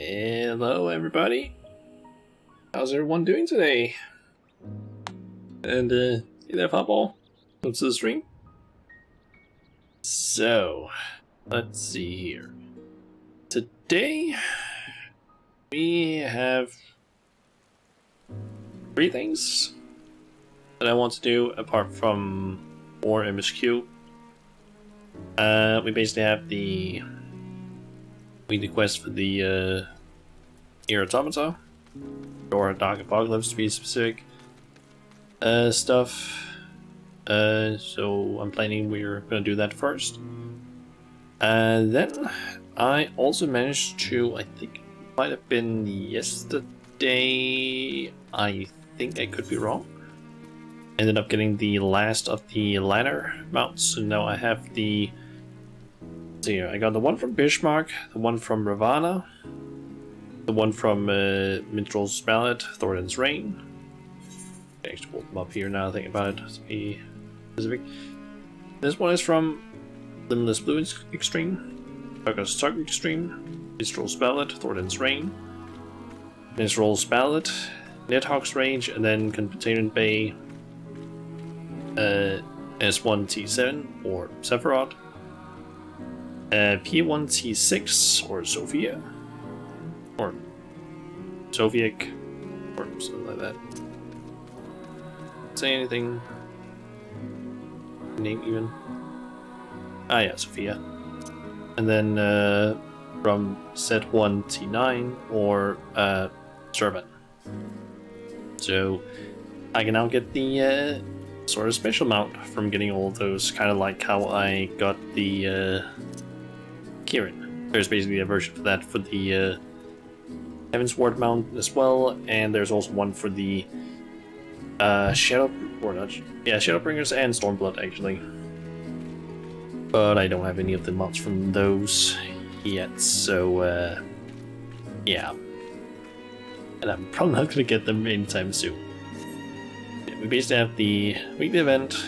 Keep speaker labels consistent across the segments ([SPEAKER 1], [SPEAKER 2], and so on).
[SPEAKER 1] Hello everybody, how's everyone doing today? And hey there Football, what's the stream? So, let's see here. Today, we have 3 things that I want to do apart from more MSQ. We basically have the weekly quest for the Ear Automata, or Dark Apocalypse to be specific, stuff. So I'm planning we're gonna do that first. Then I also managed to, I think it might have been yesterday, I think I could be wrong, ended up getting the last of the ladder mounts, so now I have the, see here, I got the one from Bismarck, the one from Ravana, the one from Minstrel's Ballad, Thorin's Reign. I actually pulled them up here now I think about it, to be specific. This one is from Limitless Blue Extreme, Darkest Dark Extreme, Minstrel's Ballad, Thorin's Reign, Minstrel's Ballad, Nidhogg's Range, and then Containment Bay, S1T7 or Sephiroth, P1T6 or Sophia, or Soviet, or something like that. Say anything? Name even? Ah yeah, Sophia. And then from Z1T9 or Servant. So I can now get the sort of special mount from getting all of those, kind of like how I got the Kirin. There's basically a version for that for the Heaven's Ward mount as well, and there's also one for the Shadowbringers and Stormblood actually. But I don't have any of the mods from those yet, so yeah. And I'm probably not gonna get them anytime soon. Yeah, we basically have the weekly event,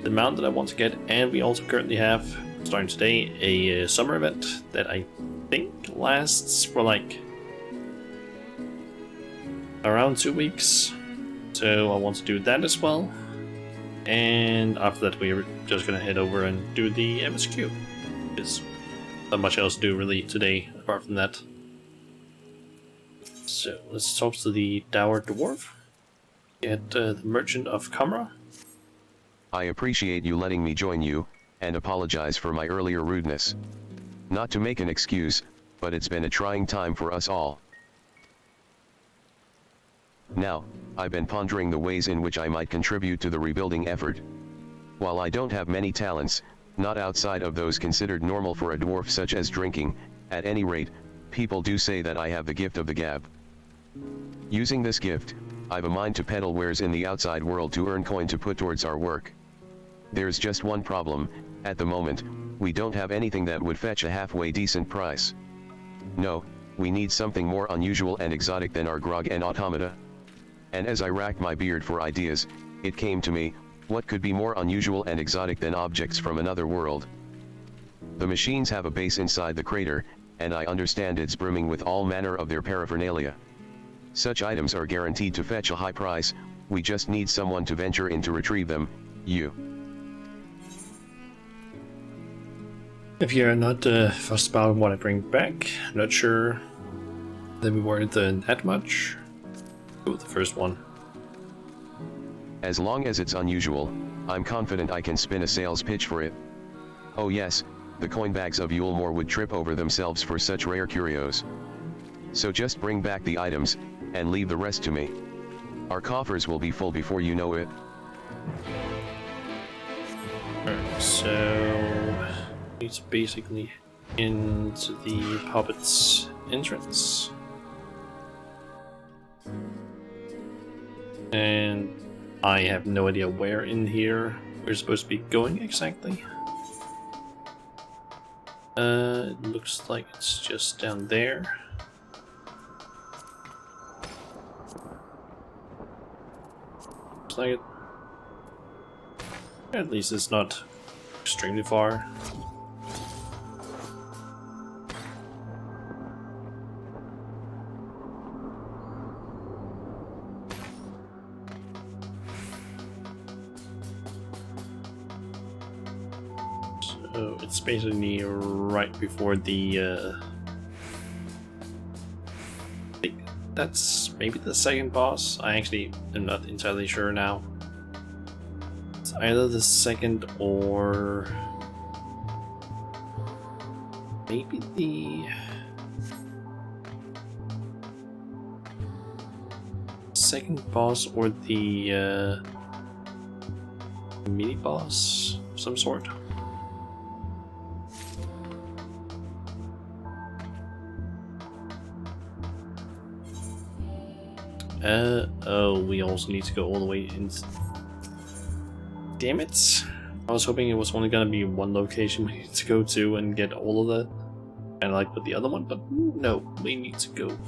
[SPEAKER 1] the mount that I want to get, and we also currently have, starting today, a summer event that I think lasts for like around 2 weeks. So I want to do that as well. And after that we're just gonna head over and do the MSQ. There's not much else to do really today apart from that. So let's talk to the Dour Dwarf. Get the Merchant of Kamra.
[SPEAKER 2] I appreciate you letting me join you, and apologize for my earlier rudeness. Not to make an excuse, but it's been a trying time for us all. Now, I've been pondering the ways in which I might contribute to the rebuilding effort. While I don't have many talents, not outside of those considered normal for a dwarf such as drinking, at any rate, people do say that I have the gift of the gab. Using this gift, I've a mind to peddle wares in the outside world to earn coin to put towards our work. There's just one problem, at the moment, we don't have anything that would fetch a halfway decent price. No, we need something more unusual and exotic than our grog and automata. And as I racked my beard for ideas, it came to me, what could be more unusual and exotic than objects from another world? The machines have a base inside the crater, and I understand it's brimming with all manner of their paraphernalia. Such items are guaranteed to fetch a high price, we just need someone to venture in to retrieve them, you.
[SPEAKER 1] If you're not fussed about what I bring back, I'm not sure that we weren't that much. Go with the first one.
[SPEAKER 2] As long as it's unusual, I'm confident I can spin a sales pitch for it. Oh yes, the coin bags of Yulemore would trip over themselves for such rare curios. So just bring back the items, and leave the rest to me. Our coffers will be full before you know it.
[SPEAKER 1] Alright, so it's basically into the Hobbit's entrance. And I have no idea where in here we're supposed to be going exactly. It looks like it's just down there. Looks like it. At least it's not extremely far. So it's basically right before the I think that's maybe the second boss. I actually am not entirely sure now. It's either the second or maybe the second boss or the mini boss of some sort. Oh, we also need to go all the way in. Damn it. I was hoping it was only gonna be one location we need to go to and get all of the, kind of like with the other one, but no, we need to go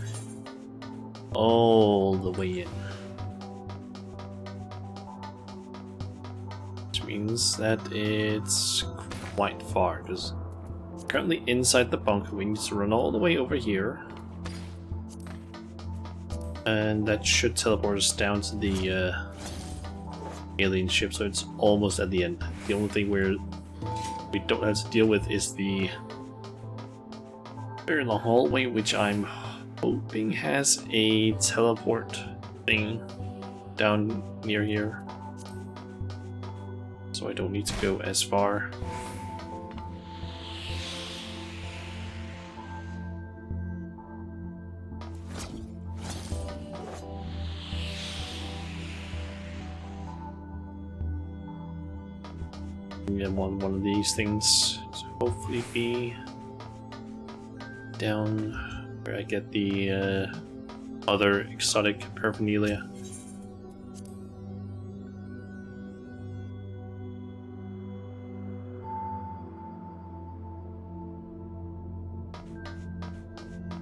[SPEAKER 1] all the way in. Which means that it's quite far, because currently inside the bunker we need to run all the way over here. And that should teleport us down to the alien ship, so it's almost at the end. The only thing we don't have to deal with is the very long hallway, which I'm hoping has a teleport thing down near here, so I don't need to go as far. Get one of these things to hopefully be down where I get the other exotic paraphernalia.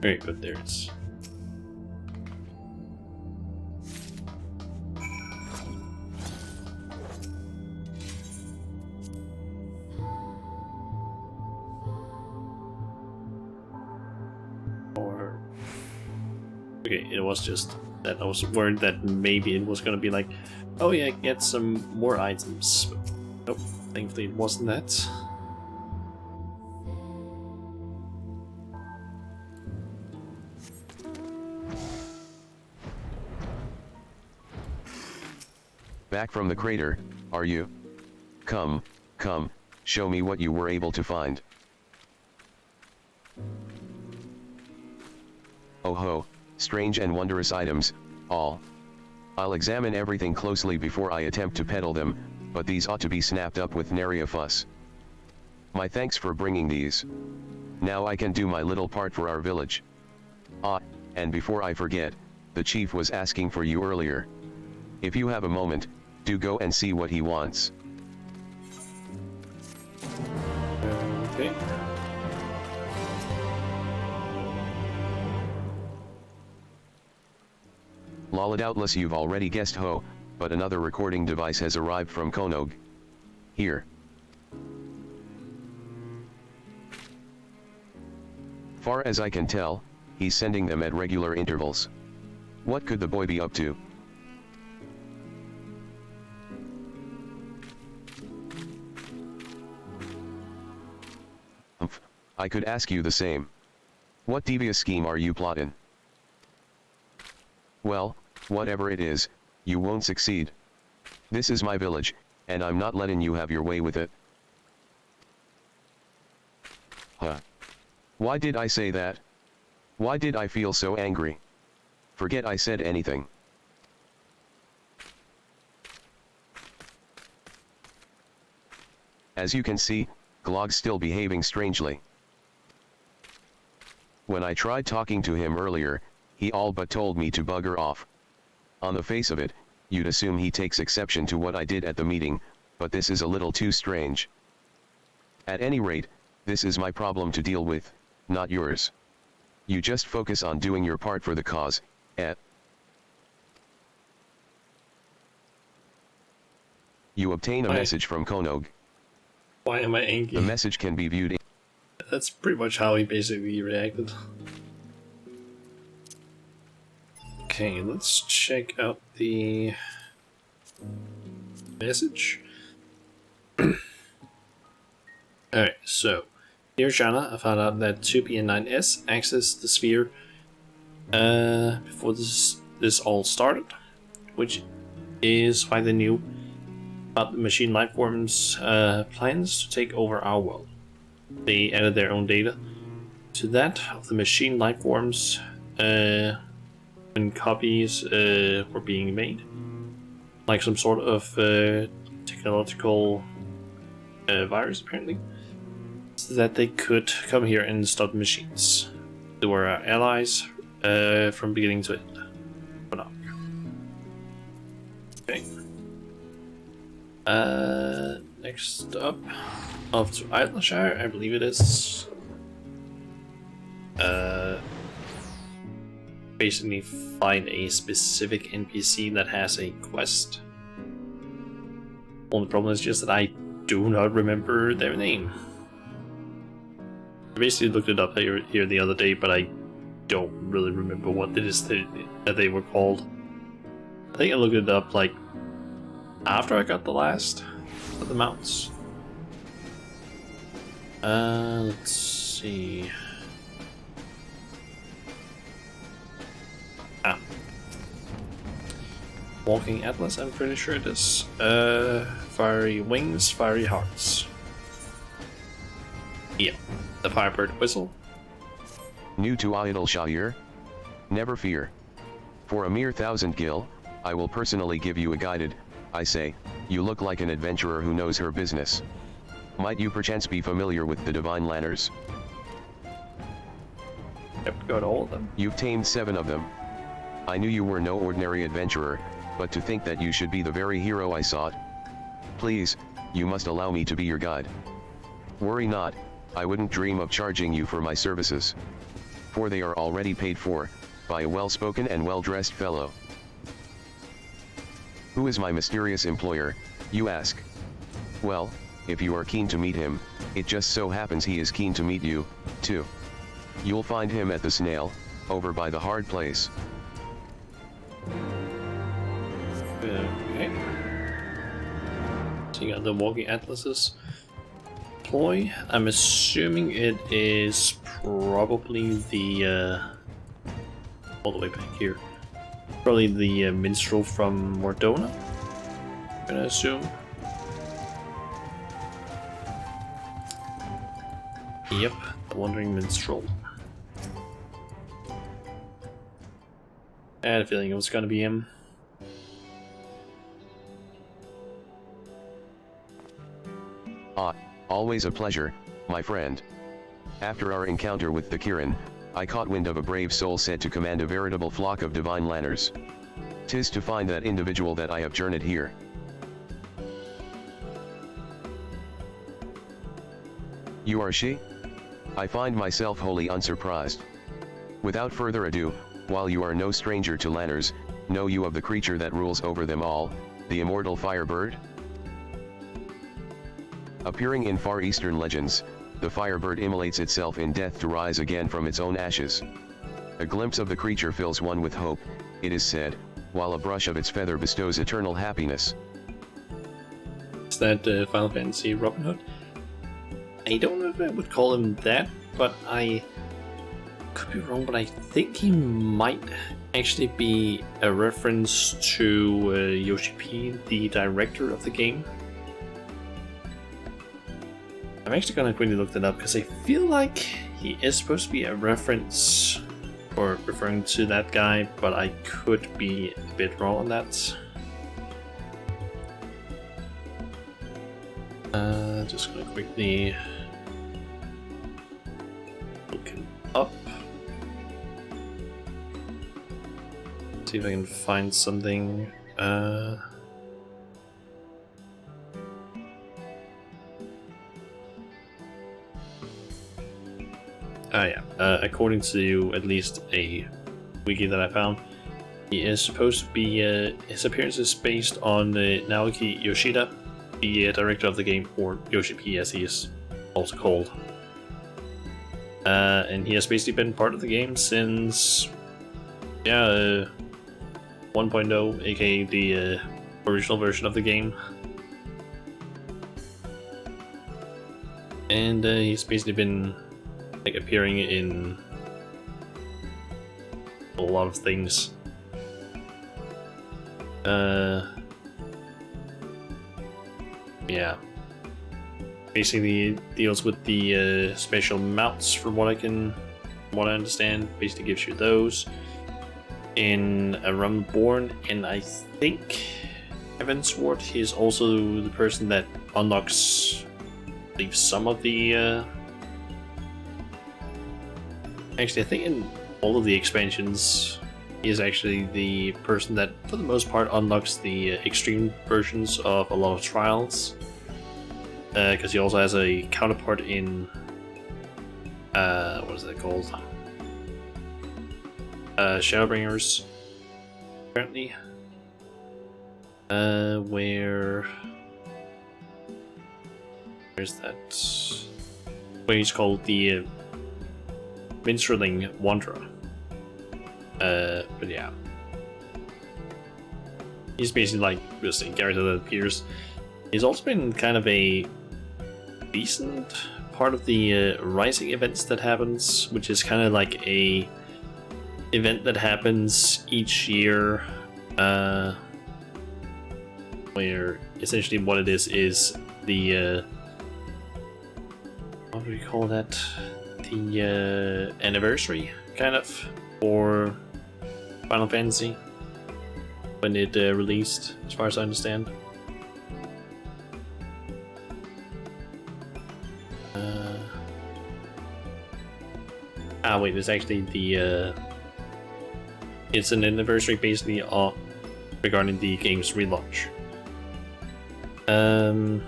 [SPEAKER 1] Very good, there it's. Okay, it was just that I was worried that maybe it was gonna be like, oh yeah, get some more items. But nope, thankfully it wasn't that.
[SPEAKER 2] Back from the crater, are you? Come, show me what you were able to find. Oh ho, strange and wondrous items, all. I'll examine everything closely before I attempt to peddle them, but these ought to be snapped up with nary a fuss. My thanks for bringing these. Now I can do my little part for our village. Ah, and before I forget, the chief was asking for you earlier. If you have a moment, do go and see what he wants.
[SPEAKER 1] Okay.
[SPEAKER 2] Lol, doubtless you've already guessed ho, but another recording device has arrived from Konog. Here. Far as I can tell, he's sending them at regular intervals. What could the boy be up to? I could ask you the same. What devious scheme are you plotting? Well, whatever it is, you won't succeed. This is my village, and I'm not letting you have your way with it. Huh. Why did I say that? Why did I feel so angry? Forget I said anything. As you can see, Glog's still behaving strangely. When I tried talking to him earlier, he all but told me to bugger off. On the face of it, you'd assume he takes exception to what I did at the meeting, but this is a little too strange. At any rate, this is my problem to deal with, not yours. You just focus on doing your part for the cause, You obtain a message from Konog.
[SPEAKER 1] Why am I angry?
[SPEAKER 2] The message can be viewed in.
[SPEAKER 1] That's pretty much how he basically reacted. Okay, let's check out the message. Alright, so near China, I found out that 2P and 9S accessed the sphere before this all started, which is why they knew about the machine lifeforms' plans to take over our world. They added their own data to that of the machine lifeforms when copies were being made, like some sort of technological virus, apparently, so that they could come here and stop the machines. They were our allies from beginning to end. For now. Okay. Next up, off to Idleshire, I believe it is. Basically find a specific NPC that has a quest. Only problem is just that I do not remember their name. I basically looked it up here the other day, but I don't really remember what it is that they were called. I think I looked it up like after I got the last of the mounts. Let's see. Walking Atlas, I'm pretty sure it is. Fiery Wings, Fiery Hearts. Yeah, the Firebird Whistle.
[SPEAKER 2] New to Idleshire? Never fear. For a mere 1,000 gil, I will personally give you a guided. I say, you look like an adventurer who knows her business. Might you perchance be familiar with the Divine Lanners?
[SPEAKER 1] Yep, got all of them.
[SPEAKER 2] You've tamed 7 of them. I knew you were no ordinary adventurer, but to think that you should be the very hero I sought. Please, you must allow me to be your guide. Worry not, I wouldn't dream of charging you for my services. For they are already paid for, by a well-spoken and well-dressed fellow. Who is my mysterious employer, you ask? Well, if you are keen to meet him, it just so happens he is keen to meet you, too. You'll find him at the Snail, over by the Hard Place.
[SPEAKER 1] Okay. So you got the Walking Atlases ploy. I'm assuming it is probably the all the way back here. Probably the minstrel from Mordona, I'm gonna assume. Yep, the Wandering Minstrel. I had a feeling it was gonna be him.
[SPEAKER 2] Always a pleasure, my friend. After our encounter with the Kirin, I caught wind of a brave soul said to command a veritable flock of divine lanners. 'Tis to find that individual that I have journeyed here. You are she? I find myself wholly unsurprised. Without further ado, while you are no stranger to lanners, know you of the creature that rules over them all, the immortal Firebird? Appearing in Far Eastern legends, the Firebird immolates itself in death to rise again from its own ashes. A glimpse of the creature fills one with hope, it is said, while a brush of its feather bestows eternal happiness.
[SPEAKER 1] Is that Final Fantasy Robin Hood? I don't know if I would call him that, but I could be wrong, but I think he might actually be a reference to Yoshi P, the director of the game. I'm actually gonna quickly look that up because I feel like he is supposed to be a reference or referring to that guy, but I could be a bit wrong on that. Just gonna quickly look him up. See if I can find something. According to at least a wiki that I found, he is supposed to be, his appearance is based on Naoki Yoshida, the director of the game, or Yoshi P as he is also called. And he has basically been part of the game since, 1.0, aka the original version of the game. And he's basically been like appearing in a lot of things. Yeah. Basically deals with the special mounts, from what I understand. Basically gives you those in a Realm Born, and I think Heavensward, he's also the person that unlocks, I believe, some of the actually, I think in all of the expansions, he is actually the person that, for the most part, unlocks the extreme versions of a lot of trials. Because he also has a counterpart in what is that called? Shadowbringers, apparently. Where's that? Where he's called the Minstrelling Wanderer. But yeah, he's basically like just a character that appears. He's also been kind of a decent part of the Rising events that happens, which is kind of like a event that happens each year, where essentially what it is the what do we call that? The anniversary, kind of, for Final Fantasy when it released, as far as I understand. Wait, it's actually the it's an anniversary basically regarding the game's relaunch. And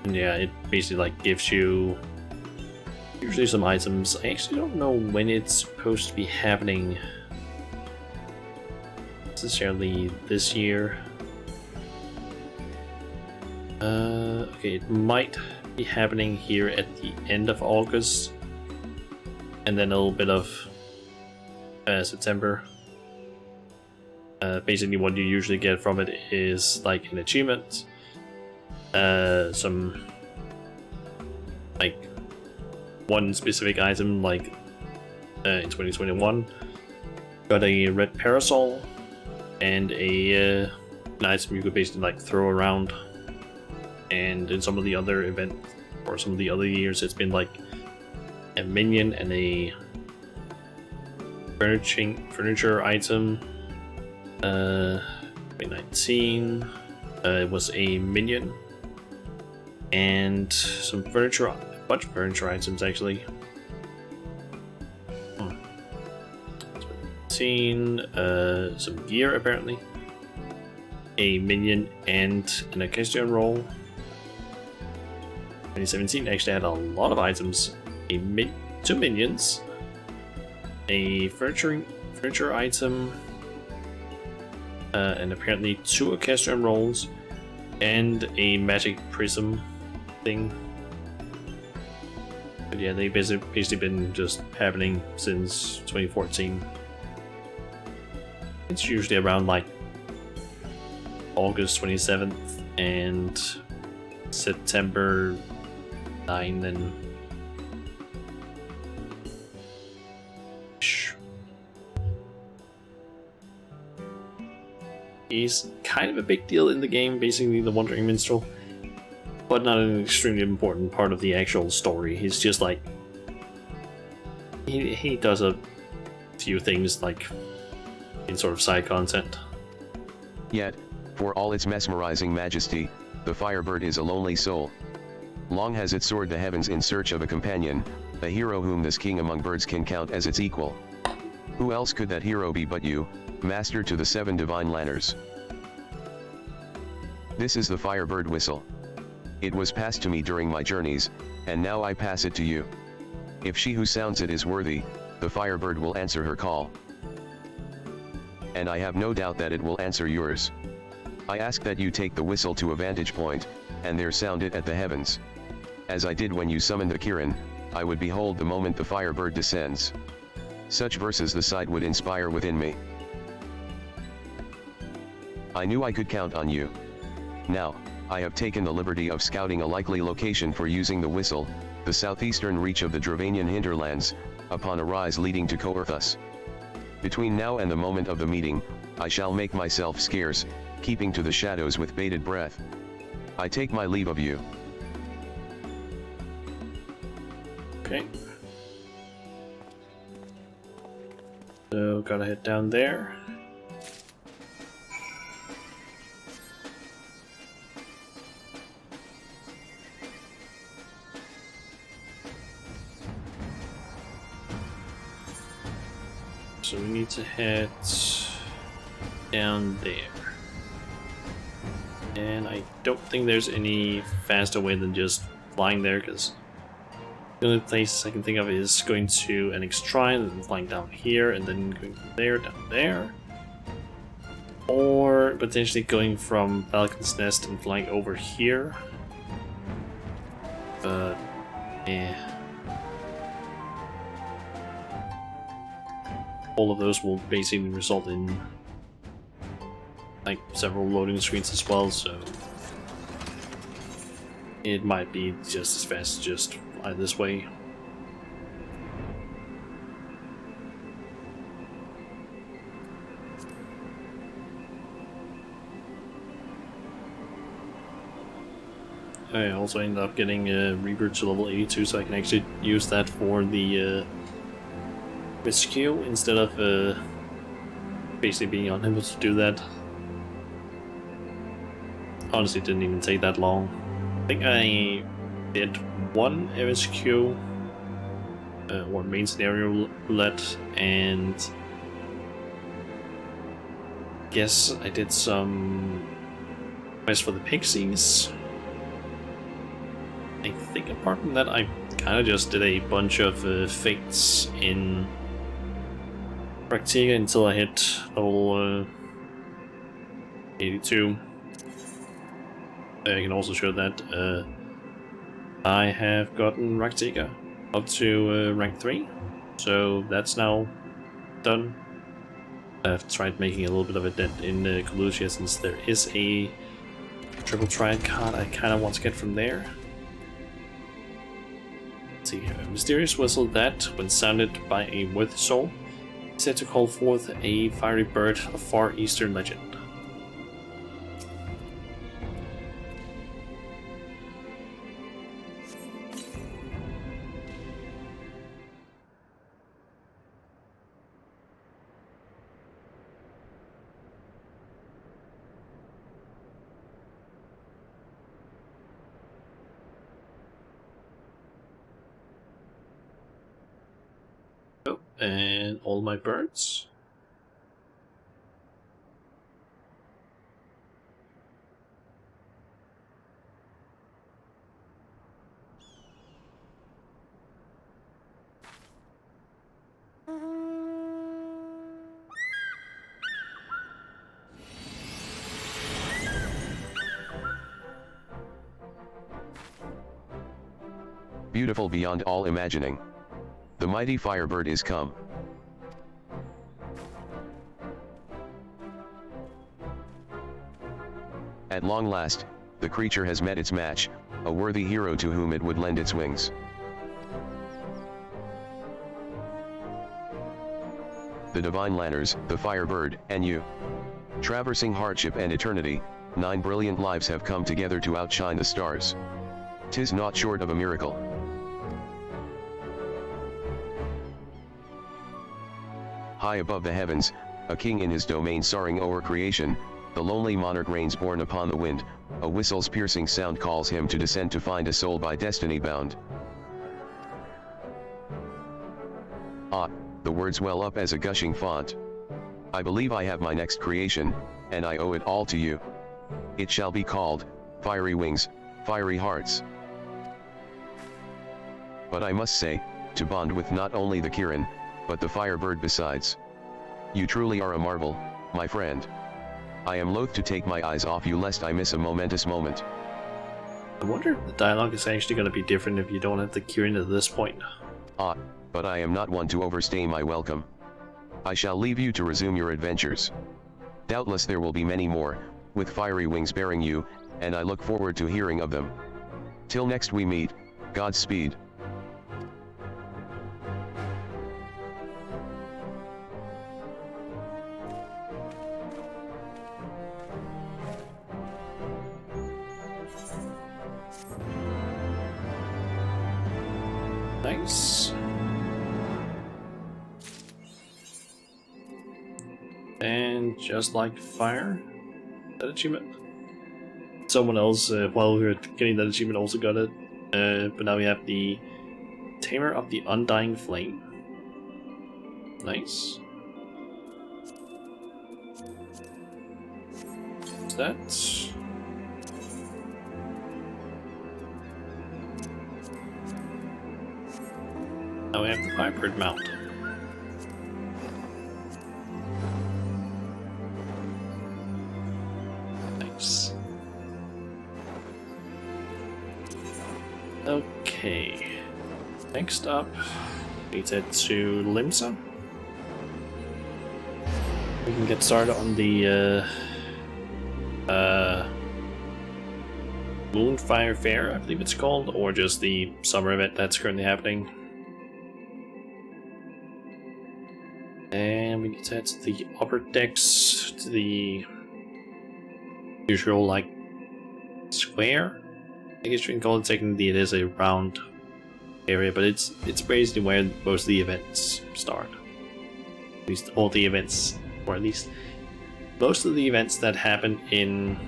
[SPEAKER 1] yeah, it basically like gives you usually some items. I actually don't know when it's supposed to be happening necessarily this year. Okay, it might be happening here at the end of August, and then a little bit of September. Basically what you usually get from it is like an achievement, some like one specific item, like in 2021 got a red parasol and an item you could basically like throw around. And in some of the other events, or some of the other years, it's been like a minion and a furniture item. 2019, it was a minion and some furniture, a bunch of furniture items actually. 2019, some gear apparently, a minion and an equestrian roll. 2017 actually had a lot of items, two minions, a furniture item, and apparently two equestrian rolls, and a magic prism thing. But yeah, they've basically been just happening since 2014. It's usually around like August 27th and September 9 and he's kind of a big deal in the game, basically the Wandering Minstrel, but not an extremely important part of the actual story. He's just like he does a few things like in sort of side content.
[SPEAKER 2] Yet, for all its mesmerizing majesty, the Firebird is a lonely soul. Long has it soared the heavens in search of a companion, a hero whom this king among birds can count as its equal. Who else could that hero be but you, master to the 7 divine lanners? This is the Firebird whistle. It was passed to me during my journeys, and now I pass it to you. If she who sounds it is worthy, the Firebird will answer her call. And I have no doubt that it will answer yours. I ask that you take the whistle to a vantage point, and there sound it at the heavens. As I did when you summoned the Kirin, I would behold the moment the Firebird descends. Such verses the sight would inspire within me. I knew I could count on you. Now, I have taken the liberty of scouting a likely location for using the whistle, the southeastern reach of the Dravanian hinterlands, upon a rise leading to Coerthus. Between now and the moment of the meeting, I shall make myself scarce, keeping to the shadows with bated breath. I take my leave of you.
[SPEAKER 1] Okay. So, gotta head down there. So we need to head down there. And I don't think there's any faster way than just flying there, because the only place I can think of is going to an XIV and then flying down here and then going from there down there. Or potentially going from Falcon's Nest and flying over here. But, all of those will basically result in like several loading screens as well, so it might be just as fast as just fly this way. I also ended up getting a Rebirth to level 82, so I can actually use that for the rescue instead of basically being unable to do that. Honestly, it didn't even take that long. I think I did one MSQ or main scenario roulette, and guess I did some quests for the pixies. I think apart from that, I kind of just did a bunch of fates in Practica until I hit level 82. I can also show that I have gotten Practica up to rank 3, so that's now done. I've tried making a little bit of a dent in Colusia, since there is a triple triad card I kind of want to get from there. Let's see here. A mysterious whistle that, when sounded by a worthy soul, is said to call forth a fiery bird of far eastern legend. Oh, and all my birds.
[SPEAKER 2] Beautiful beyond all imagining. The mighty Firebird is come. At long last, the creature has met its match, a worthy hero to whom it would lend its wings. The divine Lanners, the Firebird, and you. Traversing hardship and eternity, 9 brilliant lives have come together to outshine the stars. 'Tis naught short of a miracle. High above the heavens, a king in his domain soaring o'er creation, the lonely monarch reigns borne upon the wind, a whistle's piercing sound calls him to descend to find a soul by destiny bound. Ah, the words well up as a gushing font. I believe I have my next creation, and I owe it all to you. It shall be called, Fiery Wings, Fiery Hearts. But I must say, to bond with not only the Kirin, but the Firebird besides. You truly are a marvel, my friend. I am loath to take my eyes off you lest I miss a momentous moment.
[SPEAKER 1] I wonder if the dialogue is actually going to be different if you don't have the Kirin at this point.
[SPEAKER 2] Ah, but I am not one to overstay my welcome. I shall leave you to resume your adventures. Doubtless there will be many more, with Fiery Wings bearing you, and I look forward to hearing of them. Till next we meet, Godspeed.
[SPEAKER 1] Nice. And just like fire, that achievement. Someone else, while we were getting that achievement, also got it. But now we have the Tamer of the Undying Flame. Nice. What's that? Now we have the Viper mount. Nice. Okay. Next up, we head to Limsa. We can get started on the Moonfire Fair, I believe it's called, or just the summer event that's currently happening. And we can head to the upper decks, to the usual, like, square? I guess you can call it. Technically it is a round area, but it's basically where most of the events start. At least all the events, or at least most of the events that happen in,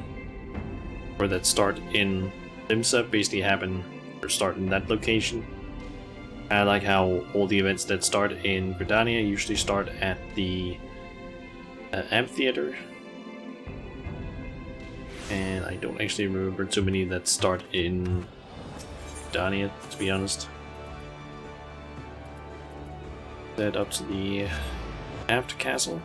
[SPEAKER 1] or that start in Limsa basically happen or start in that location. I like how all the events that start in Gridania usually start at the amphitheater. And I don't actually remember too many that start in Gridania, to be honest. Head up to the After Castle.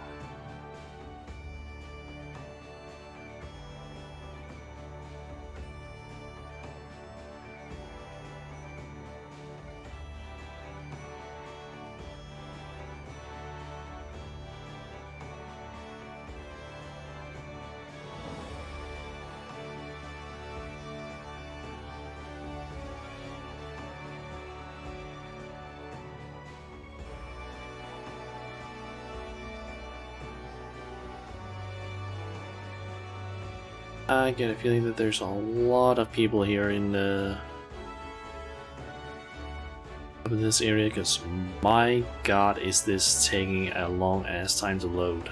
[SPEAKER 1] I get a feeling that there's a lot of people here in this area, because my god, is this taking a long ass time to load.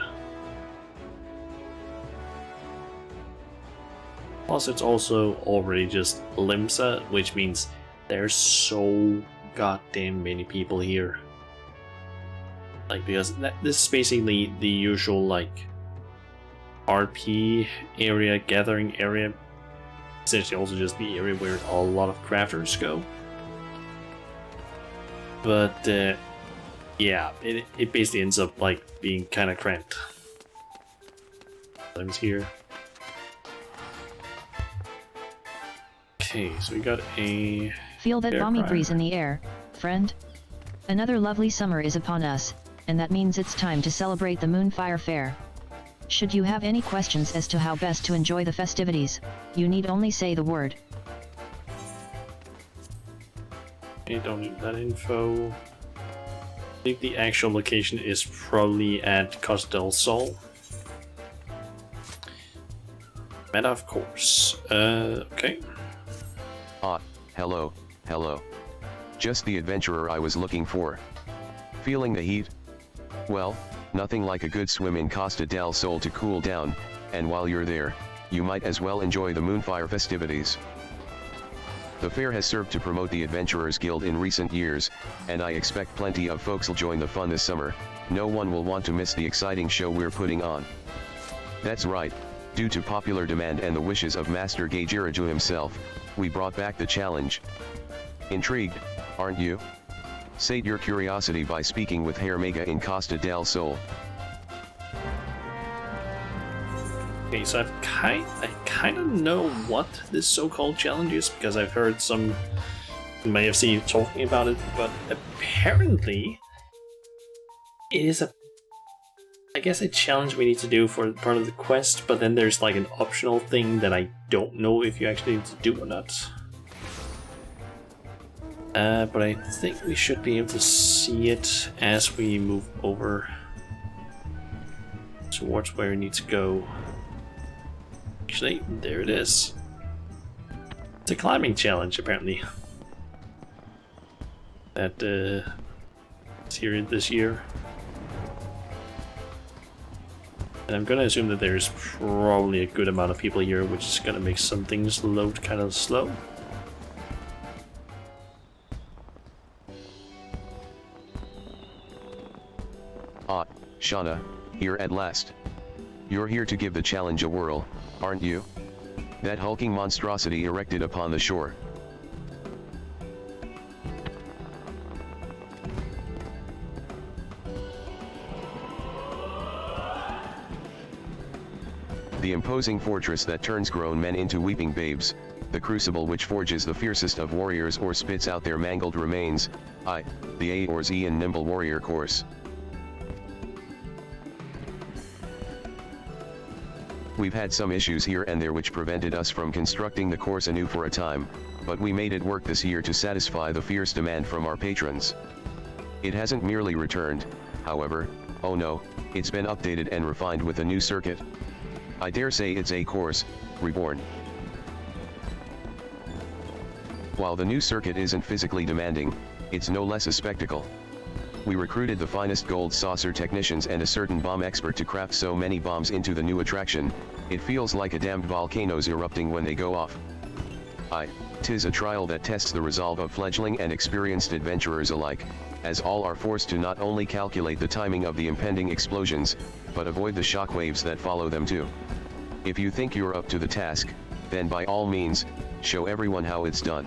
[SPEAKER 1] Plus it's also already just Limsa, which means there's so goddamn many people here. Like, because this is basically the usual, like, RP area, gathering area. Essentially also just the area where a lot of crafters go. But yeah, it basically ends up like being kind of cramped. Items here. Okay, so we got a...
[SPEAKER 3] Feel that balmy breeze in the air, friend? Another lovely summer is upon us, and that means it's time to celebrate the Moonfire Fair. Should you have any questions as to how best to enjoy the festivities, you need only say the word.
[SPEAKER 1] Okay, don't need that info. I think the actual location is probably at Costa del Sol. Meta, of course. Okay.
[SPEAKER 2] Hello. Just the adventurer I was looking for. Feeling the heat? Well, nothing like a good swim in Costa del Sol to cool down, and while you're there, you might as well enjoy the Moonfire festivities. The fair has served to promote the Adventurers Guild in recent years, and I expect plenty of folks will join the fun this summer. No one will want to miss the exciting show we're putting on. That's right, due to popular demand and the wishes of Master Gaijiraju himself, we brought back the challenge. Intrigued, aren't you? Sate your curiosity by speaking with Herr Mega in Costa del Sol.
[SPEAKER 1] Okay, so I kind of know what this so-called challenge is, because I've heard some may have seen you talking about it, but apparently it is a I guess a challenge we need to do for part of the quest, but then there's like an optional thing that I don't know if you actually need to do or not. But I think we should be able to see it as we move over towards where we need to go. Actually, there it is. It's a climbing challenge, apparently. That is here this year. And I'm gonna assume that there's probably a good amount of people here, which is gonna make some things load kind of slow.
[SPEAKER 2] Ah, Shauna, here at last. You're here to give the challenge a whirl, aren't you? That hulking monstrosity erected upon the shore. The imposing fortress that turns grown men into weeping babes, the crucible which forges the fiercest of warriors or spits out their mangled remains, the Aor's and nimble warrior course. We've had some issues here and there which prevented us from constructing the course anew for a time, but we made it work this year to satisfy the fierce demand from our patrons. It hasn't merely returned, however, oh no, it's been updated and refined with a new circuit. I dare say it's a course, reborn. While the new circuit isn't physically demanding, it's no less a spectacle. We recruited the finest gold saucer technicians and a certain bomb expert to craft so many bombs into the new attraction, it feels like a damned volcano's erupting when they go off. 'Tis a trial that tests the resolve of fledgling and experienced adventurers alike, as all are forced to not only calculate the timing of the impending explosions, but avoid the shockwaves that follow them too. If you think you're up to the task, then by all means, show everyone how it's done.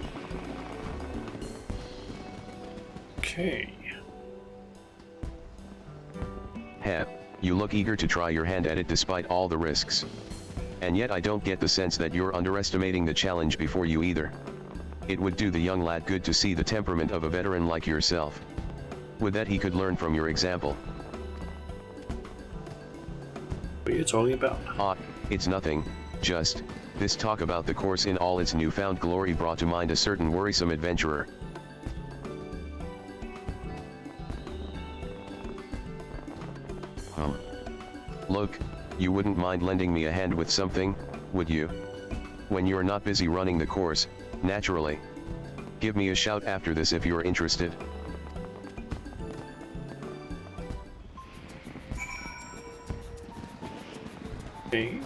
[SPEAKER 1] Okay.
[SPEAKER 2] Heh, you look eager to try your hand at it despite all the risks. And yet I don't get the sense that you're underestimating the challenge before you either. It would do the young lad good to see the temperament of a veteran like yourself. Would that he could learn from your example.
[SPEAKER 1] What are you talking about?
[SPEAKER 2] It's nothing, just, this talk about the course in all its newfound glory brought to mind a certain worrisome adventurer. Look, you wouldn't mind lending me a hand with something, would you? When you're not busy running the course, naturally. Give me a shout after this if you're interested.
[SPEAKER 1] Okay.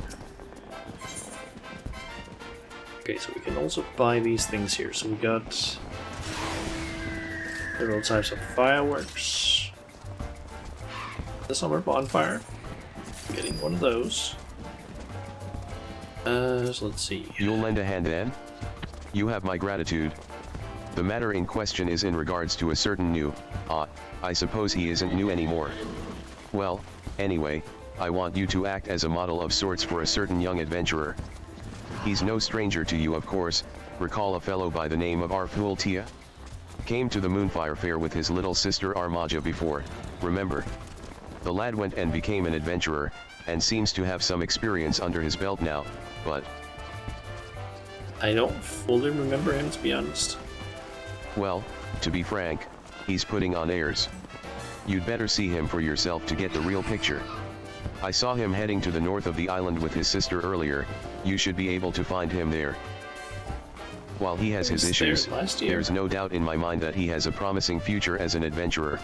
[SPEAKER 1] Okay, so we can also buy these things here. So we got several types of fireworks. The summer bonfire. Getting one of those. So let's see.
[SPEAKER 2] You'll lend a hand then? You have my gratitude. The matter in question is in regards to a certain new, I suppose he isn't new anymore. Well, anyway, I want you to act as a model of sorts for a certain young adventurer. He's no stranger to you, of course. Recall a fellow by the name of Arful Tia? Came to the Moonfire Fair with his little sister Armaja before, remember? The lad went and became an adventurer, and seems to have some experience under his belt now, but...
[SPEAKER 1] I don't fully remember him, to be honest.
[SPEAKER 2] Well, to be frank, he's putting on airs. You'd better see him for yourself to get the real picture. I saw him heading to the north of the island with his sister earlier. You should be able to find him there. While he has his issues, there's no doubt in my mind that he has a promising future as an adventurer.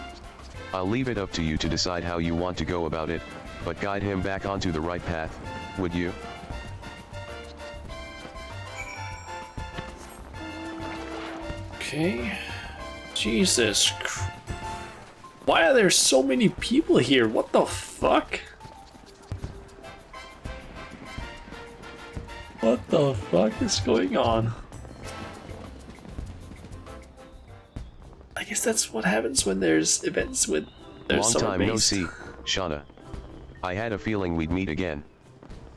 [SPEAKER 2] I'll leave it up to you to decide how you want to go about it, but guide him back onto the right path, would you?
[SPEAKER 1] Okay. Jesus. Why are there so many people here? What the fuck? What the fuck is going on? I guess that's what happens when there's events with
[SPEAKER 2] Long time no see, Shauna. I had a feeling we'd meet again.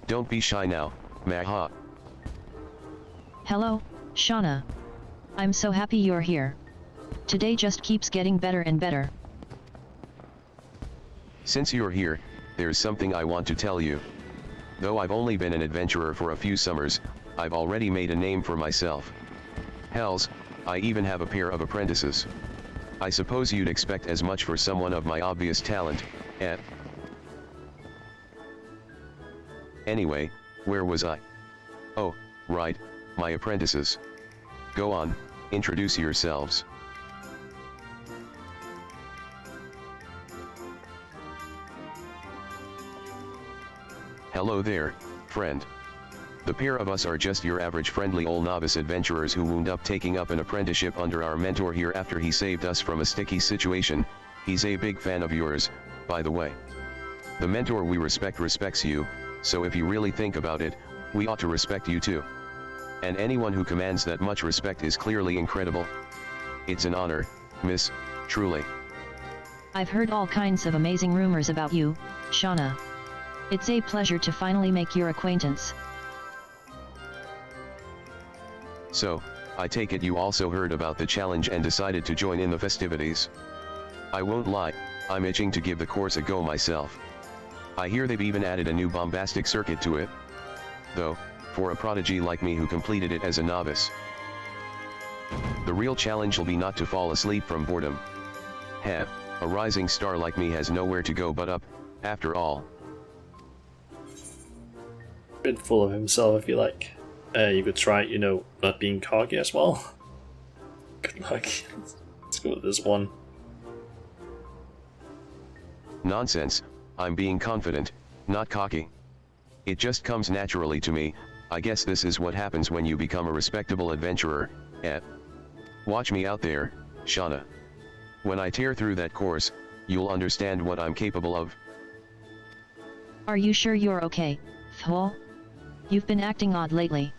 [SPEAKER 2] Don't be shy now, Maha.
[SPEAKER 3] Hello, Shauna. I'm so happy you're here. Today just keeps getting better and better.
[SPEAKER 2] Since you're here, there's something I want to tell you. Though I've only been an adventurer for a few summers, I've already made a name for myself. Hells, I even have a pair of apprentices. I suppose you'd expect as much for someone of my obvious talent, eh? Anyway, where was I? Oh, right, my apprentices. Go on, introduce yourselves. Hello there, friend. The pair of us are just your average friendly old novice adventurers who wound up taking up an apprenticeship under our mentor here after he saved us from a sticky situation. He's a big fan of yours, by the way. The mentor we respects you, so if you really think about it, we ought to respect you too. And anyone who commands that much respect is clearly incredible. It's an honor, miss, truly.
[SPEAKER 3] I've heard all kinds of amazing rumors about you, Shauna. It's a pleasure to finally make your acquaintance.
[SPEAKER 2] So, I take it you also heard about the challenge and decided to join in the festivities. I won't lie, I'm itching to give the course a go myself. I hear they've even added a new bombastic circuit to it. Though, for a prodigy like me who completed it as a novice, the real challenge will be not to fall asleep from boredom. Heh, a rising star like me has nowhere to go but up, after all.
[SPEAKER 1] Bit full of himself, I feel like. You could try, not being cocky as well. Good luck. Let's go with this one.
[SPEAKER 2] Nonsense, I'm being confident, not cocky. It just comes naturally to me. I guess this is what happens when you become a respectable adventurer, eh? Watch me out there, Shauna. When I tear through that course, you'll understand what I'm capable of.
[SPEAKER 3] Are you sure you're okay, Thwol? You've been acting odd lately.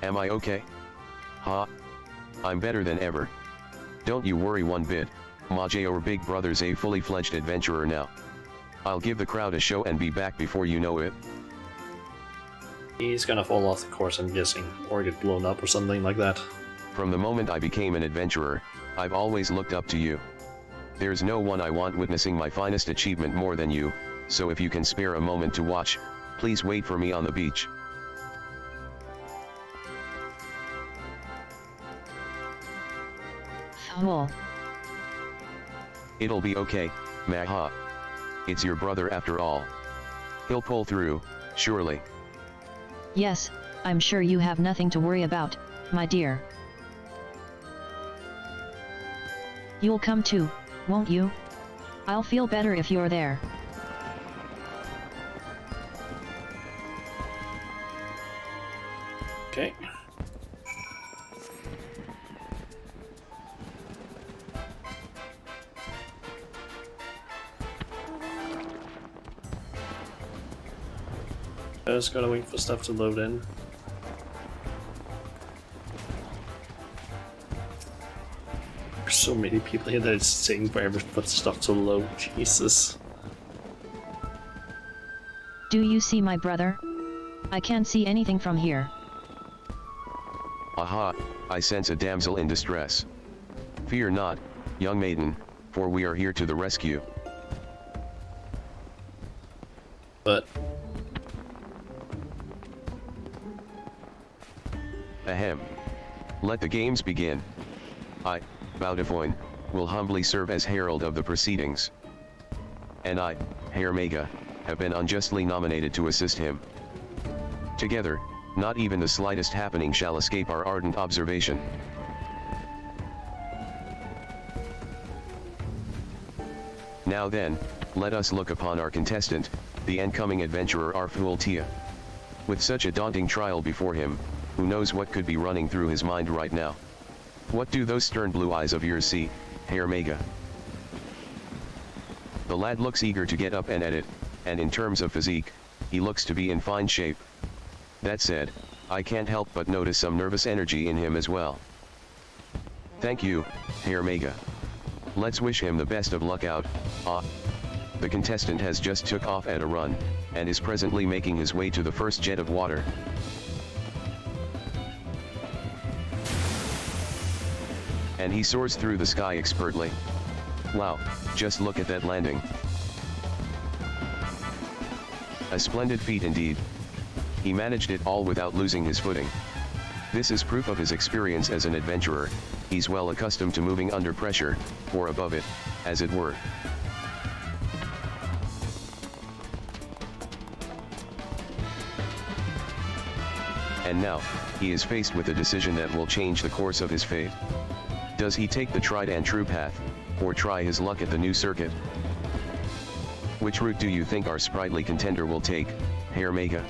[SPEAKER 2] Am I okay? Huh? I'm better than ever. Don't you worry one bit, your big brother's a fully fledged adventurer now. I'll give the crowd a show and be back before you know it.
[SPEAKER 1] He's gonna fall off the course, I'm guessing, or get blown up or something like that.
[SPEAKER 2] From the moment I became an adventurer, I've always looked up to you. There's no one I want witnessing my finest achievement more than you, so if you can spare a moment to watch, please wait for me on the beach.
[SPEAKER 3] Thwol.
[SPEAKER 2] It'll be okay, Maha. It's your brother after all. He'll pull through, surely.
[SPEAKER 3] Yes, I'm sure you have nothing to worry about, my dear. You'll come too, won't you? I'll feel better if you're there.
[SPEAKER 1] Okay. I just gotta wait for stuff to load in. There's so many people here that it's taking forever for stuff to load. Jesus.
[SPEAKER 3] Do you see my brother? I can't see anything from here.
[SPEAKER 2] Aha, I sense a damsel in distress. Fear not, young maiden, for we are here to the rescue.
[SPEAKER 1] But
[SPEAKER 2] Ahem. Let the games begin. I, Baudefoin, will humbly serve as herald of the proceedings. And I, Herr Mega, have been unjustly nominated to assist him. Together, not even the slightest happening shall escape our ardent observation. Now then, let us look upon our contestant, the incoming adventurer Arfuel Tia. With such a daunting trial before him, who knows what could be running through his mind right now? What do those stern blue eyes of yours see, Herr Mega? The lad looks eager to get up and at it, and in terms of physique, he looks to be in fine shape. That said, I can't help but notice some nervous energy in him as well. Thank you, Herr Mega. Let's wish him the best of luck out. The contestant has just took off at a run, and is presently making his way to the first jet of water. And he soars through the sky expertly. Wow, just look at that landing. A splendid feat indeed. He managed it all without losing his footing. This is proof of his experience as an adventurer. He's well accustomed to moving under pressure, or above it, as it were. And now, he is faced with a decision that will change the course of his fate. Does he take the tried and true path, or try his luck at the new circuit? Which route do you think our sprightly contender will take, Herr Mega?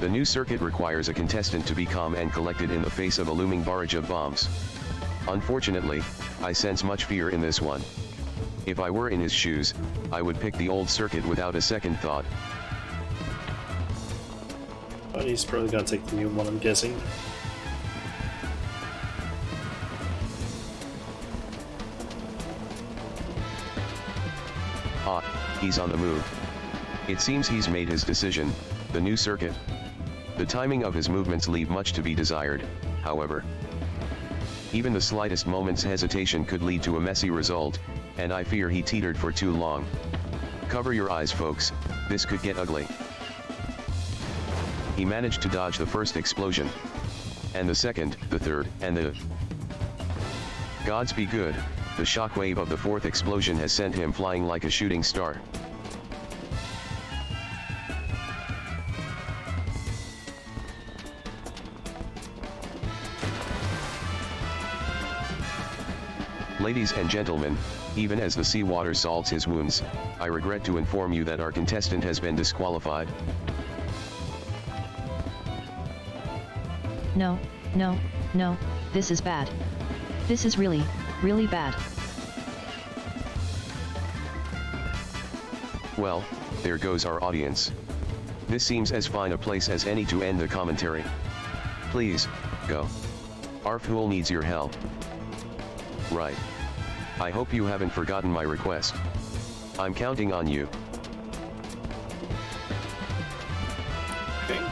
[SPEAKER 2] The new circuit requires a contestant to be calm and collected in the face of a looming barrage of bombs. Unfortunately, I sense much fear in this one. If I were in his shoes, I would pick the old circuit without a second thought.
[SPEAKER 1] But he's probably gonna take the new one, I'm guessing.
[SPEAKER 2] Ah, he's on the move. It seems he's made his decision, the new circuit. The timing of his movements leave much to be desired, however. Even the slightest moment's hesitation could lead to a messy result, and I fear he teetered for too long. Cover your eyes, folks, this could get ugly. He managed to dodge the first explosion. And the second, the third, and the... Gods be good, the shockwave of the fourth explosion has sent him flying like a shooting star. Ladies and gentlemen, even as the seawater salts his wounds, I regret to inform you that our contestant has been disqualified.
[SPEAKER 3] No, no, no, this is bad. This is really, really bad.
[SPEAKER 2] Well, there goes our audience. This seems as fine a place as any to end the commentary. Please, go. Our fool needs your help. Right. I hope you haven't forgotten my request. I'm counting on you.
[SPEAKER 1] Okay.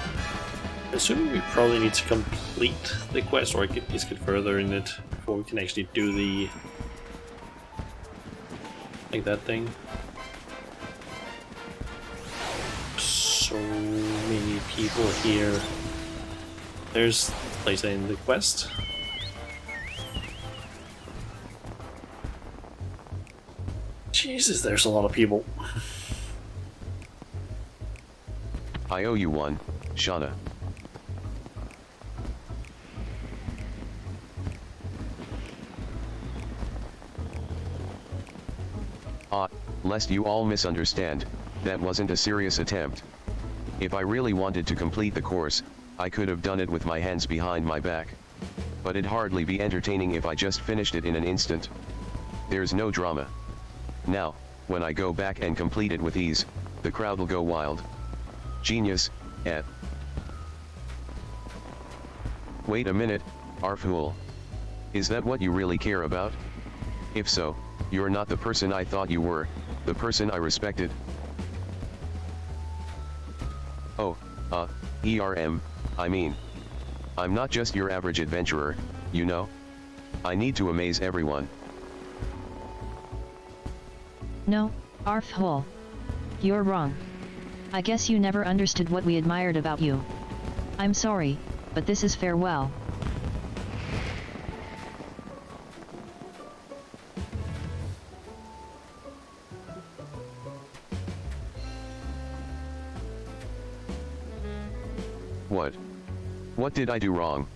[SPEAKER 1] Assuming we probably need to complete the quest, or at least get further in it before we can actually do the... like that thing. So many people here. There's the place in the quest. Jesus, there's a lot of people.
[SPEAKER 2] I owe you one, Shauna. Lest you all misunderstand, that wasn't a serious attempt. If I really wanted to complete the course, I could have done it with my hands behind my back. But it'd hardly be entertaining if I just finished it in an instant. There's no drama. Now, when I go back and complete it with ease, the crowd will go wild. Genius, eh? Wait a minute, Arfool. Is that what you really care about? If so, you're not the person I thought you were, the person I respected. Oh, I mean. I'm not just your average adventurer, you know? I need to amaze everyone.
[SPEAKER 3] No, Arfhole. You're wrong. I guess you never understood what we admired about you. I'm sorry, but this is farewell.
[SPEAKER 2] What? What did I do wrong?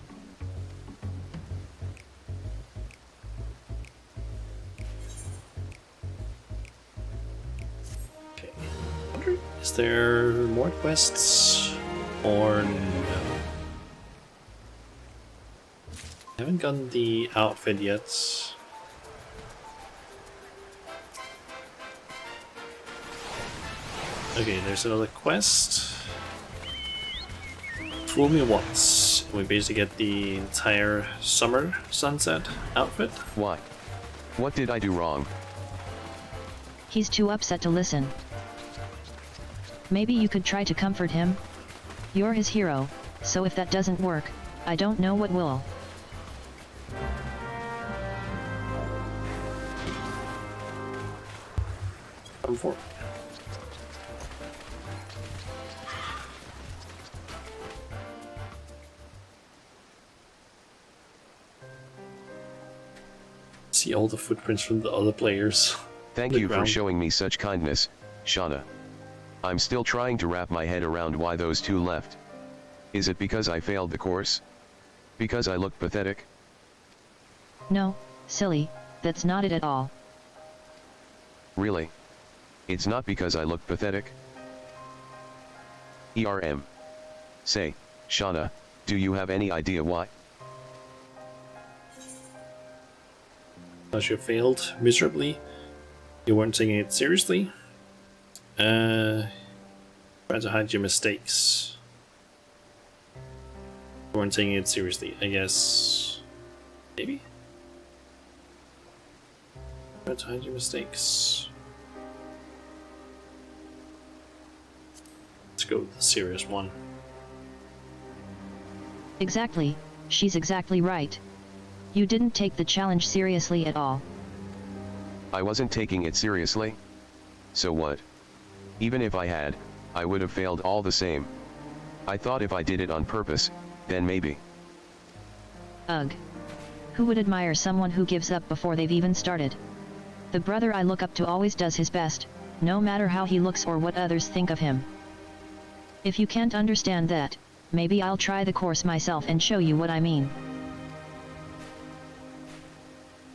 [SPEAKER 1] Okay. Is there more quests? Or no? I haven't gotten the outfit yet. Okay, there's another quest. Fool me once. We basically get the entire summer sunset outfit.
[SPEAKER 2] Why? What did I do wrong?
[SPEAKER 3] He's too upset to listen. Maybe you could try to comfort him? You're his hero, so if that doesn't work, I don't know what will.
[SPEAKER 1] Come for it. See all the footprints from the other players.
[SPEAKER 2] Thank
[SPEAKER 1] The
[SPEAKER 2] you for
[SPEAKER 1] ground.
[SPEAKER 2] showing me such kindness, Shauna. I'm still trying to wrap my head around why those two left. Is it because I failed the course? Because I look pathetic?
[SPEAKER 3] No, silly, that's not it at all.
[SPEAKER 2] Really? It's not because I look pathetic? Say, Shauna, do you have any idea why?
[SPEAKER 1] Because you failed miserably. You weren't taking it seriously. Trying to hide your mistakes. You weren't taking it seriously, I guess. Maybe? Trying to hide your mistakes. Let's go with the serious one.
[SPEAKER 3] Exactly, she's exactly right. You didn't take the challenge seriously at all.
[SPEAKER 2] I wasn't taking it seriously? So what? Even if I had, I would have failed all the same. I thought if I did it on purpose, then maybe.
[SPEAKER 3] Ugh. Who would admire someone who gives up before they've even started? The brother I look up to always does his best, no matter how he looks or what others think of him. If you can't understand that, maybe I'll try the course myself and show you what I mean.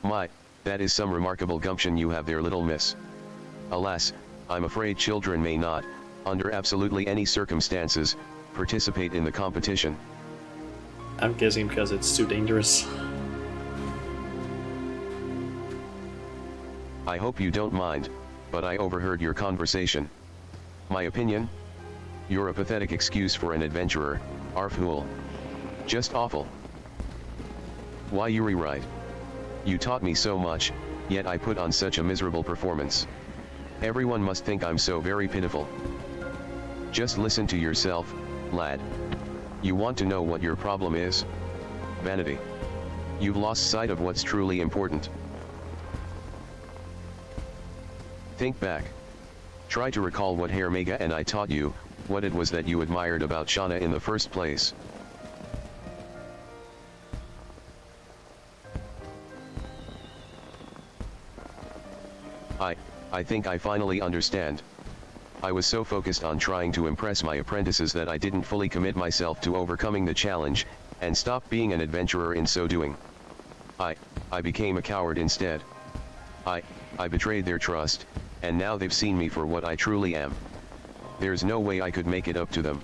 [SPEAKER 2] My, that is some remarkable gumption you have there, little miss. Alas, I'm afraid children may not, under absolutely any circumstances, participate in the competition.
[SPEAKER 1] I'm guessing because it's too dangerous.
[SPEAKER 2] I hope you don't mind, but I overheard your conversation. My opinion? You're a pathetic excuse for an adventurer, Arfool. Just awful. Why you rewrite? You taught me so much, yet I put on such a miserable performance. Everyone must think I'm so very pitiful. Just listen to yourself, lad. You want to know what your problem is? Vanity. You've lost sight of what's truly important. Think back. Try to recall what Hermega and I taught you, what it was that you admired about Shauna in the first place. I think I finally understand. I was so focused on trying to impress my apprentices that I didn't fully commit myself to overcoming the challenge, and stopped being an adventurer in so doing. I became a coward instead. I betrayed their trust, and now they've seen me for what I truly am. There's no way I could make it up to them.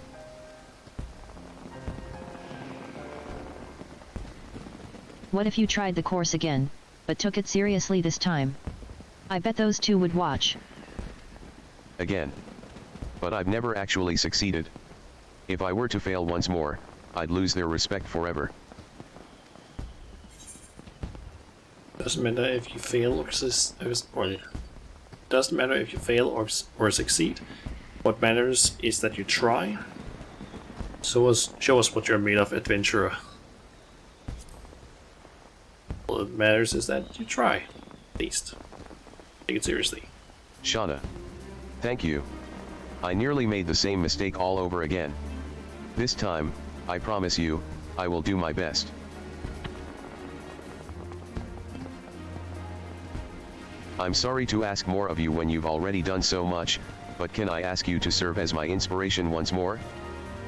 [SPEAKER 3] What if you tried the course again, but took it seriously this time? I bet those two would watch.
[SPEAKER 2] Again. But I've never actually succeeded. If I were to fail once more, I'd lose their respect forever.
[SPEAKER 1] Doesn't matter if you fail or doesn't matter if you fail or succeed. What matters is that you try. So show us what you're made of, adventurer. All that matters is that you try, at least. Take it seriously.
[SPEAKER 2] Shauna. Thank you. I nearly made the same mistake all over again. This time, I promise you, I will do my best. I'm sorry to ask more of you when you've already done so much, but can I ask you to serve as my inspiration once more?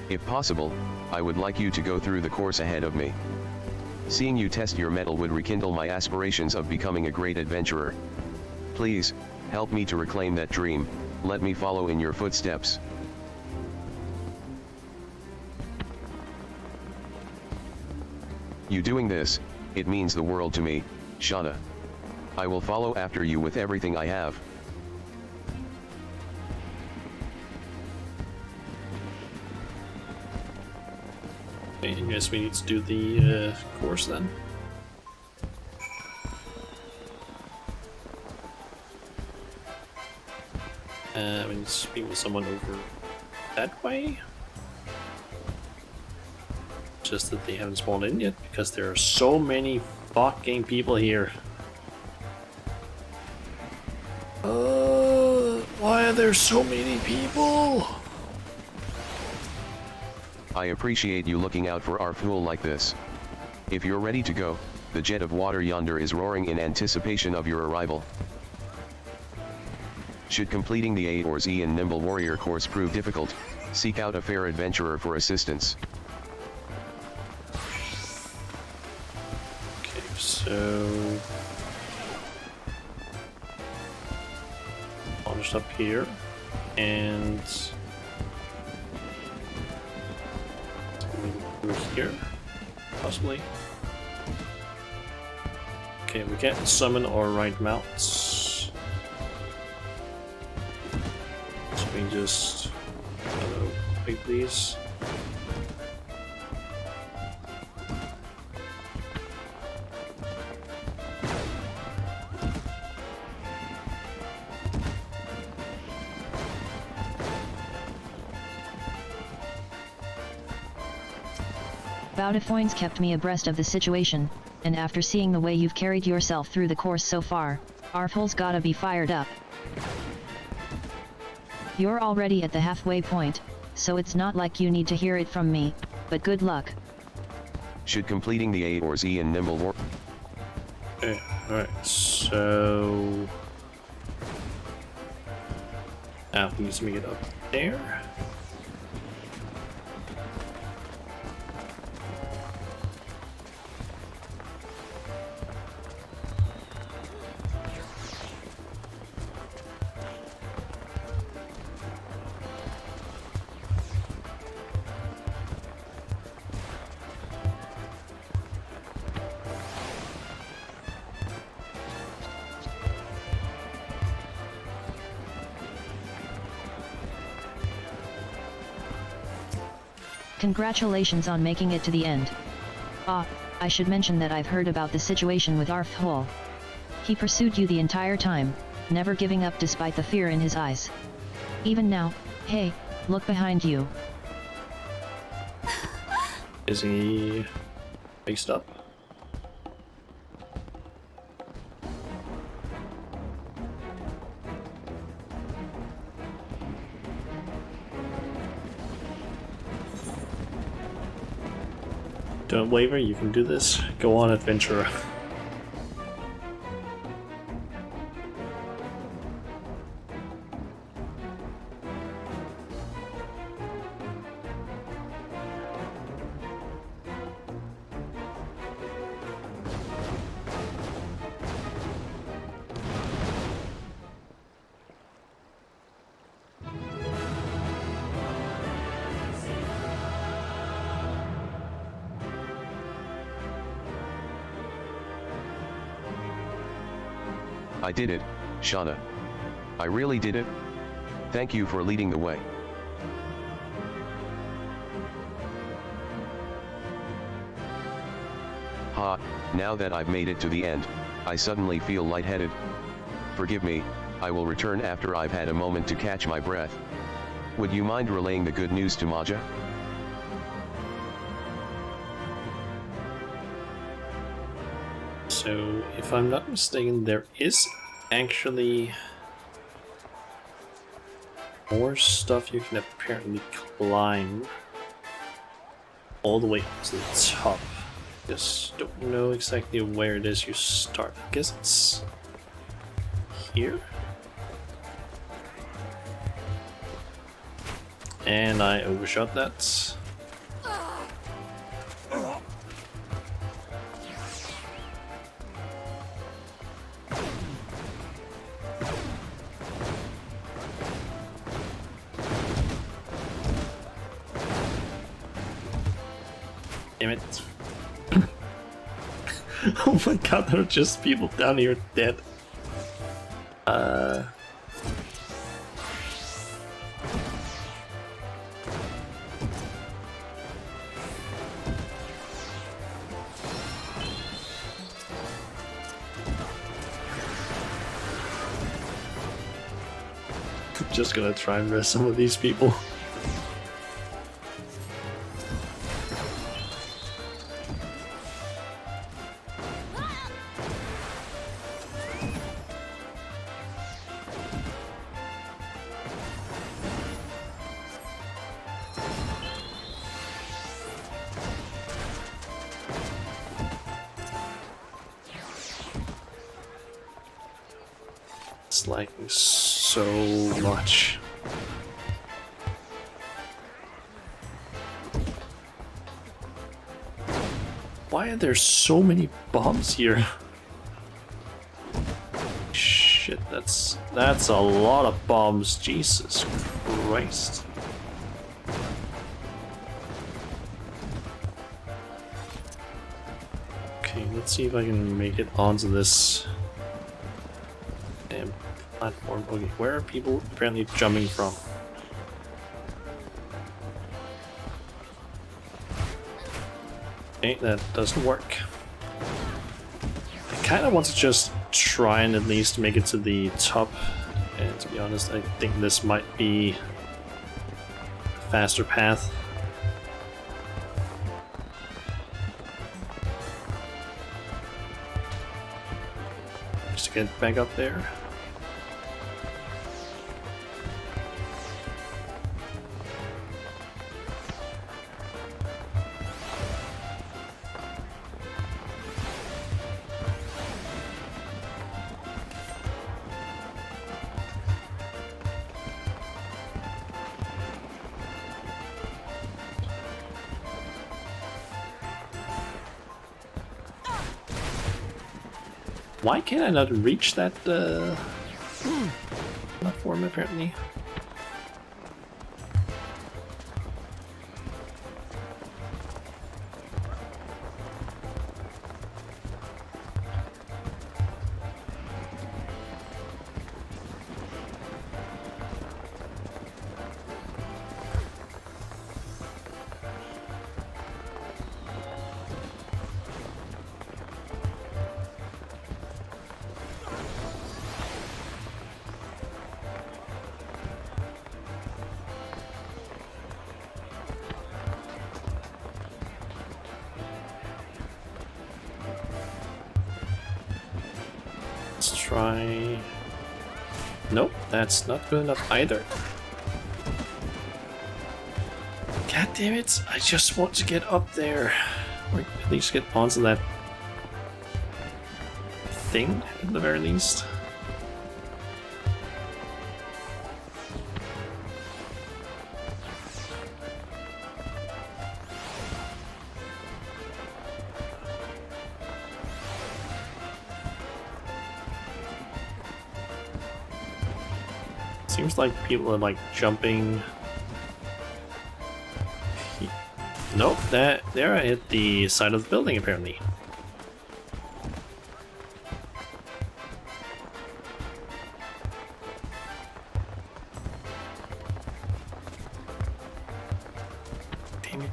[SPEAKER 2] If possible, I would like you to go through the course ahead of me. Seeing you test your mettle would rekindle my aspirations of becoming a great adventurer. Please, help me to reclaim that dream, let me follow in your footsteps. You doing this, it means the world to me, Shauna. I will follow after you with everything I have.
[SPEAKER 1] Okay, I guess we need to do the course then. We need to speak with someone over that way. Just that they haven't spawned in yet, because there are so many fucking people here. Why are there so many people?
[SPEAKER 2] I appreciate you looking out for our fool like this. If you're ready to go, the jet of water yonder is roaring in anticipation of your arrival. Should completing the A or Z and Nimble Warrior course prove difficult, seek out a fair adventurer for assistance.
[SPEAKER 1] Okay, so launched up here, and through here, possibly. Okay, we can't summon or ride mounts. So we just pick these.
[SPEAKER 3] Baudefoins kept me abreast of the situation, and after seeing the way you've carried yourself through the course so far, Arfhol's gotta be fired up. You're already at the halfway point, so it's not like you need to hear it from me, but good luck.
[SPEAKER 2] Should completing the A or Z and Nimble Warrior...
[SPEAKER 1] Okay, alright, so... Now he needs to make it up there.
[SPEAKER 3] Congratulations on making it to the end. Ah, I should mention that I've heard about the situation with Arfhol. He pursued you the entire time, never giving up despite the fear in his eyes. Even now, hey, look behind you.
[SPEAKER 1] Is he faced up? Don't waver, you can do this. Go on, adventurer.
[SPEAKER 2] I did it, Shauna. I really did it. Thank you for leading the way. Ha, now that I've made it to the end, I suddenly feel lightheaded. Forgive me, I will return after I've had a moment to catch my breath. Would you mind relaying the good news to Maja?
[SPEAKER 1] So, if I'm not mistaken, there is actually more stuff you can apparently climb all the way to the top. Just don't know exactly where it is you start. I guess it's here? And I overshot that. Damn it. Oh my god, there are just people down here dead. I'm just gonna try and rest some of these people. It's lagging so much. Why are there so many bombs here? Shit, that's a lot of bombs. Jesus Christ. Okay, let's see if I can make it onto this damn platform. Okay, where are people apparently jumping from? Okay, that doesn't work. I kind of want to just try and at least make it to the top. And to be honest, I think this might be a faster path. Just to get back up there. Why can I not reach that platform apparently? Let's try... Nope, that's not good enough either. God damn it, I just want to get up there. Or at least get onto that thing, at the very least. Seems like people are like jumping. Nope, there I hit the side of the building apparently. Damn it.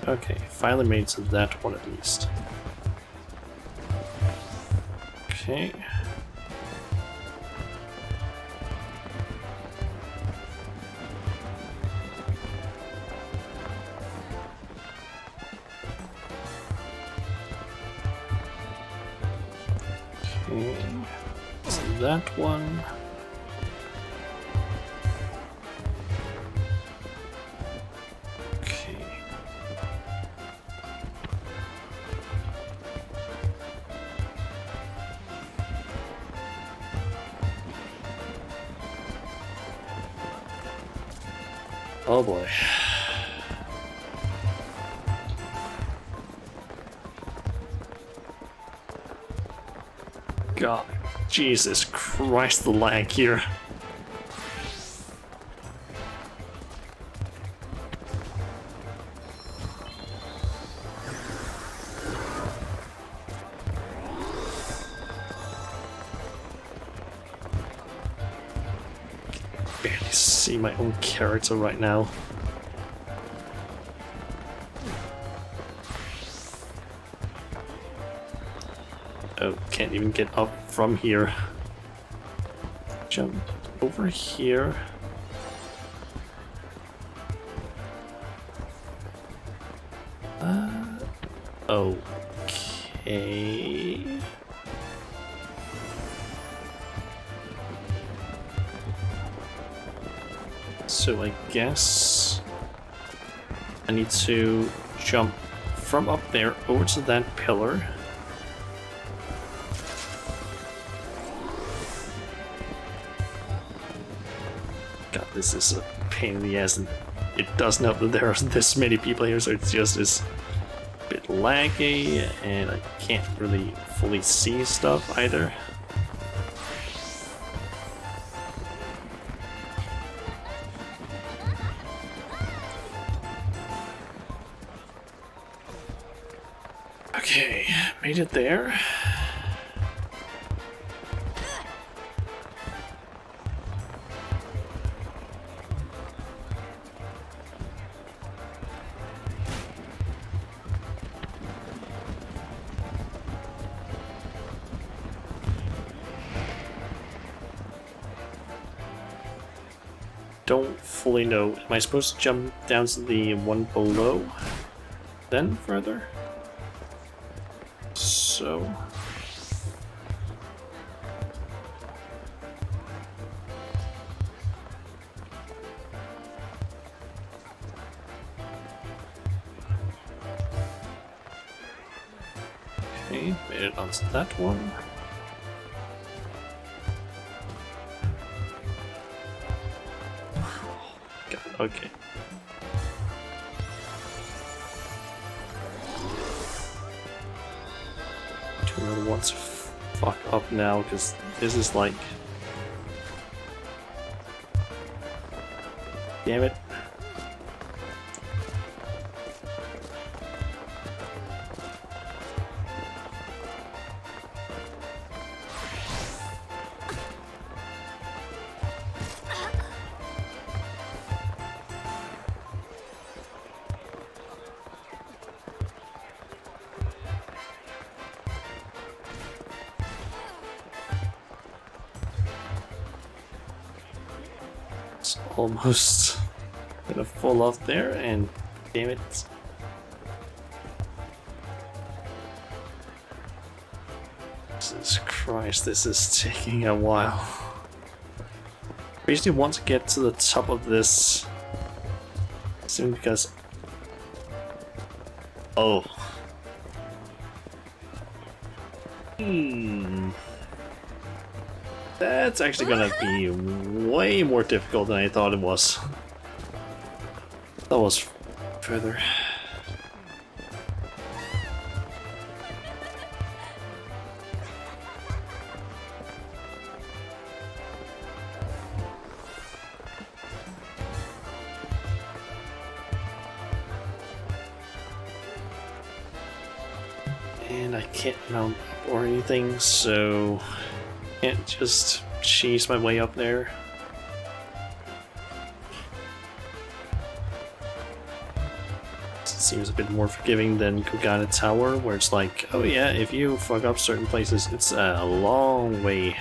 [SPEAKER 1] Okay, finally made it to that one at least. Okay. Okay, so that one. Oh boy. God, Jesus Christ, the lag here. Barely see my own character right now. Oh, can't even get up from here. Jump over here. Okay. So I guess I need to jump from up there over to that pillar. God, this is a pain in the ass, and it doesn't help that there are this many people here, so it's just this bit laggy, and I can't really fully see stuff either. Okay, made it there. Don't fully know. Am I supposed to jump down to the one below? Then further? So... Okay, made it onto that one. God, okay. Do another one to fuck up now, because this is like... Damn it. It's almost gonna fall off there, and damn it. Jesus Christ, this is taking a while. Basically want to get to the top of this soon because... Oh. That's actually gonna be way more difficult than I thought it was. That was further. And I can't mount up or anything, so can't just cheese my way up there. Seems a bit more forgiving than Kugana Tower, where it's like, oh yeah, if you fuck up certain places, it's a long way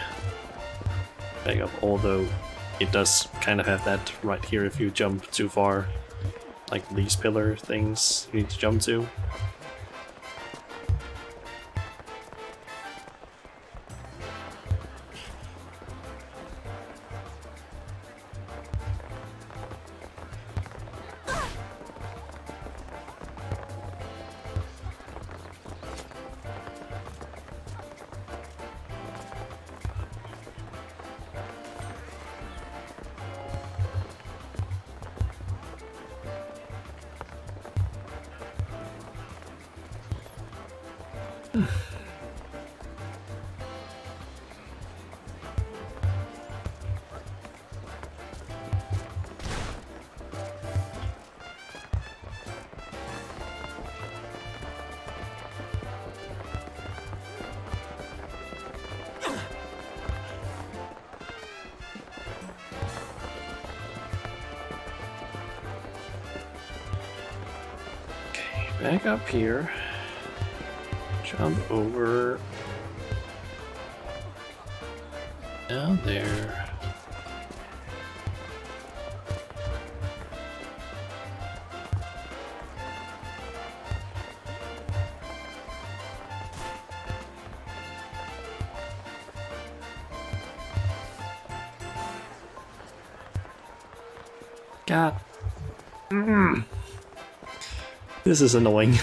[SPEAKER 1] back up, although it does kind of have that right here if you jump too far, like these pillar things you need to jump to. Back up here, jump over, down there. God. This is annoying.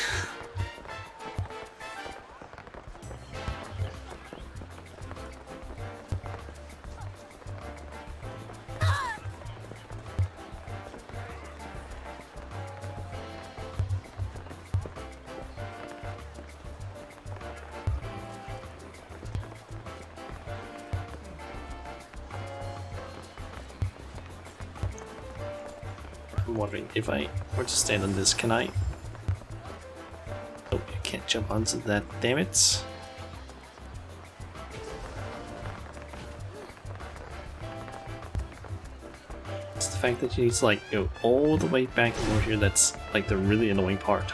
[SPEAKER 1] I'm wondering if I were to stand on this, can I? Oh, you can't jump onto that, damn it. It's the fact that you need to like go all the way back over here that's like the really annoying part.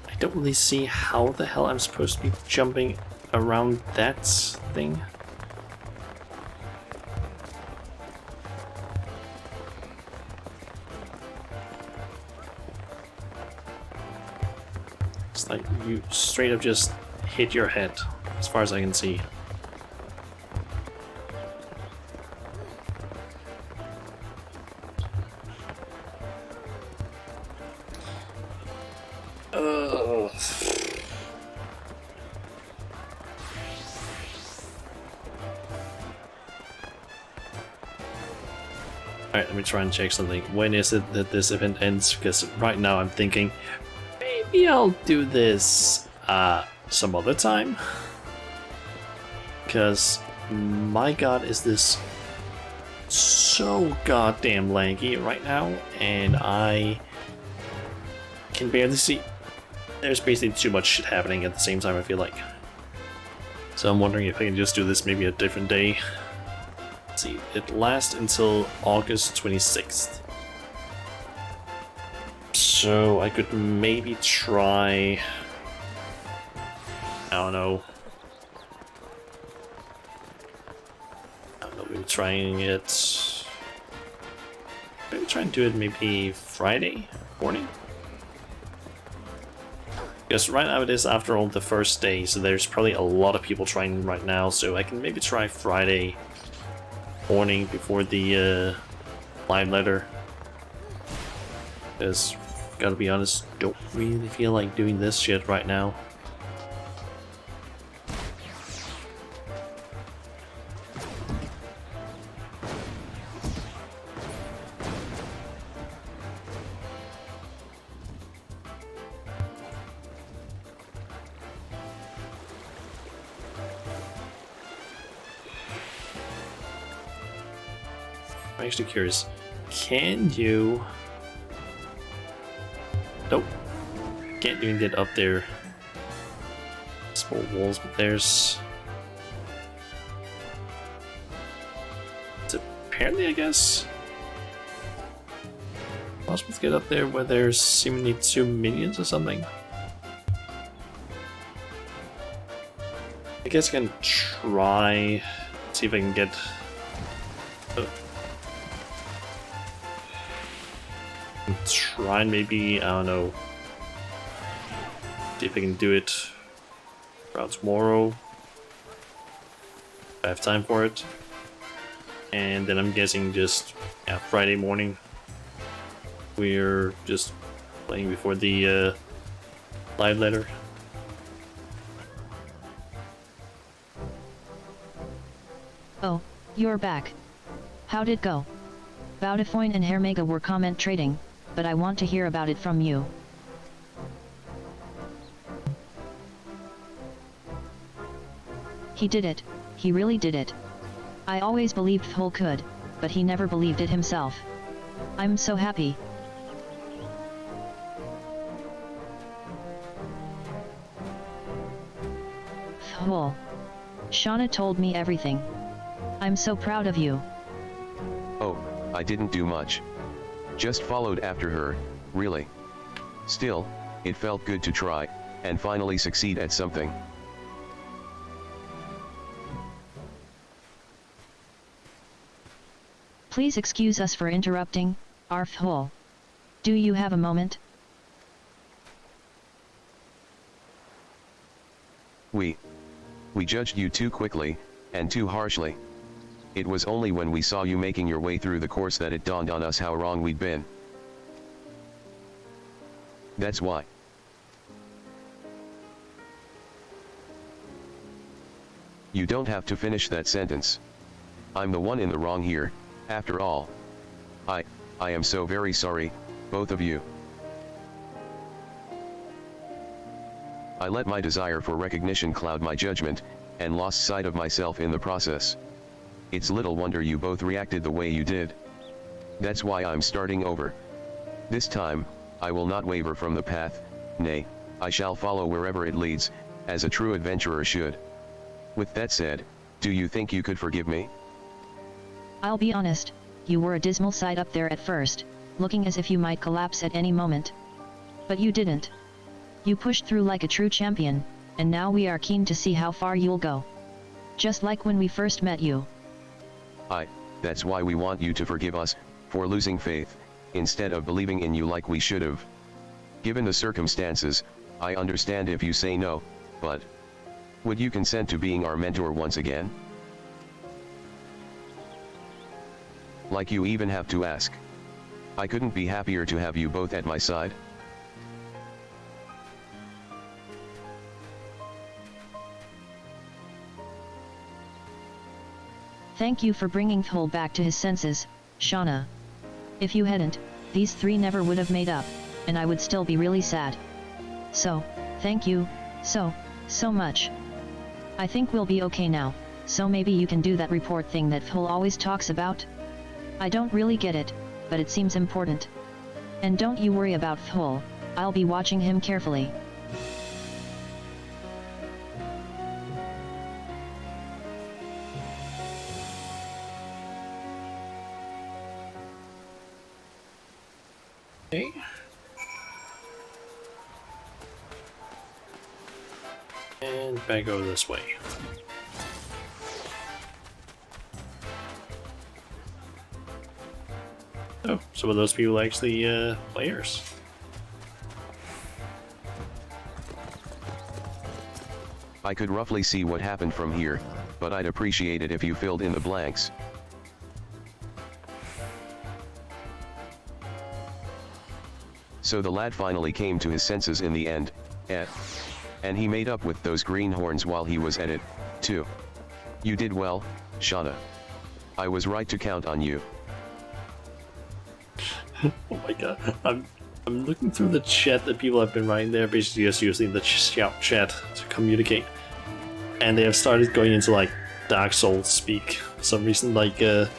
[SPEAKER 1] I don't really see how the hell I'm supposed to be jumping around that thing. It's like you straight up just hit your head, as far as I can see. Alright, let me try and check something. When is it that this event ends? Because right now I'm thinking, maybe I'll do this some other time. Because, my god, is this so goddamn laggy right now, and I can barely see. There's basically too much shit happening at the same time, I feel like. So I'm wondering if I can just do this maybe a different day. Let's see, it lasts until August 26th. So I could maybe try... I don't know, maybe trying it... Maybe try and do it maybe Friday morning? Because right now it is after all the first day, so there's probably a lot of people trying right now, so I can maybe try Friday morning before the live letter. Because, gotta be honest, don't really feel like doing this shit right now. I'm actually curious, can you... Nope. Can't even get up there. Small walls, but there's... It's apparently, I guess, possible to get up there where there's seemingly 2 minions or something. I guess I can try, see if I can get... try and maybe, I don't know, see if I can do it around tomorrow, if I have time for it. And then I'm guessing just, yeah, Friday morning we're just playing before the live letter.
[SPEAKER 3] Oh, you're back. How'd it go? Vaudefoin and Hermega were comment trading, but I want to hear about it from you. He did it, he really did it. I always believed Phol could. but he never believed it himself. I'm so happy. Thwol. Shauna told me everything. I'm so proud of you.
[SPEAKER 2] Oh, I didn't do much. Just followed after her, really. Still, it felt good to try, and finally succeed at something.
[SPEAKER 3] Please excuse us for interrupting, Thwol. Do you have a moment?
[SPEAKER 2] We judged you too quickly, and too harshly. It was only when we saw you making your way through the course that it dawned on us how wrong we'd been. That's why. You don't have to finish that sentence. I'm the one in the wrong here, after all. I am so very sorry, both of you. I let my desire for recognition cloud my judgment, and lost sight of myself in the process. It's little wonder you both reacted the way you did. That's why I'm starting over. This time, I will not waver from the path, nay, I shall follow wherever it leads, as a true adventurer should. With that said, do you think you could forgive me?
[SPEAKER 3] I'll be honest, you were a dismal sight up there at first, looking as if you might collapse at any moment. But you didn't. You pushed through like a true champion, and now we are keen to see how far you'll go. Just like when we first met you.
[SPEAKER 2] That's why we want you to forgive us, for losing faith, instead of believing in you like we should've. Given the circumstances, I understand if you say no, but would you consent to being our mentor once again? Like you even have to ask. I couldn't be happier to have you both at my side.
[SPEAKER 3] Thank you for bringing Thwol back to his senses, Shauna. If you hadn't, these three never would have made up, and I would still be really sad. So, thank you, so much. I think we'll be okay now, so maybe you can do that report thing that Thwol always talks about? I don't really get it, but it seems important. And don't you worry about Thwol, I'll be watching him carefully.
[SPEAKER 1] Okay. And back over this way. Oh, some of those people are actually players.
[SPEAKER 2] I could roughly see what happened from here, but I'd appreciate it if you filled in the blanks. So the lad finally came to his senses in the end, and he made up with those greenhorns while he was at it, too. You did well, Shauna. I was right to count on you.
[SPEAKER 1] Oh my god, I'm looking through the chat that people have been writing there, basically just using the shout chat to communicate. And they have started going into like Dark Souls speak for some reason, like or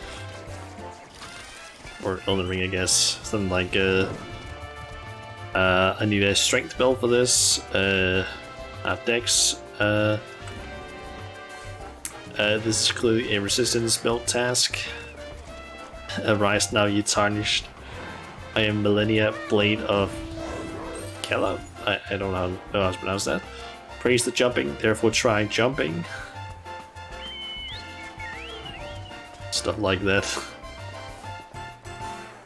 [SPEAKER 1] Elden Ring, I guess. Something like I need a strength build for this, dex. This is clearly a resistance build task. Arise now, you tarnished. I am Millennia Blade of Kella. I don't know how to pronounce that. Praise the jumping, therefore try jumping. Stuff like that.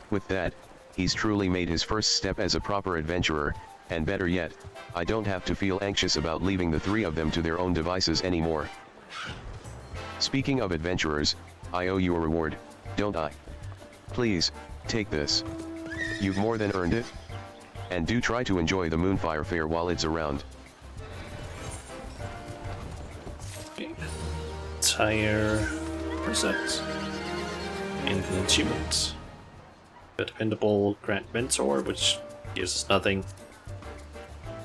[SPEAKER 2] With that, he's truly made his first step as a proper adventurer, and better yet, I don't have to feel anxious about leaving the three of them to their own devices anymore. Speaking of adventurers, I owe you a reward, don't I? Please, take this. You've more than earned it. And do try to enjoy the Moonfire Fair while it's around.
[SPEAKER 1] Okay. Tire present. And an achievement. A dependable Grant Mentor, which gives us nothing.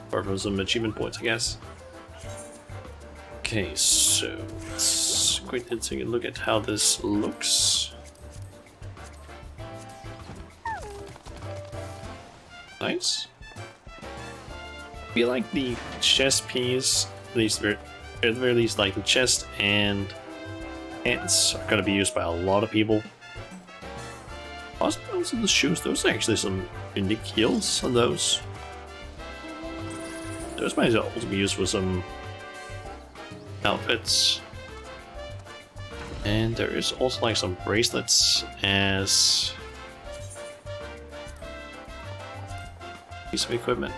[SPEAKER 1] Apart from some achievement points, I guess. Okay, so let's quickly take a look at how this looks. piece. I feel like the chest piece, at the very least, like the chest and pants are gonna be used by a lot of people. Also the shoes, those are actually some unique heels on those. Those might also be used for some outfits. And there is also like some bracelets as piece of equipment.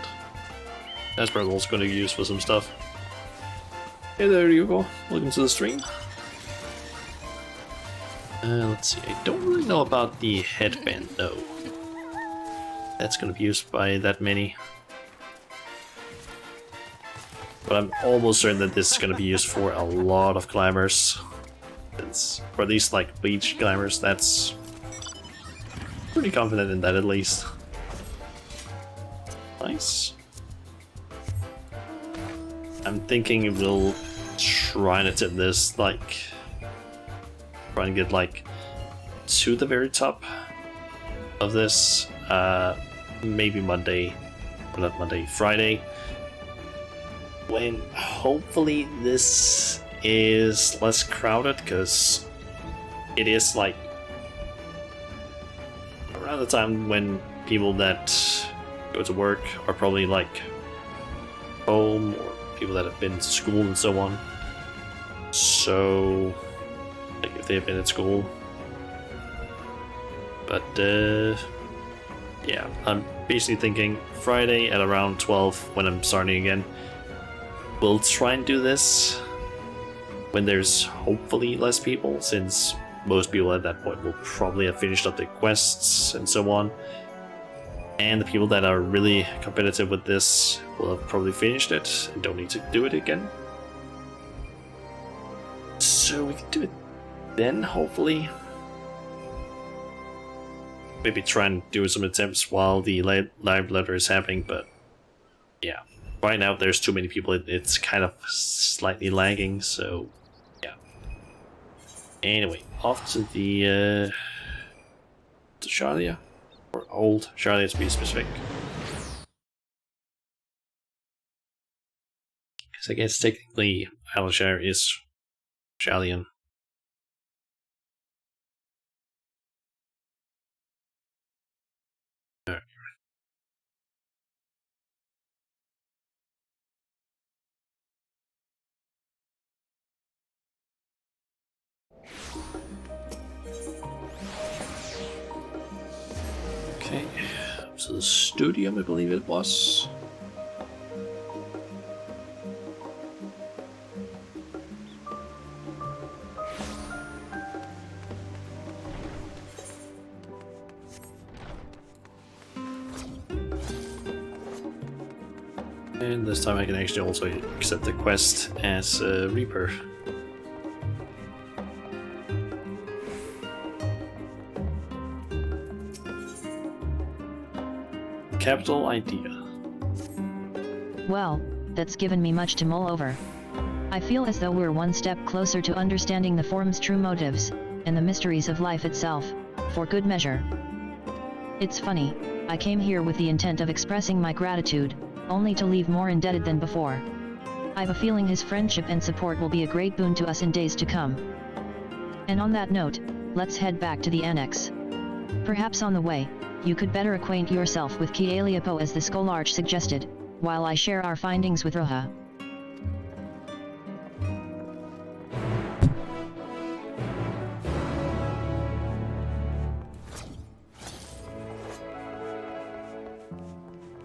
[SPEAKER 1] That's probably also going to be used for some stuff. Hey there, Hugo. Welcome to the stream. Let's see. I don't really know about the headband though. That's going to be used by that many. But I'm almost certain that this is going to be used for a lot of climbers. Or at least like bleach climbers. That's pretty confident in that at least. Nice. I'm thinking we'll try and attempt this, like, try and get like to the very top of this. Maybe Monday, or not Monday, Friday. When hopefully this is less crowded, because it is like around the time when people that go to work are probably like home, or people that have been to school and so on. So, like if they've been at school. But yeah, I'm basically thinking Friday at around 12 when I'm starting again. We'll try and do this when there's hopefully less people, since most people at that point will probably have finished up their quests and so on. And the people that are really competitive with this will have probably finished it and don't need to do it again. So we can do it then, hopefully. Maybe try and do some attempts while the live letter is happening, but yeah. Right now there's too many people, it's kind of slightly lagging, so yeah. Anyway, off to the to Charlia. Or old Charlia to be specific. Because I guess technically Alashar is Shalian. Okay, up to the studio, I believe it was. And this time I can actually also accept the quest as a Reaper. Capital idea.
[SPEAKER 3] Well, that's given me much to mull over. I feel as though we're one step closer to understanding the form's true motives, and the mysteries of life itself, for good measure. It's funny, I came here with the intent of expressing my gratitude, only to leave more indebted than before. I've a feeling his friendship and support will be a great boon to us in days to come. And on that note, let's head back to the annex. Perhaps on the way, you could better acquaint yourself with Kialiapo as the Scholarch suggested, while I share our findings with Roja.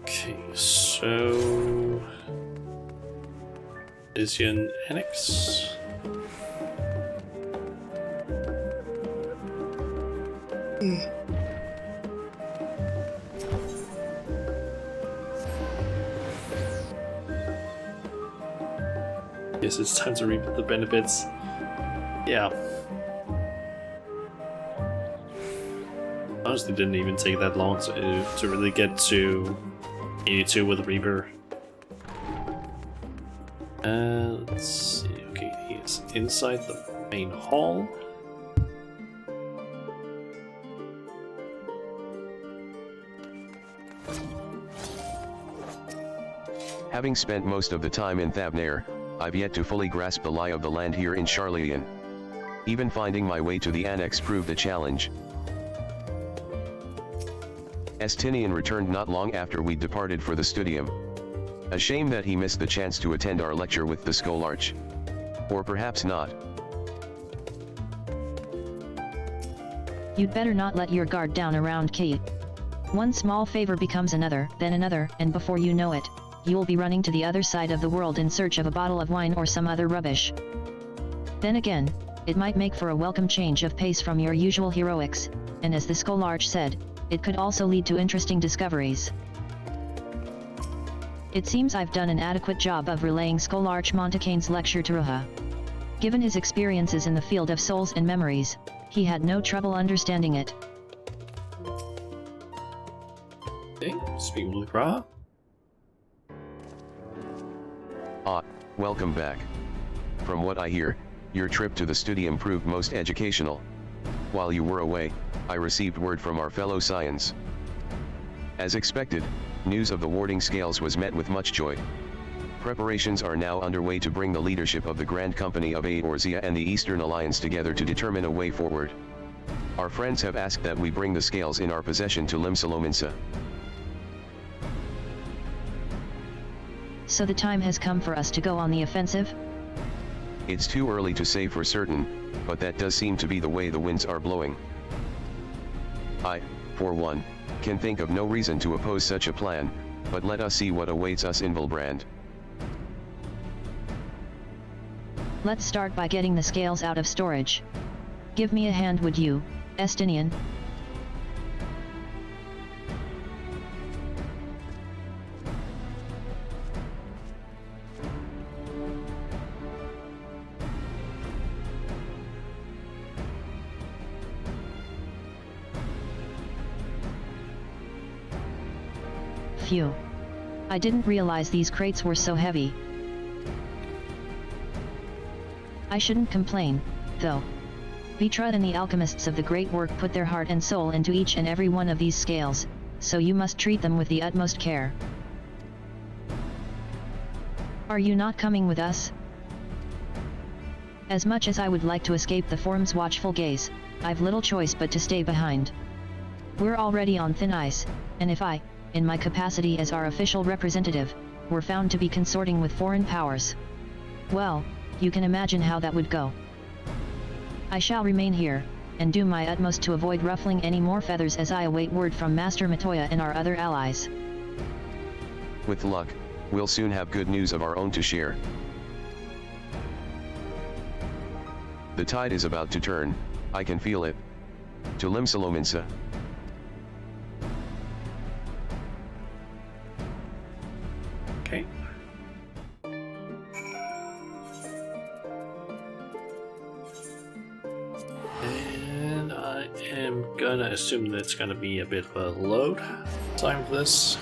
[SPEAKER 1] Okay, so is he an annex? Yes, it's time to reap the benefits. Yeah. Honestly, didn't even take that long to really get to 82 with Reaper. Let's see. Okay, he is inside the main hall.
[SPEAKER 2] Having spent most of the time in Thavnair, I've yet to fully grasp the lie of the land here in Charlian. Even finding my way to the annex proved a challenge. Estinian returned not long after we departed for the studium. A shame that he missed the chance to attend our lecture with the Scholarch. Or perhaps not.
[SPEAKER 3] You'd better not let your guard down around Kate. One small favor becomes another, then another, and before you know it, you'll be running to the other side of the world in search of a bottle of wine or some other rubbish. Then again, it might make for a welcome change of pace from your usual heroics, and as the Scholarch said, it could also lead to interesting discoveries. It seems I've done an adequate job of relaying Scholarch Montecane's lecture to Ruha. Given his experiences in the field of souls and memories, he had no trouble understanding it.
[SPEAKER 1] Okay, speaking with Gra.
[SPEAKER 2] Welcome back. From what I hear, your trip to the studium proved most educational. While you were away, I received word from our fellow Scions. As expected, news of the warding scales was met with much joy. Preparations are now underway to bring the leadership of the Grand Company of Eorzea and the Eastern Alliance together to determine a way forward. Our friends have asked that we bring the scales in our possession to Limsalominsa.
[SPEAKER 3] So the time has come for us to go on the offensive?
[SPEAKER 2] It's too early to say for certain, but that does seem to be the way the winds are blowing. I, for one, can think of no reason to oppose such a plan, but let us see what awaits us in Volbrand.
[SPEAKER 3] Let's start by getting the scales out of storage. Give me a hand, would you, Estinian? Phew. I didn't realize these crates were so heavy. I shouldn't complain, though. Vitra and the alchemists of the great work put their heart and soul into each and every one of these scales, so you must treat them with the utmost care. Are you not coming with us? As much as I would like to escape the Forum's watchful gaze, I've little choice but to stay behind. We're already on thin ice, and if I, in my capacity as our official representative, were found to be consorting with foreign powers, well, you can imagine how that would go. I shall remain here, and do my utmost to avoid ruffling any more feathers as I await word from Master Matoya and our other allies.
[SPEAKER 2] With luck, we'll soon have good news of our own to share. The tide is about to turn, I can feel it. To Limsalominsa.
[SPEAKER 1] Okay. And I am gonna assume that it's gonna be a bit of a load time for this.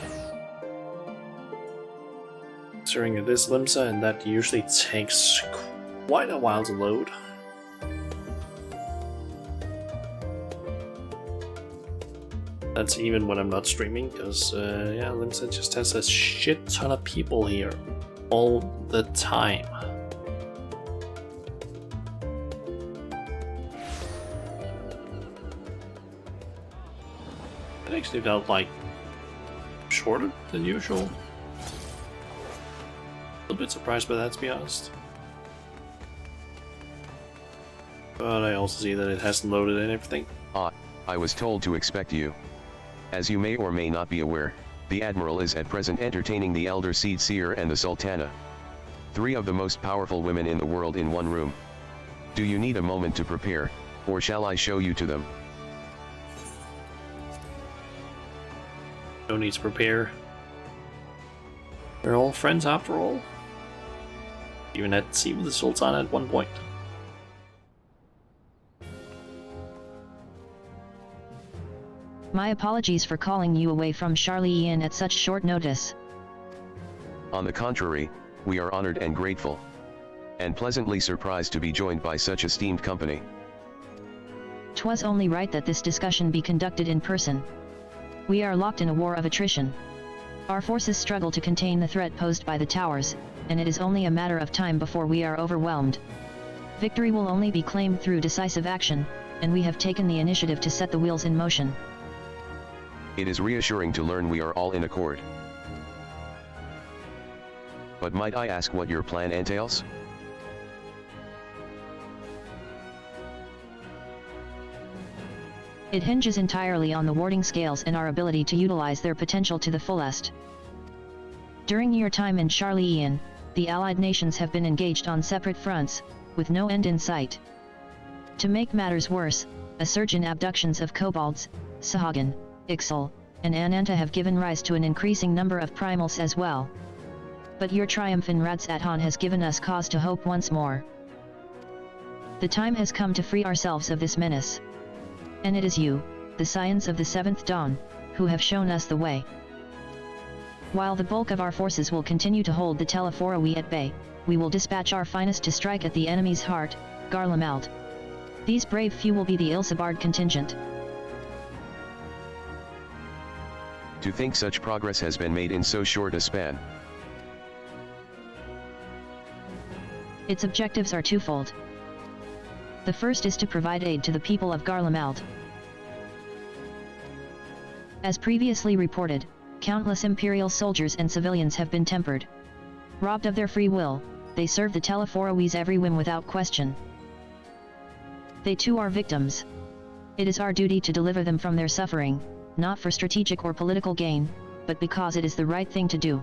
[SPEAKER 1] Considering it is Limsa, and that usually takes quite a while to load. That's even when I'm not streaming, because yeah, Limsa just has a shit ton of people here all the time. It actually felt like shorter than usual. A little bit surprised by that, to be honest. But I also see that it hasn't loaded and everything.
[SPEAKER 2] I was told to expect you. As you may or may not be aware, the Admiral is at present entertaining the Elder Seed Seer and the Sultana. 3 of the most powerful women in the world in one room. Do you need a moment to prepare, or shall I show you to them?
[SPEAKER 1] No need to prepare. We're all friends after all. Even had to see with the Sultana at one point.
[SPEAKER 3] My apologies for calling you away from Charlian at such short notice.
[SPEAKER 2] On the contrary, we are honored and grateful. And pleasantly surprised to be joined by such esteemed company.
[SPEAKER 3] 'Twas only right that this discussion be conducted in person. We are locked in a war of attrition. Our forces struggle to contain the threat posed by the towers, and it is only a matter of time before we are overwhelmed. Victory will only be claimed through decisive action, and we have taken the initiative to set the wheels in motion.
[SPEAKER 2] It is reassuring to learn we are all in accord. But might I ask what your plan entails?
[SPEAKER 3] It hinges entirely on the warding scales and our ability to utilize their potential to the fullest. During your time in Charlian, the Allied nations have been engaged on separate fronts, with no end in sight. To make matters worse, a surge in abductions of kobolds, Sahagin, Ixal, and Ananta have given rise to an increasing number of primals as well. But your triumph in Radz-at-Han has given us cause to hope once more. The time has come to free ourselves of this menace. And it is you, the Scions of the Seventh Dawn, who have shown us the way. While the bulk of our forces will continue to hold the Telephorowi at bay, we will dispatch our finest to strike at the enemy's heart, Garlemald. These brave few will be the Ilsabard contingent.
[SPEAKER 2] To think such progress has been made in so short a span.
[SPEAKER 3] Its objectives are twofold. The first is to provide aid to the people of Garlemald. As previously reported, countless Imperial soldiers and civilians have been tempered. Robbed of their free will, they serve the Telephorowis every whim without question. They too are victims. It is our duty to deliver them from their suffering, not for strategic or political gain, but because it is the right thing to do.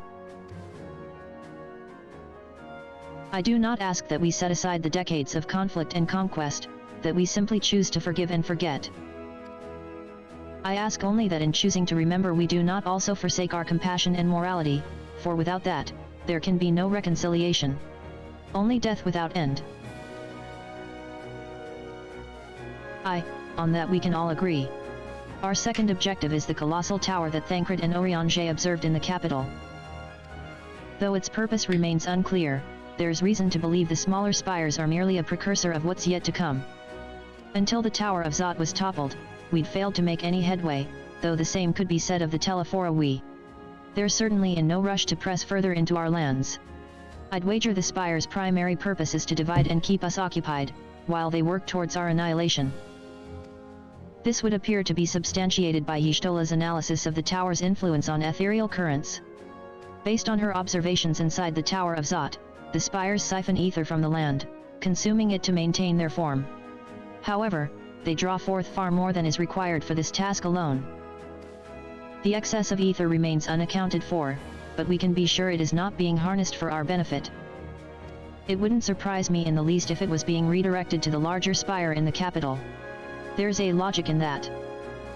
[SPEAKER 3] I do not ask that we set aside the decades of conflict and conquest, that we simply choose to forgive and forget. I ask only that in choosing to remember we do not also forsake our compassion and morality, for without that, there can be no reconciliation. Only death without end. On that we can all agree. Our second objective is the colossal tower that Thancred and Oriange observed in the capital. Though its purpose remains unclear, there's reason to believe the smaller spires are merely a precursor of what's yet to come. Until the Tower of Zot was toppled, we'd failed to make any headway, though the same could be said of the Telephorowi. They're certainly in no rush to press further into our lands. I'd wager the spire's primary purpose is to divide and keep us occupied, while they work towards our annihilation. This would appear to be substantiated by Y'shtola's analysis of the tower's influence on ethereal currents. Based on her observations inside the Tower of Zot, the spires siphon ether from the land, consuming it to maintain their form. However, they draw forth far more than is required for this task alone. The excess of ether remains unaccounted for, but we can be sure it is not being harnessed for our benefit. It wouldn't surprise me in the least if it was being redirected to the larger spire in the capital. There's a logic in that.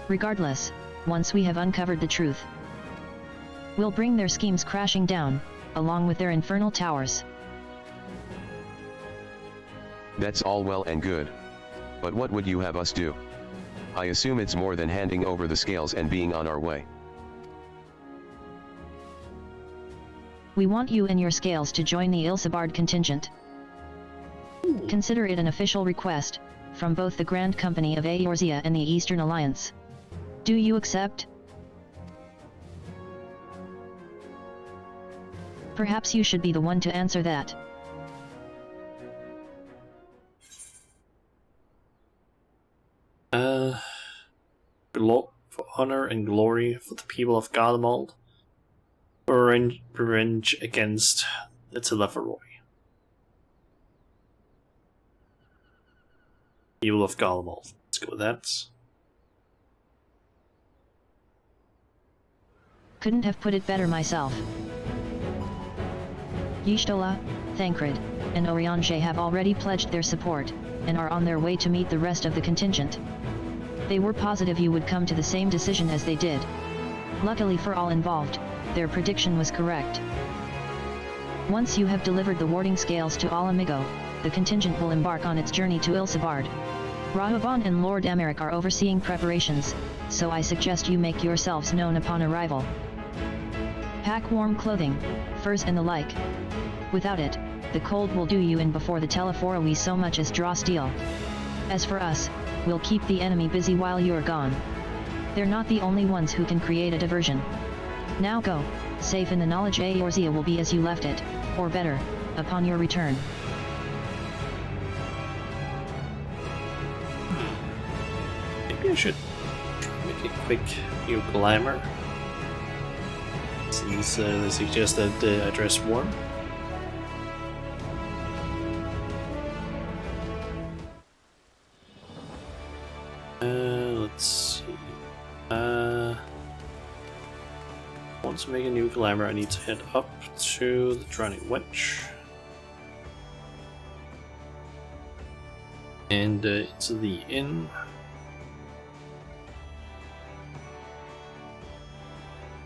[SPEAKER 3] Regardless, once we have uncovered the truth, we'll bring their schemes crashing down, along with their infernal towers.
[SPEAKER 2] That's all well and good. But what would you have us do? I assume it's more than handing over the scales and being on our way.
[SPEAKER 3] We want you and your scales to join the Ilsabard contingent. Consider it an official request, from both the Grand Company of Eorzea and the Eastern Alliance. Do you accept? Perhaps you should be the one to answer that.
[SPEAKER 1] For honor and glory for the people of Garlemald. Revenge against the Telephoroi. People of Garlemald. Let's go with that.
[SPEAKER 3] Couldn't have put it better myself. Y'shtola, Thancred, and Oriange have already pledged their support, and are on their way to meet the rest of the contingent. They were positive you would come to the same decision as they did. Luckily for all involved, their prediction was correct. Once you have delivered the warding scales to Alamigo, the contingent will embark on its journey to Ilsabard. Rahovan and Lord Emeric are overseeing preparations, so I suggest you make yourselves known upon arrival. Pack warm clothing, furs and the like. Without it, the cold will do you in before the Telephoroi so much as draw steel. As for us, we'll keep the enemy busy while you're gone. They're not the only ones who can create a diversion. Now go. Safe in the knowledge Eorzea will be as you left it, or better, upon your return.
[SPEAKER 1] Maybe I should make a quick new glamour. Since they suggest that I dress warm. Let's see. Want to make a new glamour, I need to head up to the Drowning Wench. And into the inn.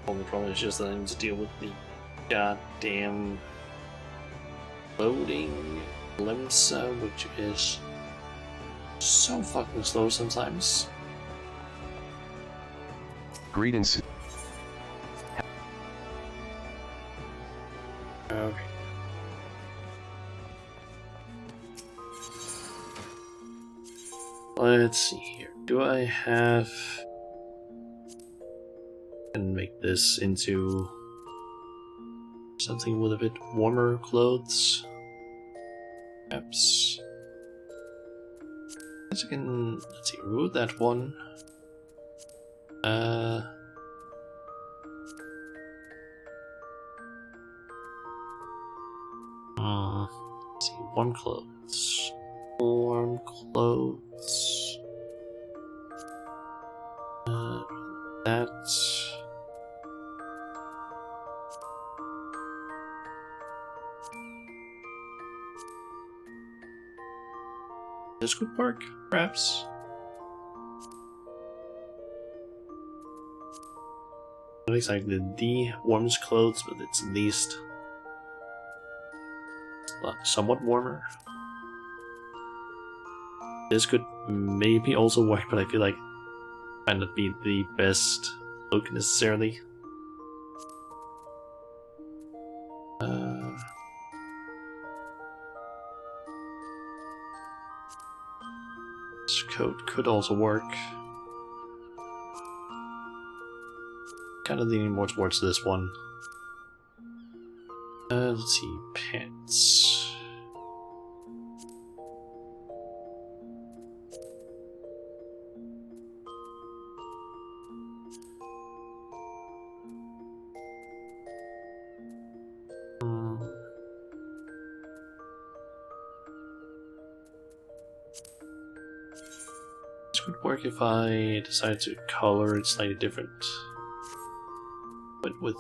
[SPEAKER 1] Only problem is just that I need to deal with the goddamn loading Lemsa, which is so fucking slow sometimes.
[SPEAKER 2] Greetings.
[SPEAKER 1] Okay. Let's see here. Do I have... and make this into something with a bit warmer clothes? Perhaps. I can, let's see, remove that one. Let's see, warm clothes. Warm clothes. That. This could work, perhaps. Not exactly the warmest clothes, but it's at least somewhat warmer. This could maybe also work, but I feel like it might not be the best look necessarily. This coat could also work. Kind of leaning more towards this one. Let's see, pants. This would work if I decide to color it slightly different. But with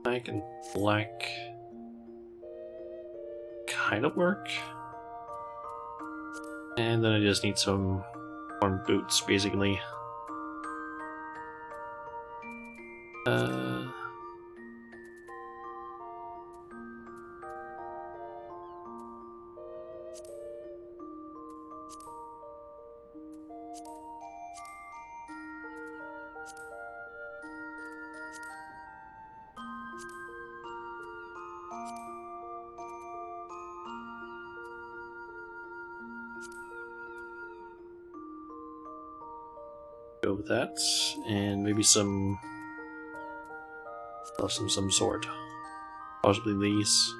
[SPEAKER 1] black and black kind of work. And then I just need some worn boots, basically. Go with that, and maybe some some sort. Possibly these.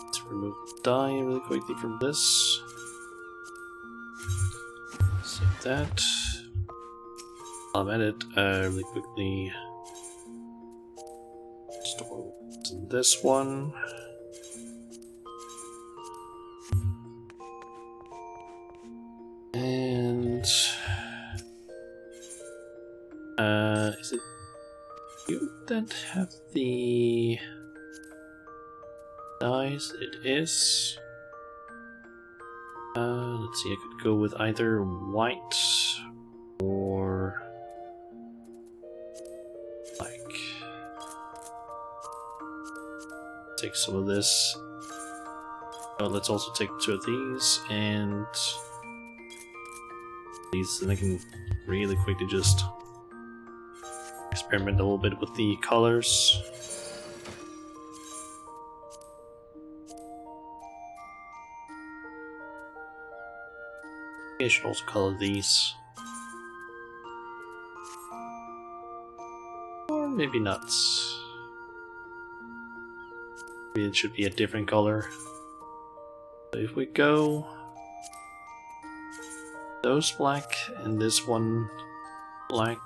[SPEAKER 1] Let's remove the dye really quickly from this. Save that. I'll edit really quickly. Store this one. And is it you that have the dyes? It is. Let's see, I could go with either white or black. Take some of this. Oh, let's also take 2 of these and these, and I can really quickly just experiment a little bit with the colors. I should also color these. maybe not. Maybe it should be a different color. So if we go those black and this one black,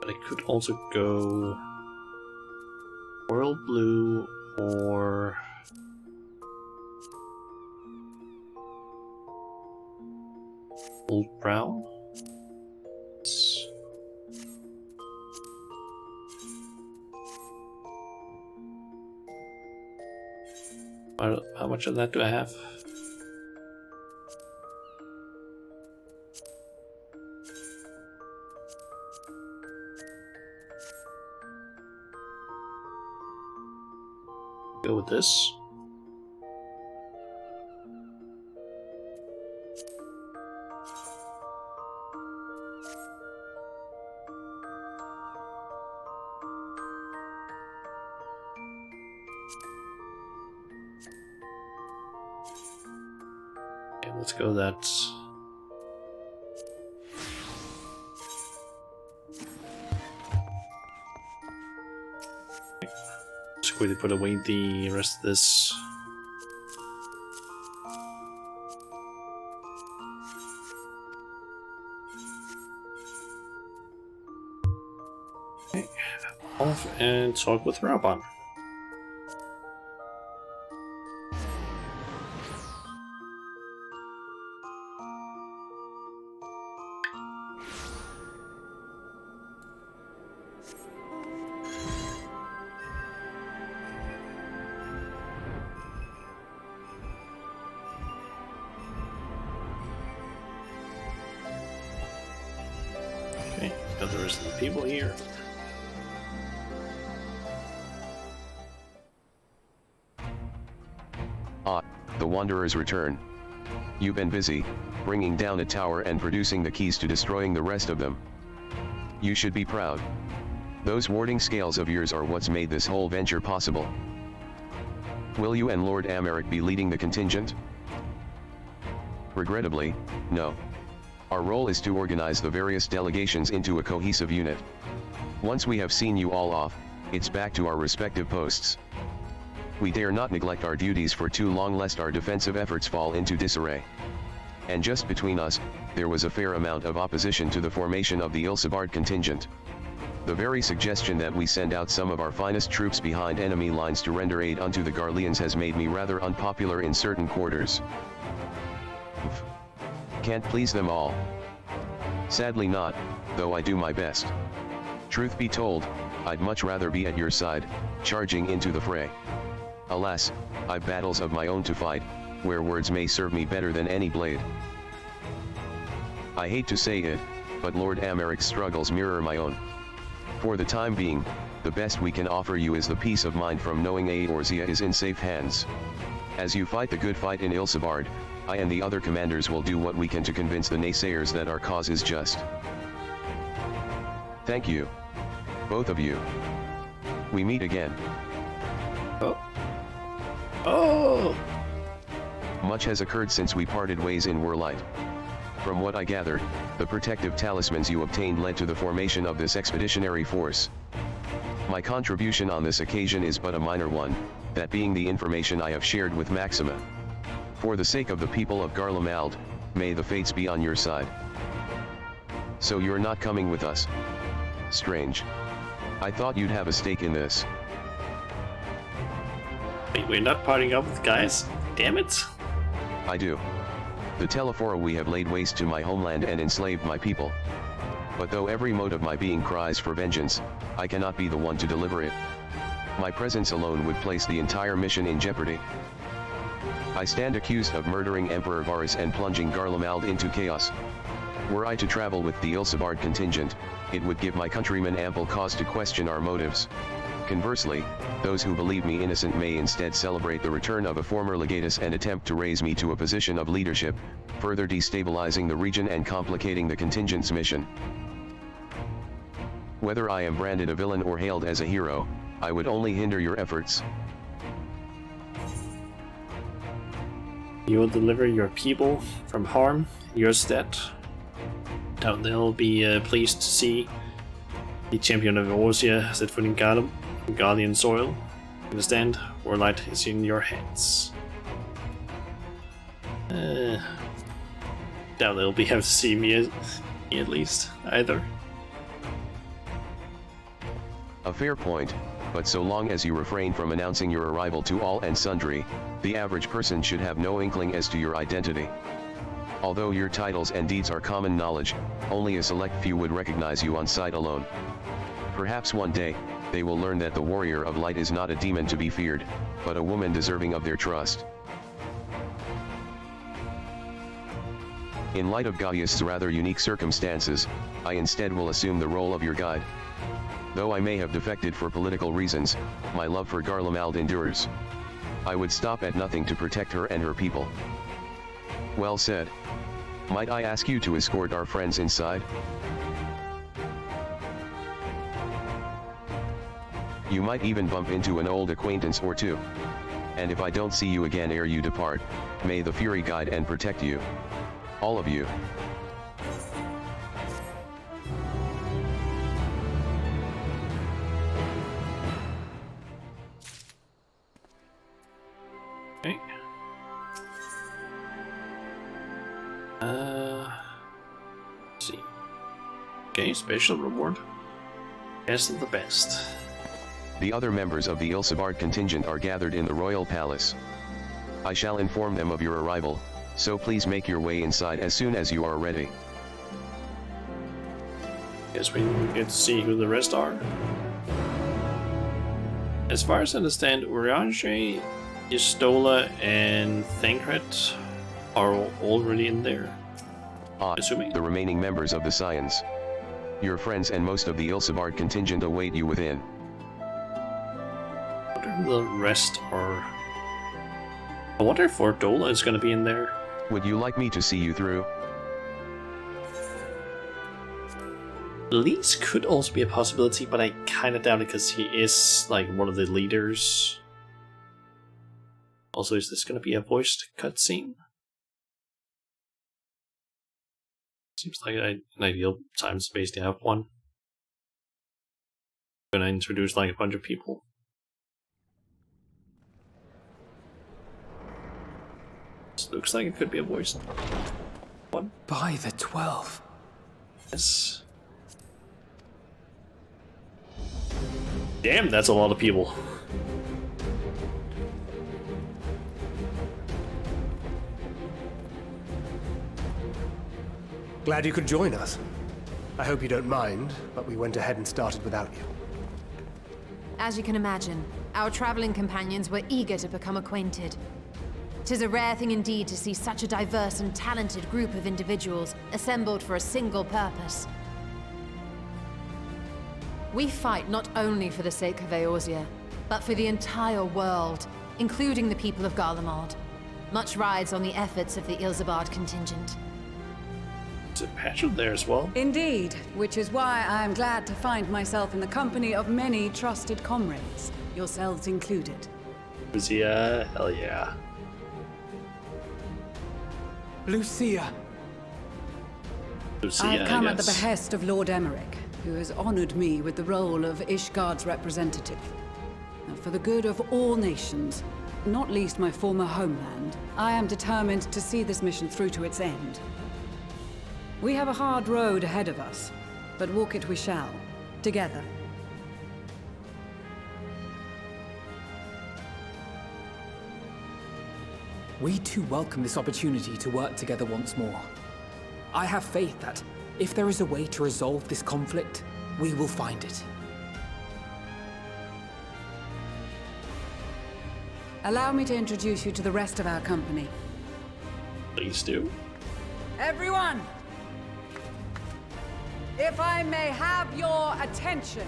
[SPEAKER 1] but I could also go royal blue or gold brown. How much of that do I have? Go with this. Okay, let's go that. Just quickly put away the rest of this. Okay, off and talk with Raban. Okay, got the rest of the people here.
[SPEAKER 2] Ah, the Wanderers return. You've been busy, bringing down a tower and producing the keys to destroying the rest of them. You should be proud. Those warding scales of yours are what's made this whole venture possible. Will you and Lord Americ be leading the contingent? Regrettably, no. Our role is to organize the various delegations into a cohesive unit. Once we have seen you all off, it's back to our respective posts. We dare not neglect our duties for too long lest our defensive efforts fall into disarray. And just between us, there was a fair amount of opposition to the formation of the Ilsabard contingent. The very suggestion that we send out some of our finest troops behind enemy lines to render aid unto the Garleans has made me rather unpopular in certain quarters. Can't please them all. Sadly not, though I do my best. Truth be told, I'd much rather be at your side, charging into the fray. Alas, I've battles of my own to fight, where words may serve me better than any blade. I hate to say it, but Lord Amaric's struggles mirror my own. For the time being, the best we can offer you is the peace of mind from knowing Eorzea is in safe hands. As you fight the good fight in Ilsabard, I and the other commanders will do what we can to convince the naysayers that our cause is just. Thank you. Both of you. We meet again.
[SPEAKER 1] Oh. Oh!
[SPEAKER 2] Much has occurred since we parted ways in Werlight. From what I gathered, the protective talismans you obtained led to the formation of this expeditionary force. My contribution on this occasion is but a minor one, that being the information I have shared with Maxima. For the sake of the people of Garlemald, may the fates be on your side. So you're not coming with us? Strange. I thought you'd have a stake in this.
[SPEAKER 1] Wait, we're not parting up with guys? Damn it!
[SPEAKER 2] I do. The Telephora we have laid waste to my homeland and enslaved my people. But though every mote of my being cries for vengeance, I cannot be the one to deliver it. My presence alone would place the entire mission in jeopardy. I stand accused of murdering Emperor Varus and plunging Garlemald into chaos. Were I to travel with the Ilsabard contingent, it would give my countrymen ample cause to question our motives. Conversely, those who believe me innocent may instead celebrate the return of a former legatus and attempt to raise me to a position of leadership, further destabilizing the region and complicating the contingent's mission. Whether I am branded a villain or hailed as a hero, I would only hinder your efforts.
[SPEAKER 1] You will deliver your people from harm, your stead. Now they'll be pleased to see The champion of Eorzea set foot in Guardian soil. Understand? Warlight is in your hands. Doubt they'll be able to see me at least, either.
[SPEAKER 2] A fair point, but so long as you refrain from announcing your arrival to all and sundry, the average person should have no inkling as to your identity. Although your titles and deeds are common knowledge, only a select few would recognize you on sight alone. Perhaps one day, they will learn that the Warrior of Light is not a demon to be feared, but a woman deserving of their trust. In light of Gaius's rather unique circumstances, I instead will assume the role of your guide. Though I may have defected for political reasons, my love for Garlemald endures. I would stop at nothing to protect her and her people. Well said. Might I ask you to escort our friends inside? You might even bump into an old acquaintance or two. And if I don't see you again ere you depart, may the Fury guide and protect you. All of you.
[SPEAKER 1] Okay. Let's see. Okay, special reward. Best of the best.
[SPEAKER 2] The other members of the Ilsebard contingent are gathered in the royal palace. I shall inform them of your arrival, so please make your way inside as soon as you are ready.
[SPEAKER 1] Guess we get to see who the rest are. As far as I understand, Urianger, Istola, and Thancred are already in there. Assuming.
[SPEAKER 2] The remaining members of the Scions. Your friends and most of the Ilsebard contingent await you within.
[SPEAKER 1] I wonder who the rest are. I wonder if Fordola is going to be in there.
[SPEAKER 2] Would you like me to see you through?
[SPEAKER 1] Lise could also be a possibility, but I kind of doubt it because he is like one of the leaders. Also, is this going to be a voiced cutscene? Seems like an ideal time space to have one. I'm going to introduce like a bunch of people. This looks like it could be a voiced one.
[SPEAKER 4] By the 12.
[SPEAKER 1] Yes. Damn, that's a lot of people.
[SPEAKER 4] Glad you could join us. I hope you don't mind, but we went ahead and started without you.
[SPEAKER 5] As you can imagine, our traveling companions were eager to become acquainted. 'Tis a rare thing indeed to see such a diverse and talented group of individuals assembled for a single purpose. We fight not only for the sake of Eorzea, but for the entire world, including the people of Garlemald. Much rides on the efforts of the Ilsebard contingent.
[SPEAKER 1] Is it Patrick there as well?
[SPEAKER 6] Indeed, which is why I am glad to find myself in the company of many trusted comrades, yourselves included.
[SPEAKER 1] Lucia, hell yeah.
[SPEAKER 4] Lucia!
[SPEAKER 1] Lucia,
[SPEAKER 6] I've come
[SPEAKER 1] I
[SPEAKER 6] at the
[SPEAKER 1] guess.
[SPEAKER 6] behest of Lord Emmerich, who has honored me with the role of Ishgard's representative. Now, for the good of all nations, not least my former homeland, I am determined to see this mission through to its end. We have a hard road ahead of us, but walk it we shall, together.
[SPEAKER 7] We too welcome this opportunity to work together once more. I have faith that, if there is a way to resolve this conflict, we will find it.
[SPEAKER 6] Allow me to introduce you to the rest of our company.
[SPEAKER 1] Please do.
[SPEAKER 6] Everyone! If I may have your attention.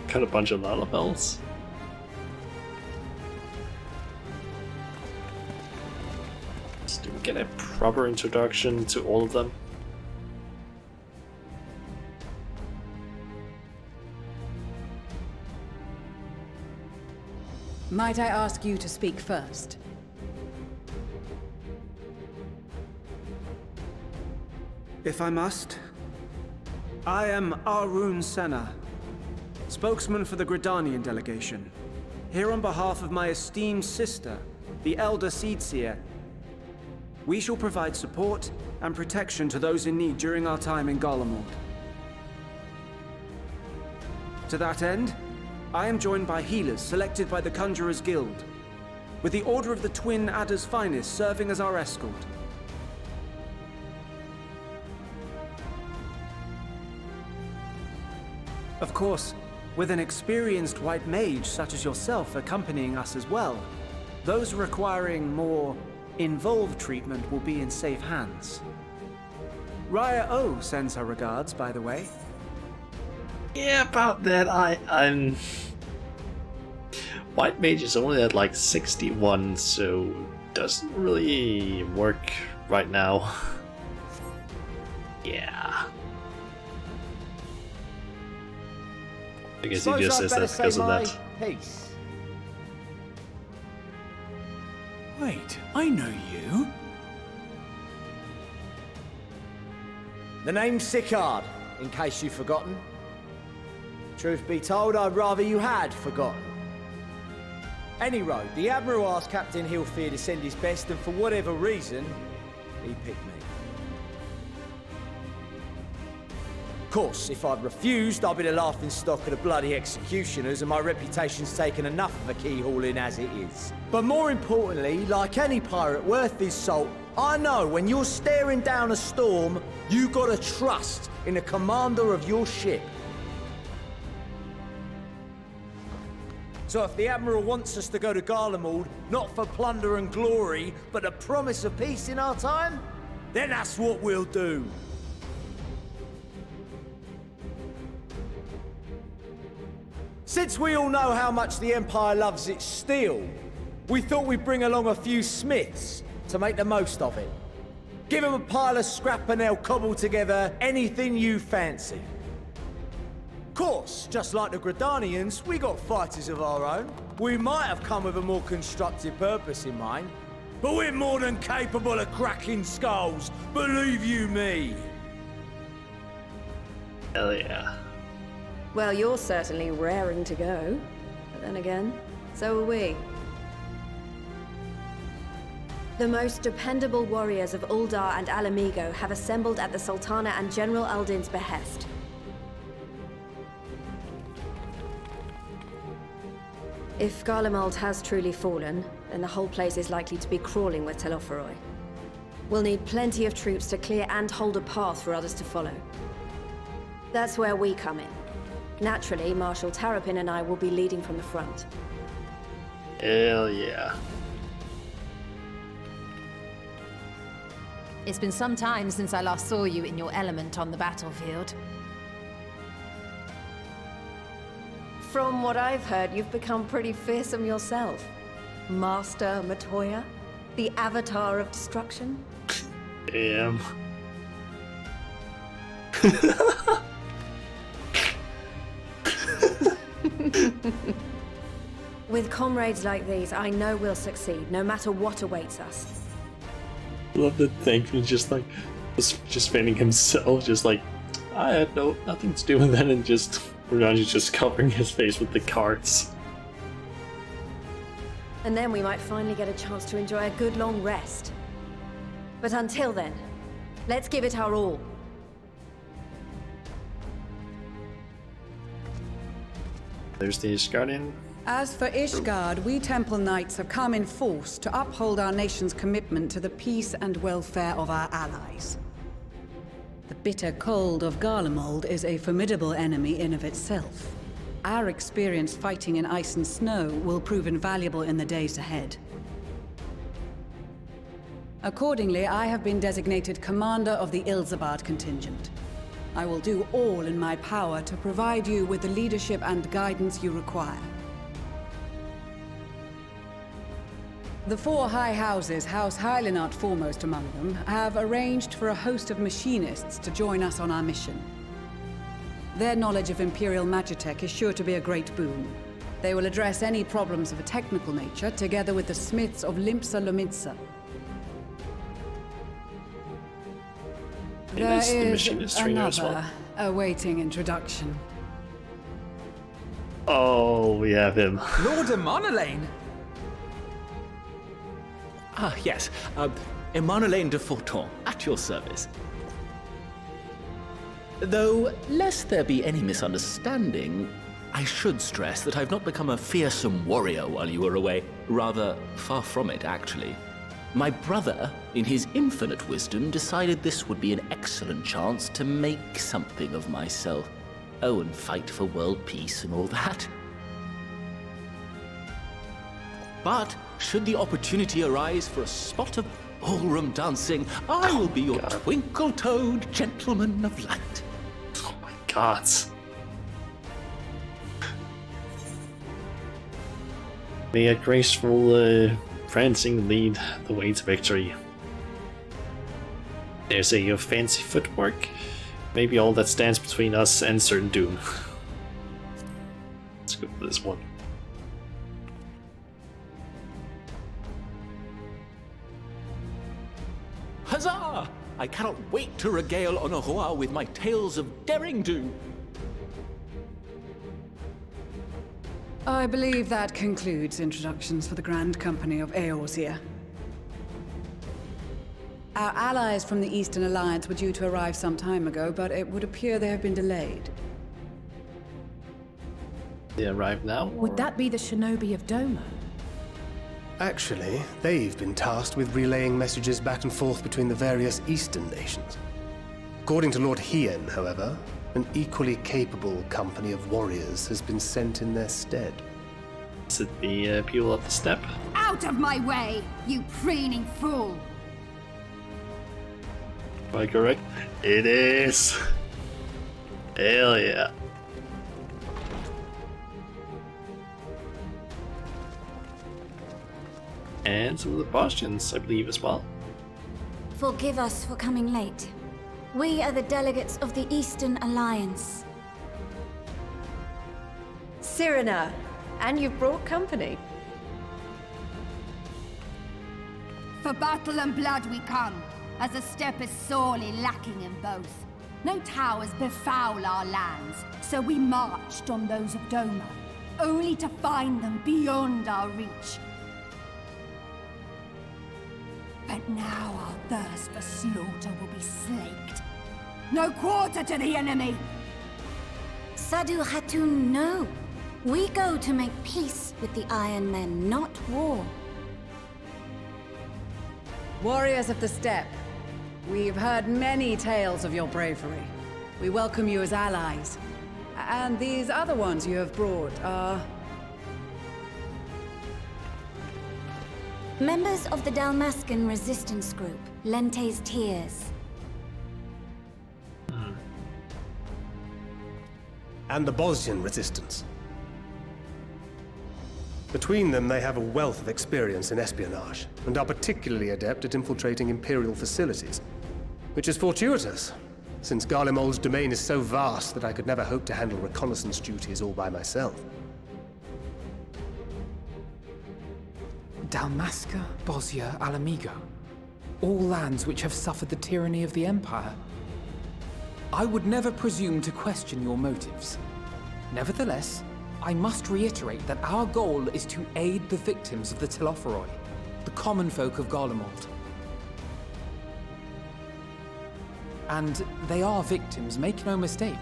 [SPEAKER 1] Got a bunch of lalabels. Do we get a proper introduction to all of them?
[SPEAKER 6] Might I ask you to speak first?
[SPEAKER 8] If I must. I am Arun Senna, spokesman for the Gridanian delegation. Here on behalf of my esteemed sister, the Elder Seedseer. We shall provide support and protection to those in need during our time in Garlemald. To that end, I am joined by healers selected by the Conjurers Guild, with the Order of the Twin Adder's Finest serving as our escort. Of course, with an experienced white mage such as yourself accompanying us as well, those requiring more involved treatment will be in safe hands. Raya O sends her regards, by the way.
[SPEAKER 1] Yeah, about that, I'm... White Mage is only at like 61, so doesn't really work right now. Yeah. I guess he just says that because of that.
[SPEAKER 9] Peace.
[SPEAKER 10] Wait, I know you.
[SPEAKER 9] The name's Sicard, in case you've forgotten. Truth be told, I'd rather you had forgotten. Any road, the Admiral asked Captain Hillfear to send his best, and for whatever reason, he picked me. Of course, if I'd refused, I'd be the laughingstock of the bloody executioners, and my reputation's taken enough of a keyhauling as it is. But more importantly, like any pirate worth his salt, I know when you're staring down a storm, you gotta trust in the commander of your ship. So if the Admiral wants us to go to Garlemald, not for plunder and glory, but a promise of peace in our time, then that's what we'll do. Since we all know how much the Empire loves its steel, we thought we'd bring along a few smiths to make the most of it. Give them a pile of scrap and they'll cobble together anything you fancy. Of course, just like the Gridanians, we got fighters of our own. We might have come with a more constructive purpose in mind, but we're more than capable of cracking skulls, believe you me.
[SPEAKER 1] Hell yeah.
[SPEAKER 11] Well, you're certainly raring to go. But then again, so are we. The most dependable warriors of Uldar and Alamigo have assembled at the Sultana and General Aldin's behest. If Garlemald has truly fallen, then the whole place is likely to be crawling with Telophoroi. We'll need plenty of troops to clear and hold a path for others to follow. That's where we come in. Naturally, Marshal Tarapin and I will be leading from the front.
[SPEAKER 1] Hell yeah.
[SPEAKER 5] It's been some time since I last saw you in your element on the battlefield.
[SPEAKER 11] From what I've heard, you've become pretty fearsome yourself. Master Matoya, the Avatar of Destruction.
[SPEAKER 1] Damn.
[SPEAKER 11] With comrades like these, I know we'll succeed, no matter what awaits us.
[SPEAKER 1] Love the thing, he's just like, just fanning himself, just like, I had nothing to do with that, and just, Ronanji's just covering his face with the cards.
[SPEAKER 11] And then we might finally get a chance to enjoy a good long rest. But until then, let's give it our all.
[SPEAKER 1] There's the Guardian.
[SPEAKER 6] As for Ishgard, we Temple Knights have come in force to uphold our nation's commitment to the peace and welfare of our allies. The bitter cold of Garlemald is a formidable enemy in of itself. Our experience fighting in ice and snow will prove invaluable in the days ahead. Accordingly, I have been designated commander of the Ilzabard contingent. I will do all in my power to provide you with the leadership and guidance you require. The four high houses, House Hylinart foremost among them, have arranged for a host of machinists to join us on our mission. Their knowledge of Imperial Magitech is sure to be a great boon. They will address any problems of a technical nature, together with the smiths of Limpsa Lomitsa. There
[SPEAKER 1] is the
[SPEAKER 6] is
[SPEAKER 1] machinist trainer as well.
[SPEAKER 6] another awaiting introduction.
[SPEAKER 1] Oh, we have him.
[SPEAKER 7] Lord Emanolaine!
[SPEAKER 10] Ah, yes. Emanolaine de Forton, at your service. Though, lest there be any misunderstanding, I should stress that I've not become a fearsome warrior while you were away. Rather, far from it, actually. My brother, in his infinite wisdom, decided this would be an excellent chance to make something of myself. Oh, and fight for world peace and all that. But, should the opportunity arise for a spot of ballroom dancing, I will be your twinkle-toed gentleman of light.
[SPEAKER 1] Oh my god. May a graceful prancing lead the way to victory. There's a fancy footwork. Maybe all that stands between us and certain doom. Let's go for this one.
[SPEAKER 10] Huzzah! I cannot wait to regale Honoroa with my tales of daring-do.
[SPEAKER 6] I believe that concludes introductions for the Grand Company of Eorzea. Our allies from the Eastern Alliance were due to arrive some time ago, but it would appear they have been delayed.
[SPEAKER 1] They arrive now?
[SPEAKER 12] Would that be the shinobi of Doma?
[SPEAKER 4] Actually, they've been tasked with relaying messages back and forth between the various Eastern nations. According to Lord Hien, however, an equally capable company of warriors has been sent in their stead.
[SPEAKER 1] Is it the people at the step?
[SPEAKER 13] Out of my way, you preening fool!
[SPEAKER 1] Am I correct? It is! Hell yeah. And some of the bastions, I believe, as well.
[SPEAKER 13] Forgive us for coming late. We are the delegates of the Eastern Alliance.
[SPEAKER 11] Cyrena, and you've brought company.
[SPEAKER 13] For battle and blood we come, as the steppe is sorely lacking in both. No towers befoul our lands, so we marched on those of Doma, only to find them beyond our reach. But now our thirst for slaughter will be slaked. No quarter to the enemy! Sadu Hatun, no. We go to make peace with the Iron Men, not war.
[SPEAKER 6] Warriors of the Steppe, we've heard many tales of your bravery. We welcome you as allies. And these other ones you have brought are...
[SPEAKER 13] Members of the Dalmascan resistance group, Lente's Tears.
[SPEAKER 4] And the Bosnian resistance. Between them, they have a wealth of experience in espionage, and are particularly adept at infiltrating Imperial facilities. Which is fortuitous, since Garlemald's domain is so vast that I could never hope to handle reconnaissance duties all by myself.
[SPEAKER 7] Dalmasca, Bosnia, Alamigo. All lands which have suffered the tyranny of the Empire. I would never presume to question your motives. Nevertheless, I must reiterate that our goal is to aid the victims of the Telophoroi, the common folk of Garlemald. And they are victims, make no mistake.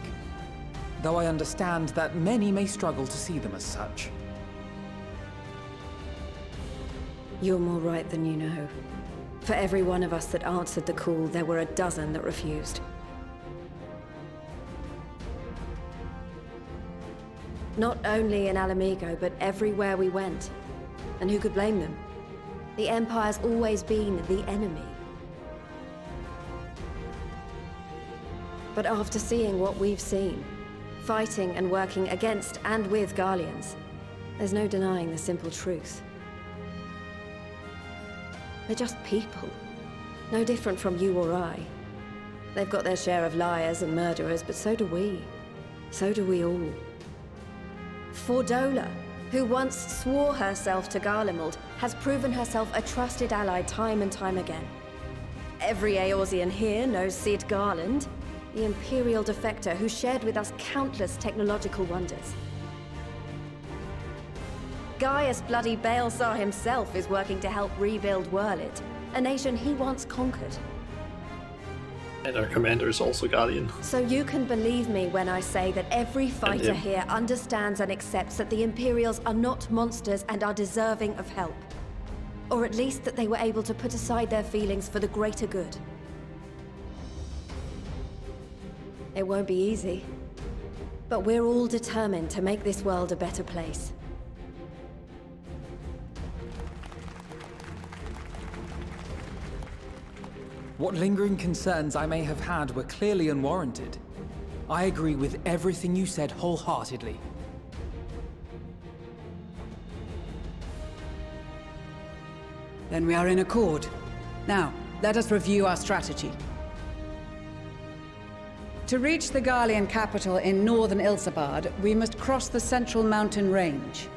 [SPEAKER 7] Though I understand that many may struggle to see them as such.
[SPEAKER 11] You're more right than you know. For every one of us that answered the call, there were a dozen that refused. Not only in Alamigo, but everywhere we went. And who could blame them? The Empire's always been the enemy. But after seeing what we've seen, fighting and working against and with Garleans, there's no denying the simple truth. They're just people. No different from you or I. They've got their share of liars and murderers, but so do we. So do we all. Fordola, who once swore herself to Garlemald, has proven herself a trusted ally time and time again. Every Eorzean here knows Sid Garland, the Imperial defector who shared with us countless technological wonders. Gaius bloody Balesar himself is working to help rebuild Wurlid, a nation he once conquered.
[SPEAKER 1] And our commander is also Guardian.
[SPEAKER 11] So you can believe me when I say that every fighter here understands and accepts that the Imperials are not monsters and are deserving of help. Or at least that they were able to put aside their feelings for the greater good. It won't be easy, but we're all determined to make this world a better place.
[SPEAKER 7] What lingering concerns I may have had were clearly unwarranted. I agree with everything you said wholeheartedly.
[SPEAKER 6] Then we are in accord. Now, let us review our strategy. To reach the Garlean capital in northern Ilsabard, we must cross the central mountain range.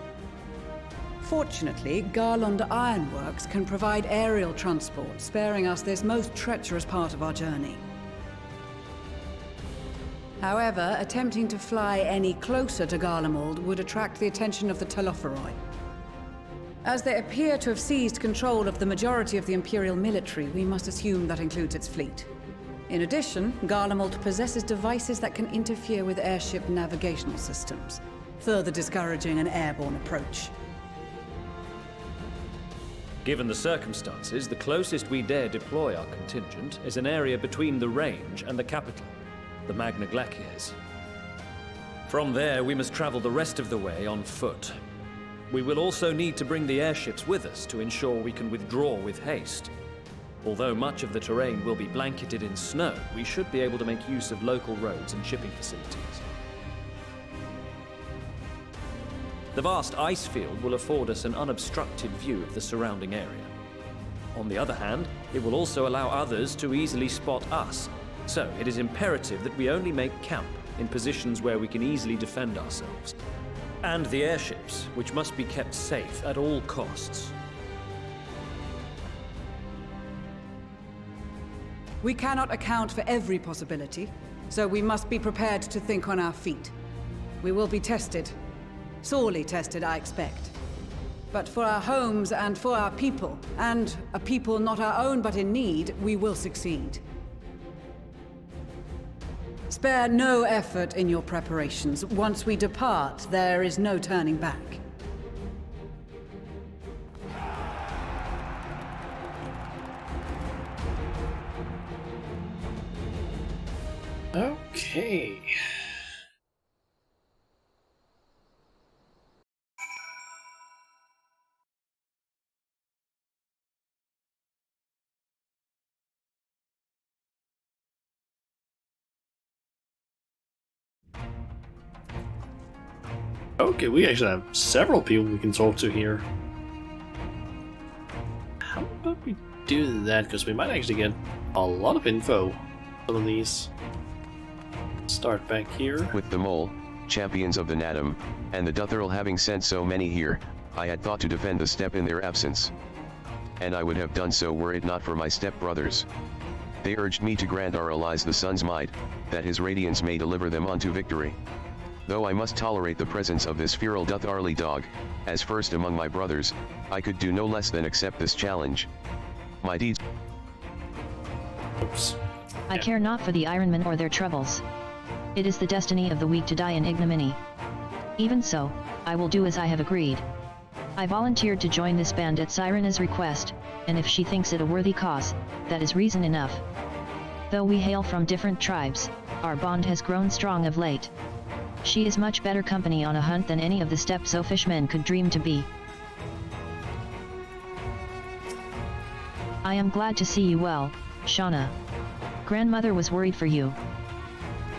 [SPEAKER 6] Fortunately, Garland Ironworks can provide aerial transport, sparing us this most treacherous part of our journey. However, attempting to fly any closer to Garlemald would attract the attention of the Telophoroi. As they appear to have seized control of the majority of the Imperial military, we must assume that includes its fleet. In addition, Garlemald possesses devices that can interfere with airship navigational systems, further discouraging an airborne approach.
[SPEAKER 14] Given the circumstances, the closest we dare deploy our contingent is an area between the range and the capital, the Magna Glaciers. From there, we must travel the rest of the way on foot. We will also need to bring the airships with us to ensure we can withdraw with haste. Although much of the terrain will be blanketed in snow, we should be able to make use of local roads and shipping facilities. The vast ice field will afford us an unobstructed view of the surrounding area. On the other hand, it will also allow others to easily spot us, so it is imperative that we only make camp in positions where we can easily defend ourselves. And the airships, which must be kept safe at all costs.
[SPEAKER 6] We cannot account for every possibility, so we must be prepared to think on our feet. We will be tested. Sorely tested, I expect. But for our homes and for our people, and a people not our own but in need, we will succeed. Spare no effort in your preparations. Once we depart, there is no turning back.
[SPEAKER 1] Okay. Okay, we actually have several people we can talk to here. How about we do that? Because we might actually get a lot of info on these. Start back here.
[SPEAKER 2] With the Mole, champions of the Nadam, and the Dutherl having sent so many here, I had thought to defend the steppe in their absence. And I would have done so were it not for my step-brothers. They urged me to grant our allies the sun's might, that his radiance may deliver them unto victory. Though I must tolerate the presence of this feral Dutharli dog, as first among my brothers, I could do no less than accept this challenge. My deeds...
[SPEAKER 1] Oops.
[SPEAKER 3] I care not for the Ironmen or their troubles. It is the destiny of the weak to die in ignominy. Even so, I will do as I have agreed. I volunteered to join this band at Cyrena's request, and if she thinks it a worthy cause, that is reason enough. Though we hail from different tribes, our bond has grown strong of late. She is much better company on a hunt than any of the steppe Zofish men could dream to be. I am glad to see you well, Shauna. Grandmother was worried for you.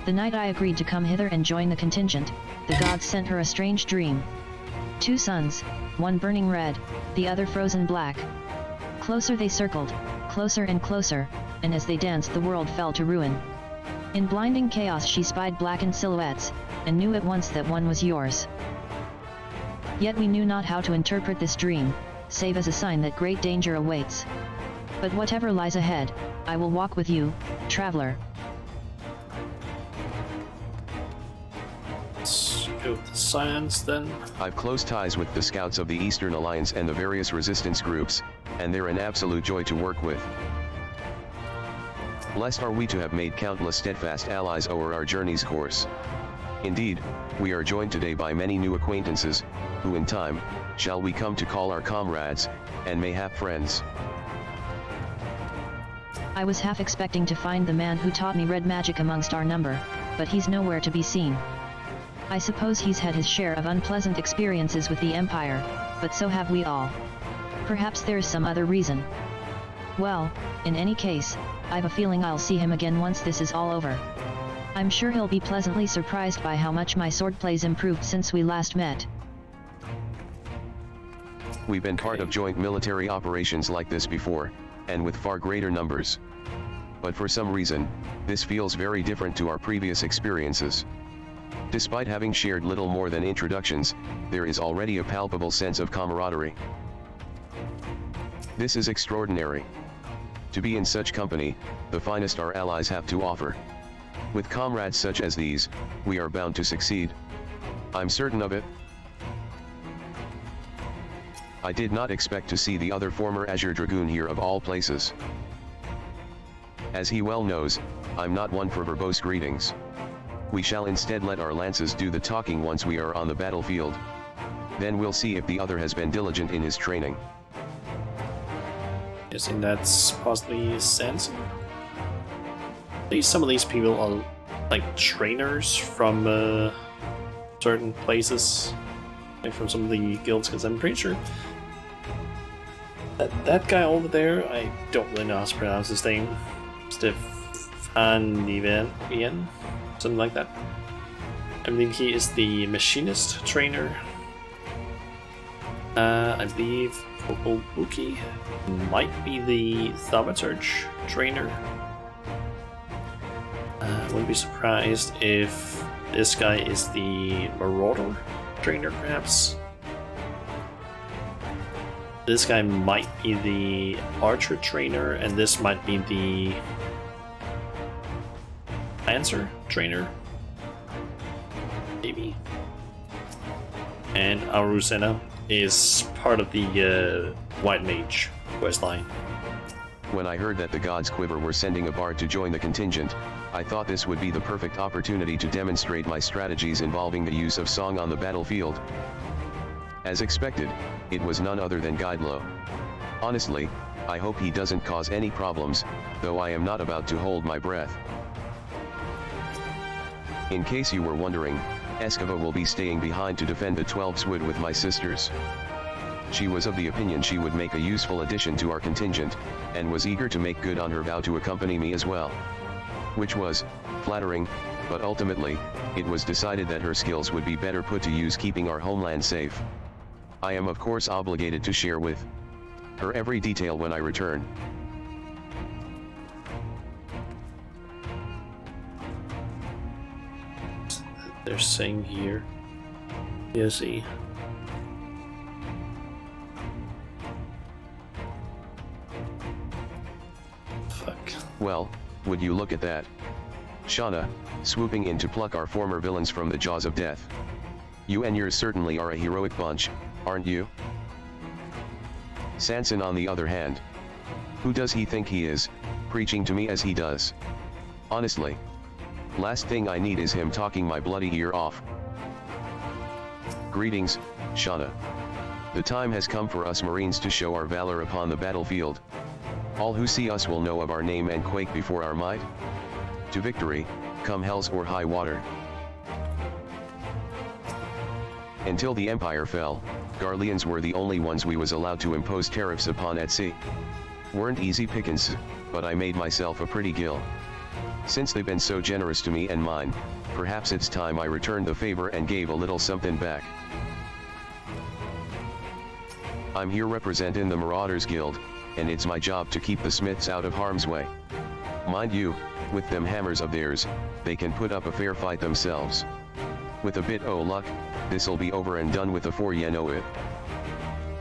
[SPEAKER 3] The night I agreed to come hither and join the contingent, the gods sent her a strange dream. 2 suns, one burning red, the other frozen black. Closer they circled, closer and closer, and as they danced the world fell to ruin. In blinding chaos she spied blackened silhouettes, and knew at once that one was yours. Yet we knew not how to interpret this dream, save as a sign that great danger awaits. But whatever lies ahead, I will walk with you, traveler.
[SPEAKER 1] Let's go with the science then.
[SPEAKER 2] I've close ties with the scouts of the Eastern Alliance and the various resistance groups, and they're an absolute joy to work with. Blessed are we to have made countless steadfast allies o'er our journey's course. Indeed, we are joined today by many new acquaintances, who in time, shall we come to call our comrades, and mayhap friends.
[SPEAKER 3] I was half expecting to find the man who taught me red magic amongst our number, but he's nowhere to be seen. I suppose he's had his share of unpleasant experiences with the Empire, but so have we all. Perhaps there's some other reason. Well, in any case, I've a feeling I'll see him again once this is all over. I'm sure he'll be pleasantly surprised by how much my swordplay's improved since we last met.
[SPEAKER 2] We've been part of joint military operations like this before, and with far greater numbers. But for some reason, this feels very different to our previous experiences. Despite having shared little more than introductions, there is already a palpable sense of camaraderie. This is extraordinary. To be in such company, the finest our allies have to offer. With comrades such as these, we are bound to succeed. I'm certain of it. I did not expect to see the other former Azure Dragoon here of all places. As he well knows, I'm not one for verbose greetings. We shall instead let our lances do the talking once we are on the battlefield. Then we'll see if the other has been diligent in his training.
[SPEAKER 1] Guessing that's possibly Sansa. At least some of these people are like trainers from certain places, like from some of the guilds, because I'm pretty sure that guy over there, I don't really know how to pronounce his name. Stefan, something like that. I believe he is the machinist trainer. I believe Obuki might be the thaumaturge trainer. I wouldn't be surprised if this guy is the marauder trainer, perhaps. This guy might be the archer trainer, and this might be the lancer trainer, maybe. And Arusena is part of the White Mage questline.
[SPEAKER 2] When I heard that the God's Quiver were sending a bard to join the contingent, I thought this would be the perfect opportunity to demonstrate my strategies involving the use of song on the battlefield. As expected, it was none other than Guidelo. Honestly, I hope he doesn't cause any problems, though I am not about to hold my breath. In case you were wondering, XIV will be staying behind to defend the 12's Wood with my sisters. She was of the opinion she would make a useful addition to our contingent, and was eager to make good on her vow to accompany me as well. Which was flattering, but ultimately, it was decided that her skills would be better put to use keeping our homeland safe. I am of course obligated to share with her every detail when I return.
[SPEAKER 1] They're saying here. Yes, see. Fuck.
[SPEAKER 2] Well, would you look at that? Shauna, swooping in to pluck our former villains from the jaws of death. You and yours certainly are a heroic bunch, aren't you? Sanson on the other hand. Who does he think he is, preaching to me as he does? Honestly. Last thing I need is him talking my bloody ear off. Greetings, Shauna. The time has come for us Marines to show our valor upon the battlefield. All who see us will know of our name and quake before our might. To victory, come hells or high water. Until the Empire fell, Garleans were the only ones we was allowed to impose tariffs upon at sea. Weren't easy pickings, but I made myself a pretty gill. Since they've been so generous to me and mine, perhaps it's time I returned the favor and gave a little something back. I'm here representing the Marauders Guild, and it's my job to keep the Smiths out of harm's way. Mind you, with them hammers of theirs, they can put up a fair fight themselves. With a bit o' luck, this'll be over and done with afore ye know it.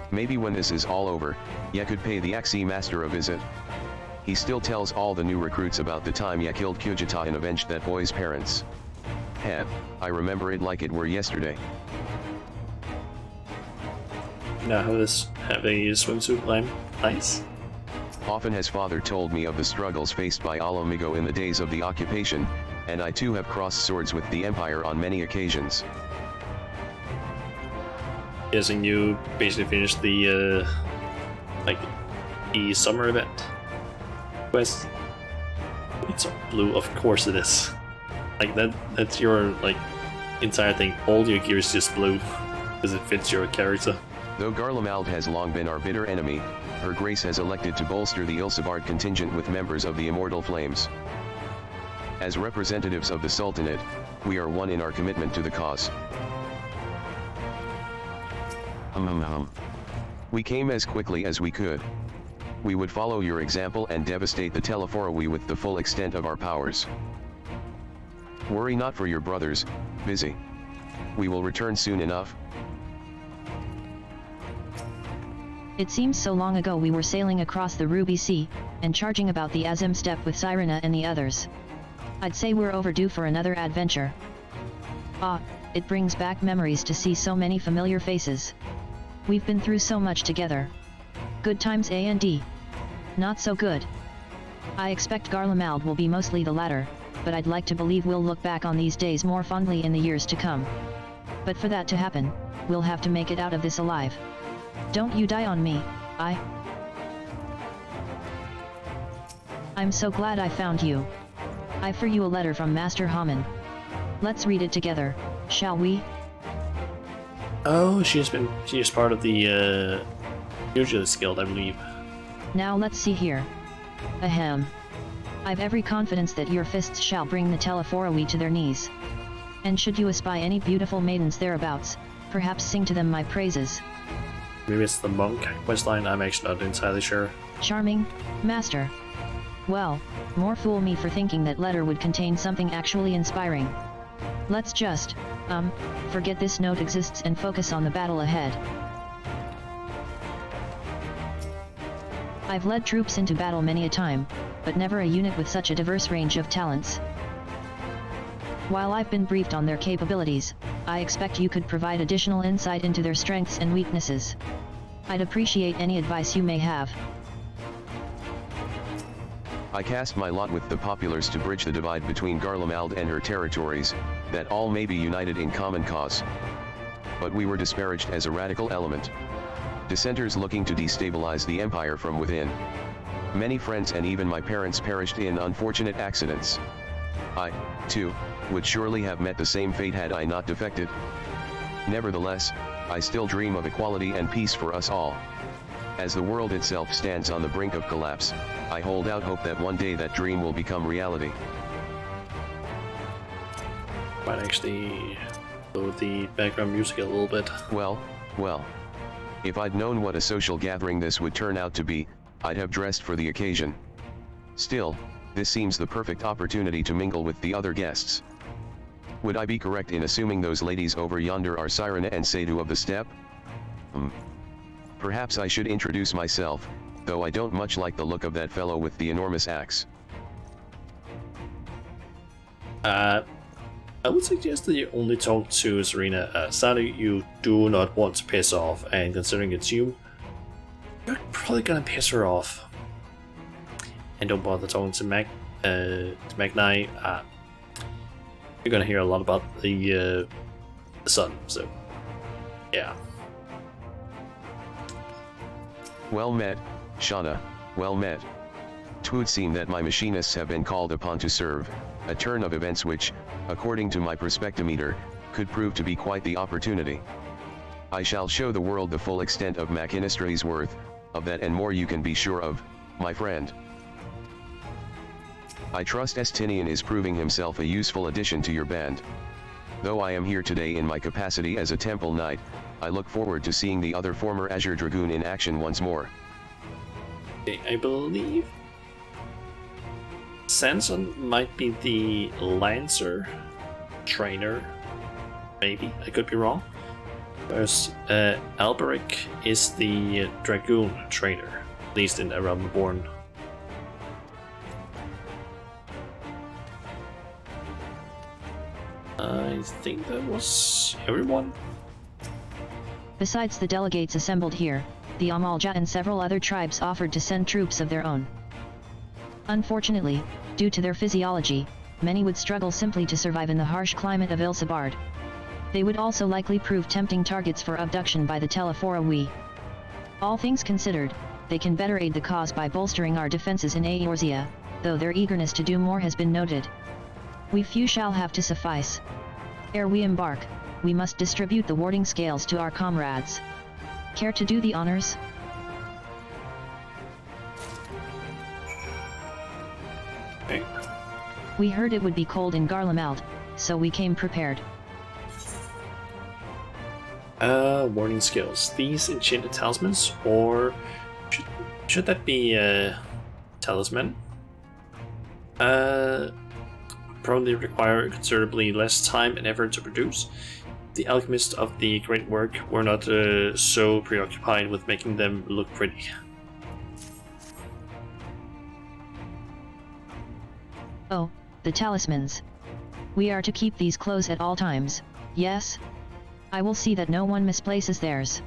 [SPEAKER 2] Maybe when this is all over, ye could pay the XE Master a visit. he still tells all the new recruits about the time ya killed Kyujita and avenged that boy's parents. Heh, I remember it like it were yesterday.
[SPEAKER 1] Now have a swimsuit line. Nice.
[SPEAKER 2] Often has father told me of the struggles faced by Alamigo in the days of the occupation, and I too have crossed swords with the Empire on many occasions.
[SPEAKER 1] Guessing you basically finished the the summer event quest. It's blue, of course it is. Like that's your like entire thing. All your gear is just blue because it fits your character.
[SPEAKER 2] Though Garlemald has long been our bitter enemy, Her Grace has elected to bolster the Ilsevard contingent with members of the Immortal Flames. As representatives of the Sultanate, we are one in our commitment to the cause. We came as quickly as we could. We would follow your example and devastate the Teleforowi with the full extent of our powers. Worry not for your brothers, Busy. We will return soon enough.
[SPEAKER 3] It seems so long ago we were sailing across the Ruby Sea, and charging about the Azim Steppe with Sirena and the others. I'd say we're overdue for another adventure. Ah, it brings back memories to see so many familiar faces. We've been through so much together. Good times and not so good. I expect Garlemald will be mostly the latter, but I'd like to believe we'll look back on these days more fondly in the years to come. But for that to happen, we'll have to make it out of this alive. Don't you die on me, I'm so glad I found you. I for you a letter from Master Haman. Let's read it together, shall we?
[SPEAKER 1] Oh, she is part of the Pugilist Guild, I believe.
[SPEAKER 3] Now let's see here. Ahem. I've every confidence that your fists shall bring the Teleforowi to their knees. And should you espy any beautiful maidens thereabouts, perhaps sing to them my praises.
[SPEAKER 1] Maybe it's the monk questline, I'm actually not entirely sure.
[SPEAKER 3] Charming, master. Well, more fool me for thinking that letter would contain something actually inspiring. Let's just, forget this note exists and focus on the battle ahead. I've led troops into battle many a time, but never a unit with such a diverse range of talents. While I've been briefed on their capabilities, I expect you could provide additional insight into their strengths and weaknesses. I'd appreciate any advice you may have.
[SPEAKER 2] I cast my lot with the populars to bridge the divide between Garlemald and her territories, that all may be united in common cause. But we were disparaged as a radical element. Dissenters looking to destabilize the empire from within. Many friends and even my parents perished in unfortunate accidents. I, too, would surely have met the same fate had I not defected. Nevertheless, I still dream of equality and peace for us all. As the world itself stands on the brink of collapse, I hold out hope that one day that dream will become reality.
[SPEAKER 1] Might actually lower the background music a little bit.
[SPEAKER 2] Well. If I'd known what a social gathering this would turn out to be, I'd have dressed for the occasion. Still, this seems the perfect opportunity to mingle with the other guests. Would I be correct in assuming those ladies over yonder are Sirena and Sadu of the Steppe? Perhaps I should introduce myself, though I don't much like the look of that fellow with the enormous axe.
[SPEAKER 1] I would suggest that you only talk to Serena. Sadu, you do not want to piss off, and considering it's you, you're probably gonna piss her off. And don't bother talking to Magnai. You're gonna hear a lot about the sun, so yeah.
[SPEAKER 2] Well met, Shauna, well met. 'Twould seem that my machinists have been called upon to serve, a turn of events which, according to my perspectometer, could prove to be quite the opportunity. I shall show the world the full extent of Machinistry's worth, of that and more you can be sure of, my friend. I trust Estinian is proving himself a useful addition to your band. Though I am here today in my capacity as a Temple Knight, I look forward to seeing the other former Azure Dragoon in action once more.
[SPEAKER 1] Okay, I believe Sanson might be the Lancer trainer, maybe, I could be wrong. Whereas Alberic is the Dragoon trainer, at least in Around the Born. I think that was everyone.
[SPEAKER 3] Besides the delegates assembled here, the Amalja and several other tribes offered to send troops of their own. Unfortunately, due to their physiology, many would struggle simply to survive in the harsh climate of Ilsabard. They would also likely prove tempting targets for abduction by the Telefora. All things considered, they can better aid the cause by bolstering our defenses in Eorzea, though their eagerness to do more has been noted. We few shall have to suffice. Ere we embark, we must distribute the warding scales to our comrades. Care to do the honors?
[SPEAKER 1] Okay.
[SPEAKER 3] We heard it would be cold in Garlemald, so we came prepared.
[SPEAKER 1] Warning skills. These enchanted talismans, or should that be talisman? Probably require considerably less time and effort to produce. The alchemists of the great work were not so preoccupied with making them look pretty.
[SPEAKER 3] Oh, the talismans. We are to keep these close at all times, yes? I will see that no one misplaces theirs.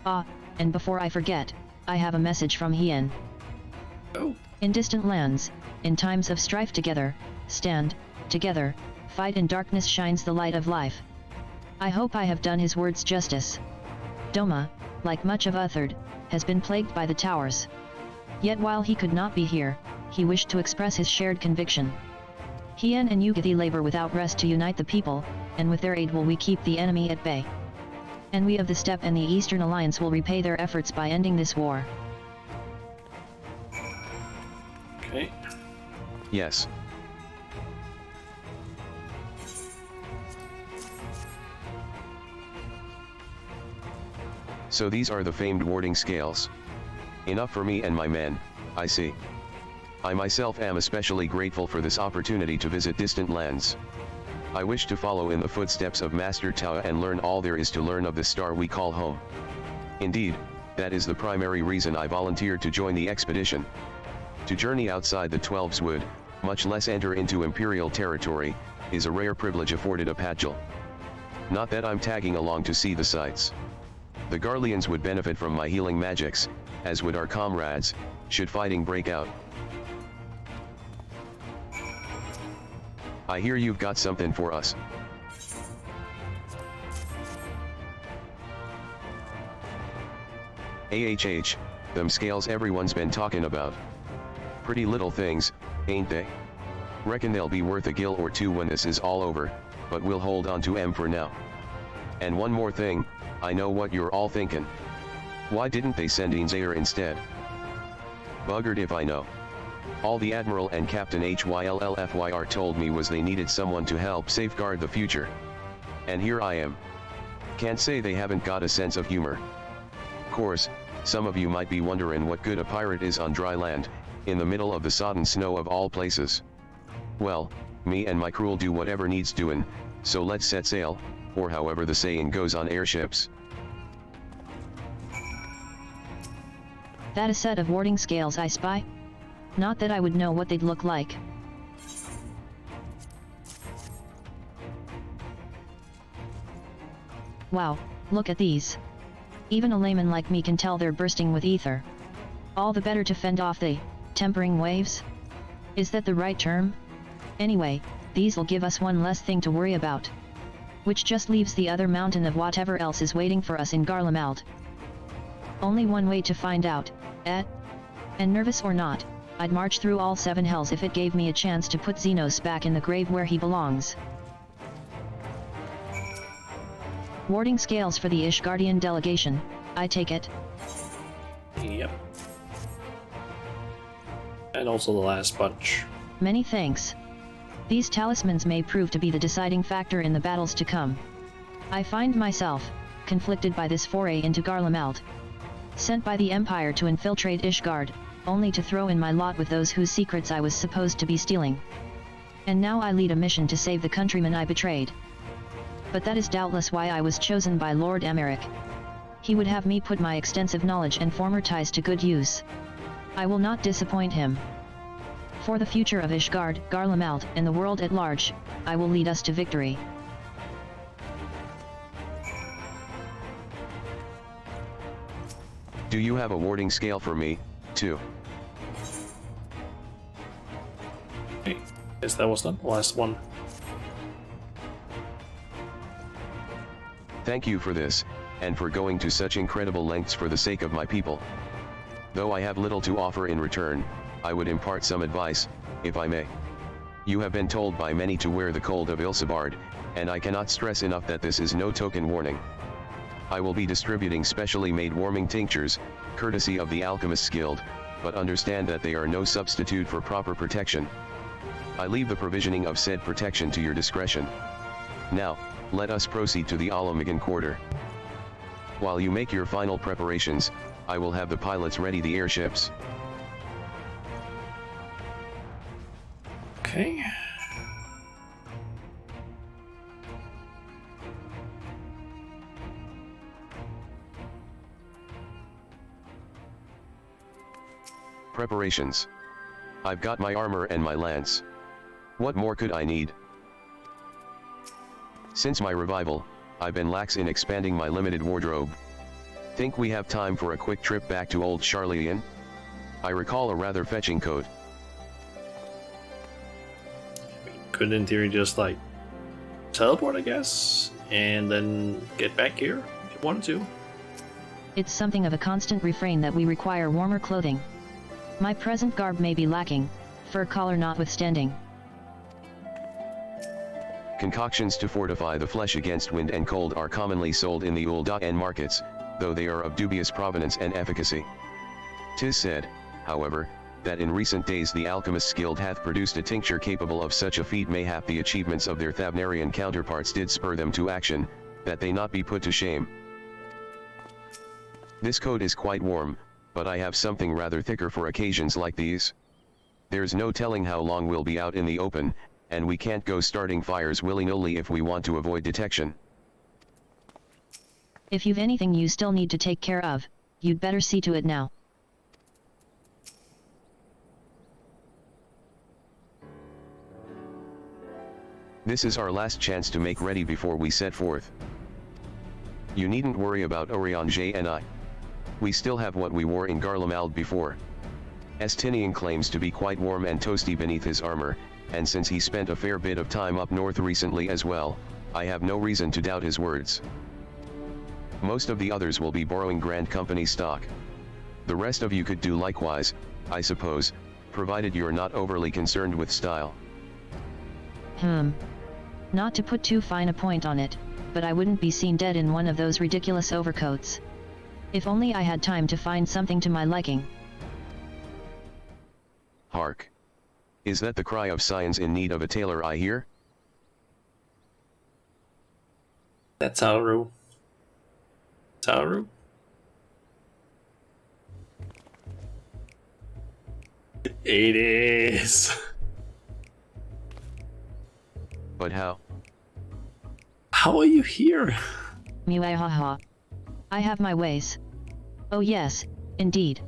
[SPEAKER 3] Ah, and before I forget, I have a message from Hien.
[SPEAKER 1] Oh.
[SPEAKER 3] In distant lands, in times of strife together, stand together, fight in darkness shines the light of life. I hope I have done his words justice. Doma, like much of Uthard, has been plagued by the towers. Yet while he could not be here, he wished to express his shared conviction. Hien and Ugathi labor without rest to unite the people, and with their aid will we keep the enemy at bay. And we of the Steppe and the Eastern Alliance will repay their efforts by ending this war.
[SPEAKER 1] Okay.
[SPEAKER 2] Yes. So these are the famed warding scales. Enough for me and my men, I see. I myself am especially grateful for this opportunity to visit distant lands. I wish to follow in the footsteps of Master Tao and learn all there is to learn of this star we call home. Indeed, that is the primary reason I volunteered to join the expedition. To journey outside the Twelves Wood, much less enter into Imperial territory, is a rare privilege afforded a Padgel. Not that I'm tagging along to see the sights. The Garleans would benefit from my healing magics, as would our comrades, should fighting break out. I hear you've got something for us. Them scales everyone's been talking about. Pretty little things, ain't they? Reckon they'll be worth a gil or two when this is all over, but we'll hold on to 'em for now. And one more thing, I know what you're all thinking. Why didn't they send Einzair instead? Buggered if I know. All the Admiral and Captain Hyllfyr told me was they needed someone to help safeguard the future. And here I am. Can't say they haven't got a sense of humor. Course, some of you might be wondering what good a pirate is on dry land, in the middle of the sodden snow of all places. Well, me and my crew'll do whatever needs doing, so let's set sail, or however the saying goes on airships.
[SPEAKER 3] That a set of warding scales I spy? Not that I would know what they'd look like. Wow, look at these. Even a layman like me can tell they're bursting with ether. All the better to fend off the tempering waves? Is that the right term? Anyway, these'll give us one less thing to worry about. Which just leaves the other mountain of whatever else is waiting for us in Garlemald. Only one way to find out, eh? And nervous or not, I'd march through all 7 hells if it gave me a chance to put Xenos back in the grave where he belongs. Warding scales for the Ishgardian delegation, I take it.
[SPEAKER 1] Yep. And also the last bunch.
[SPEAKER 3] Many thanks. These talismans may prove to be the deciding factor in the battles to come. I find myself conflicted by this foray into Garlemald. Sent by the Empire to infiltrate Ishgard, only to throw in my lot with those whose secrets I was supposed to be stealing. And now I lead a mission to save the countrymen I betrayed. But that is doubtless why I was chosen by Lord Emeric. He would have me put my extensive knowledge and former ties to good use. I will not disappoint him. For the future of Ishgard, Garlemald, and the world at large, I will lead us to victory.
[SPEAKER 2] Do you have a warding scale for me, too?
[SPEAKER 1] Okay, guess that was the last one.
[SPEAKER 2] Thank you for this, and for going to such incredible lengths for the sake of my people. Though I have little to offer in return, I would impart some advice, if I may. You have been told by many to wear the cold of Ilsebard, and I cannot stress enough that this is no token warning. I will be distributing specially made warming tinctures, courtesy of the Alchemist's Guild, but understand that they are no substitute for proper protection. I leave the provisioning of said protection to your discretion. Now, let us proceed to the Alamigan quarter. While you make your final preparations, I will have the pilots ready the airships.
[SPEAKER 1] Okay.
[SPEAKER 2] Preparations. I've got my armor and my lance. What more could I need? Since my revival, I've been lax in expanding my limited wardrobe. Think we have time for a quick trip back to Old Charlian? I recall a rather fetching coat.
[SPEAKER 1] Could in theory just like teleport, I guess, and then get back here if you wanted to.
[SPEAKER 3] It's something of a constant refrain that we require warmer clothing. My present garb may be lacking, fur collar notwithstanding.
[SPEAKER 2] Concoctions to fortify the flesh against wind and cold are commonly sold in the Ul'da'an markets, though they are of dubious provenance and efficacy. 'Tis said, however, that in recent days the Alchemist's Guild hath produced a tincture capable of such a feat. Mayhap the achievements of their Thavnarian counterparts did spur them to action, that they not be put to shame. This coat is quite warm, but I have something rather thicker for occasions like these. There's no telling how long we'll be out in the open, and we can't go starting fires willy-nilly if we want to avoid detection.
[SPEAKER 3] If you've anything you still need to take care of, you'd better see to it now.
[SPEAKER 2] This is our last chance to make ready before we set forth. You needn't worry about Oriange and I. We still have what we wore in Garlemald before. Estinian claims to be quite warm and toasty beneath his armor, and since he spent a fair bit of time up north recently as well, I have no reason to doubt his words. Most of the others will be borrowing Grand Company stock. The rest of you could do likewise, I suppose, provided you're not overly concerned with style.
[SPEAKER 3] Not to put too fine a point on it, but I wouldn't be seen dead in one of those ridiculous overcoats. If only I had time to find something to my liking.
[SPEAKER 2] Hark! Is that the cry of scions in need of a tailor I hear?
[SPEAKER 1] That's Tauru. Tauru? It is.
[SPEAKER 2] But how?
[SPEAKER 1] How are you here?
[SPEAKER 3] Muahaha. I have my ways. Oh yes, indeed.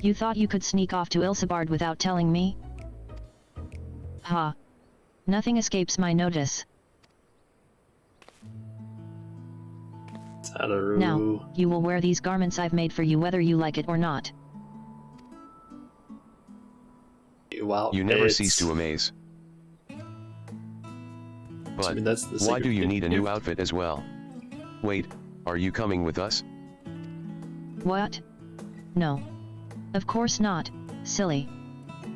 [SPEAKER 3] You thought you could sneak off to Ilsebard without telling me? Ha. Nothing escapes my notice.
[SPEAKER 1] Tauru.
[SPEAKER 3] Now, you will wear these garments I've made for you whether you like it or not.
[SPEAKER 1] Wow,
[SPEAKER 2] you never cease to amaze. But, why do you need a new outfit as well? Wait, are you coming with us?
[SPEAKER 3] What? No. Of course not, silly.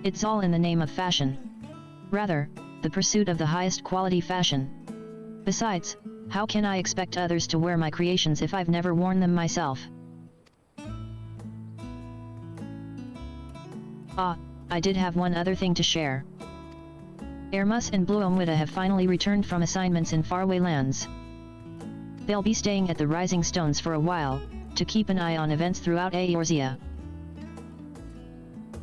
[SPEAKER 3] It's all in the name of fashion. Rather, the pursuit of the highest quality fashion. Besides, how can I expect others to wear my creations if I've never worn them myself? Ah, I did have one other thing to share. Ermus and Bluomwida have finally returned from assignments in faraway lands. They'll be staying at the Rising Stones for a while, to keep an eye on events throughout Eorzea.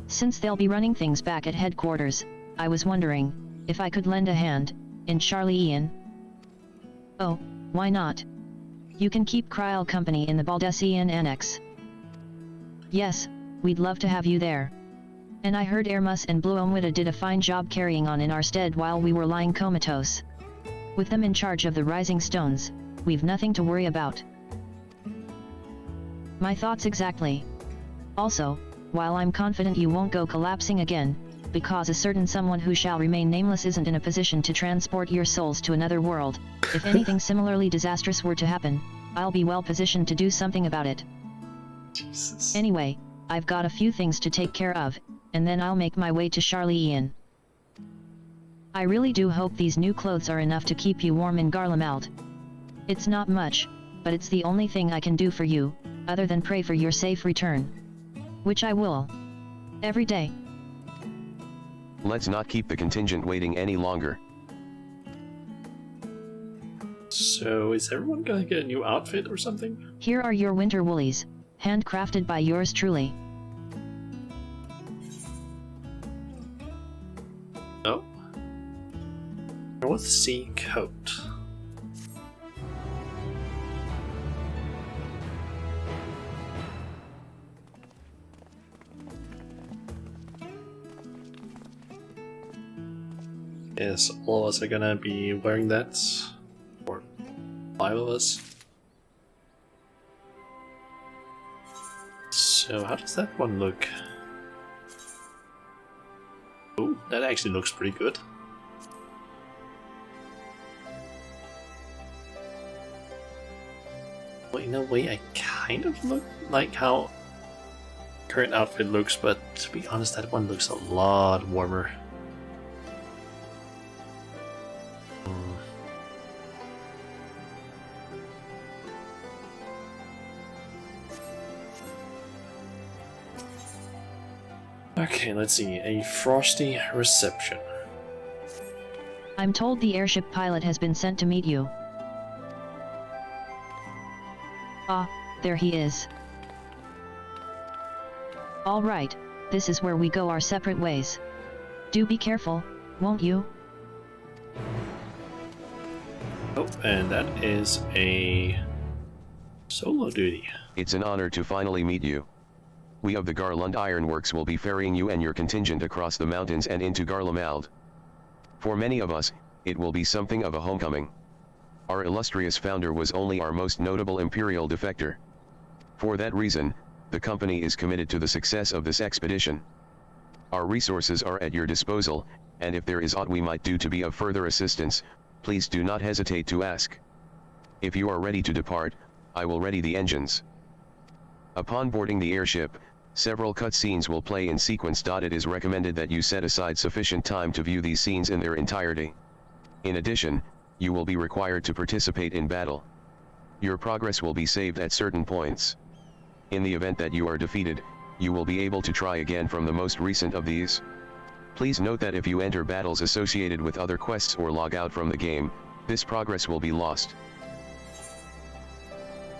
[SPEAKER 3] Since they'll be running things back at headquarters, I was wondering if I could lend a hand in Charlian. Oh, why not? You can keep Kryl company in the Baldessian Annex. Yes, we'd love to have you there, And I heard Ermus and Bluomwita did a fine job carrying on in our stead while we were lying comatose. With them in charge of the rising stones, we've nothing to worry about. My thoughts exactly. Also, while I'm confident you won't go collapsing again, because a certain someone who shall remain nameless isn't in a position to transport your souls to another world, if anything similarly disastrous were to happen, I'll be well positioned to do something about it.
[SPEAKER 1] Jesus.
[SPEAKER 3] Anyway, I've got a few things to take care of, and then I'll make my way to Charlene. I really do hope these new clothes are enough to keep you warm in Garlemald. It's not much, but it's the only thing I can do for you, other than pray for your safe return. Which I will. Every day.
[SPEAKER 2] Let's not keep the contingent waiting any longer.
[SPEAKER 1] So, is everyone gonna get a new outfit or something?
[SPEAKER 3] Here are your winter woolies, handcrafted by yours truly.
[SPEAKER 1] Oh. North Sea coat. Yes, all of us are gonna be wearing that. Or 5 of us. So how does that one look? Oh, that actually looks pretty good. Well, in a way I kind of look like how current outfit looks, but to be honest that one looks a lot warmer. Okay, let's see. A frosty reception.
[SPEAKER 3] I'm told the airship pilot has been sent to meet you. Ah, there he is. All right, this is where we go our separate ways. Do be careful, won't you?
[SPEAKER 1] Oh, and that is a solo duty.
[SPEAKER 2] It's an honor to finally meet you. We of the Garlund Ironworks will be ferrying you and your contingent across the mountains and into Garlemald. For many of us, it will be something of a homecoming. Our illustrious founder was only our most notable imperial defector. For that reason, the company is committed to the success of this expedition. Our resources are at your disposal, and if there is aught we might do to be of further assistance, please do not hesitate to ask. If you are ready to depart, I will ready the engines. Upon boarding the airship, several cutscenes will play in sequence. It is recommended that you set aside sufficient time to view these scenes in their entirety. In addition, you will be required to participate in battle. Your progress will be saved at certain points. In the event that you are defeated, you will be able to try again from the most recent of these. Please note that if you enter battles associated with other quests or log out from the game, this progress will be lost.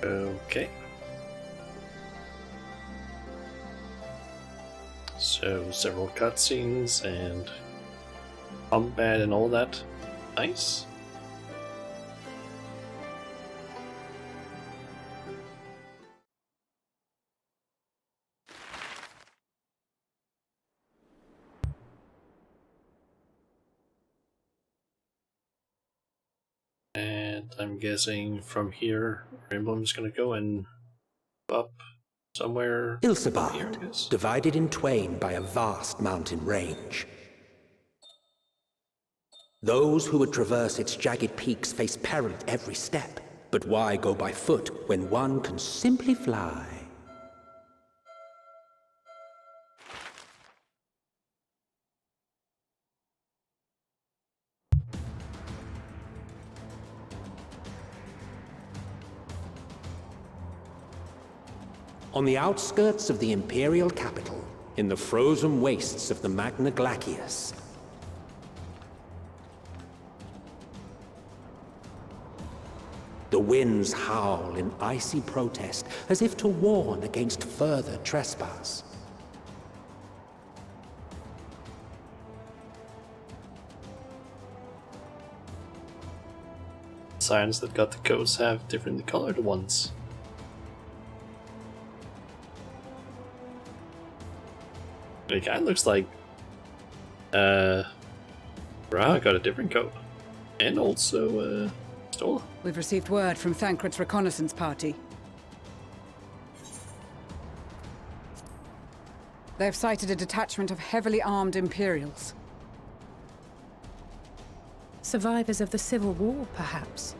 [SPEAKER 1] Okay. So, several cutscenes and combat and all that. Nice. And I'm guessing from here, Emblem's gonna go and up somewhere here, I
[SPEAKER 15] Ilsebard,
[SPEAKER 1] guess.
[SPEAKER 15] divided in twain by a vast mountain range. Those who would traverse its jagged peaks face peril at every step. But why go by foot when one can simply fly? On the outskirts of the Imperial capital, in the frozen wastes of the Magna Glacius, the winds howl in icy protest, as if to warn against further trespass.
[SPEAKER 1] Signs that got the coats have differently colored ones. It kind of looks like Ra got a different coat. And also Stola.
[SPEAKER 6] We've received word from Thancred's reconnaissance party. They've sighted a detachment of heavily armed Imperials.
[SPEAKER 12] Survivors of the Civil War, perhaps?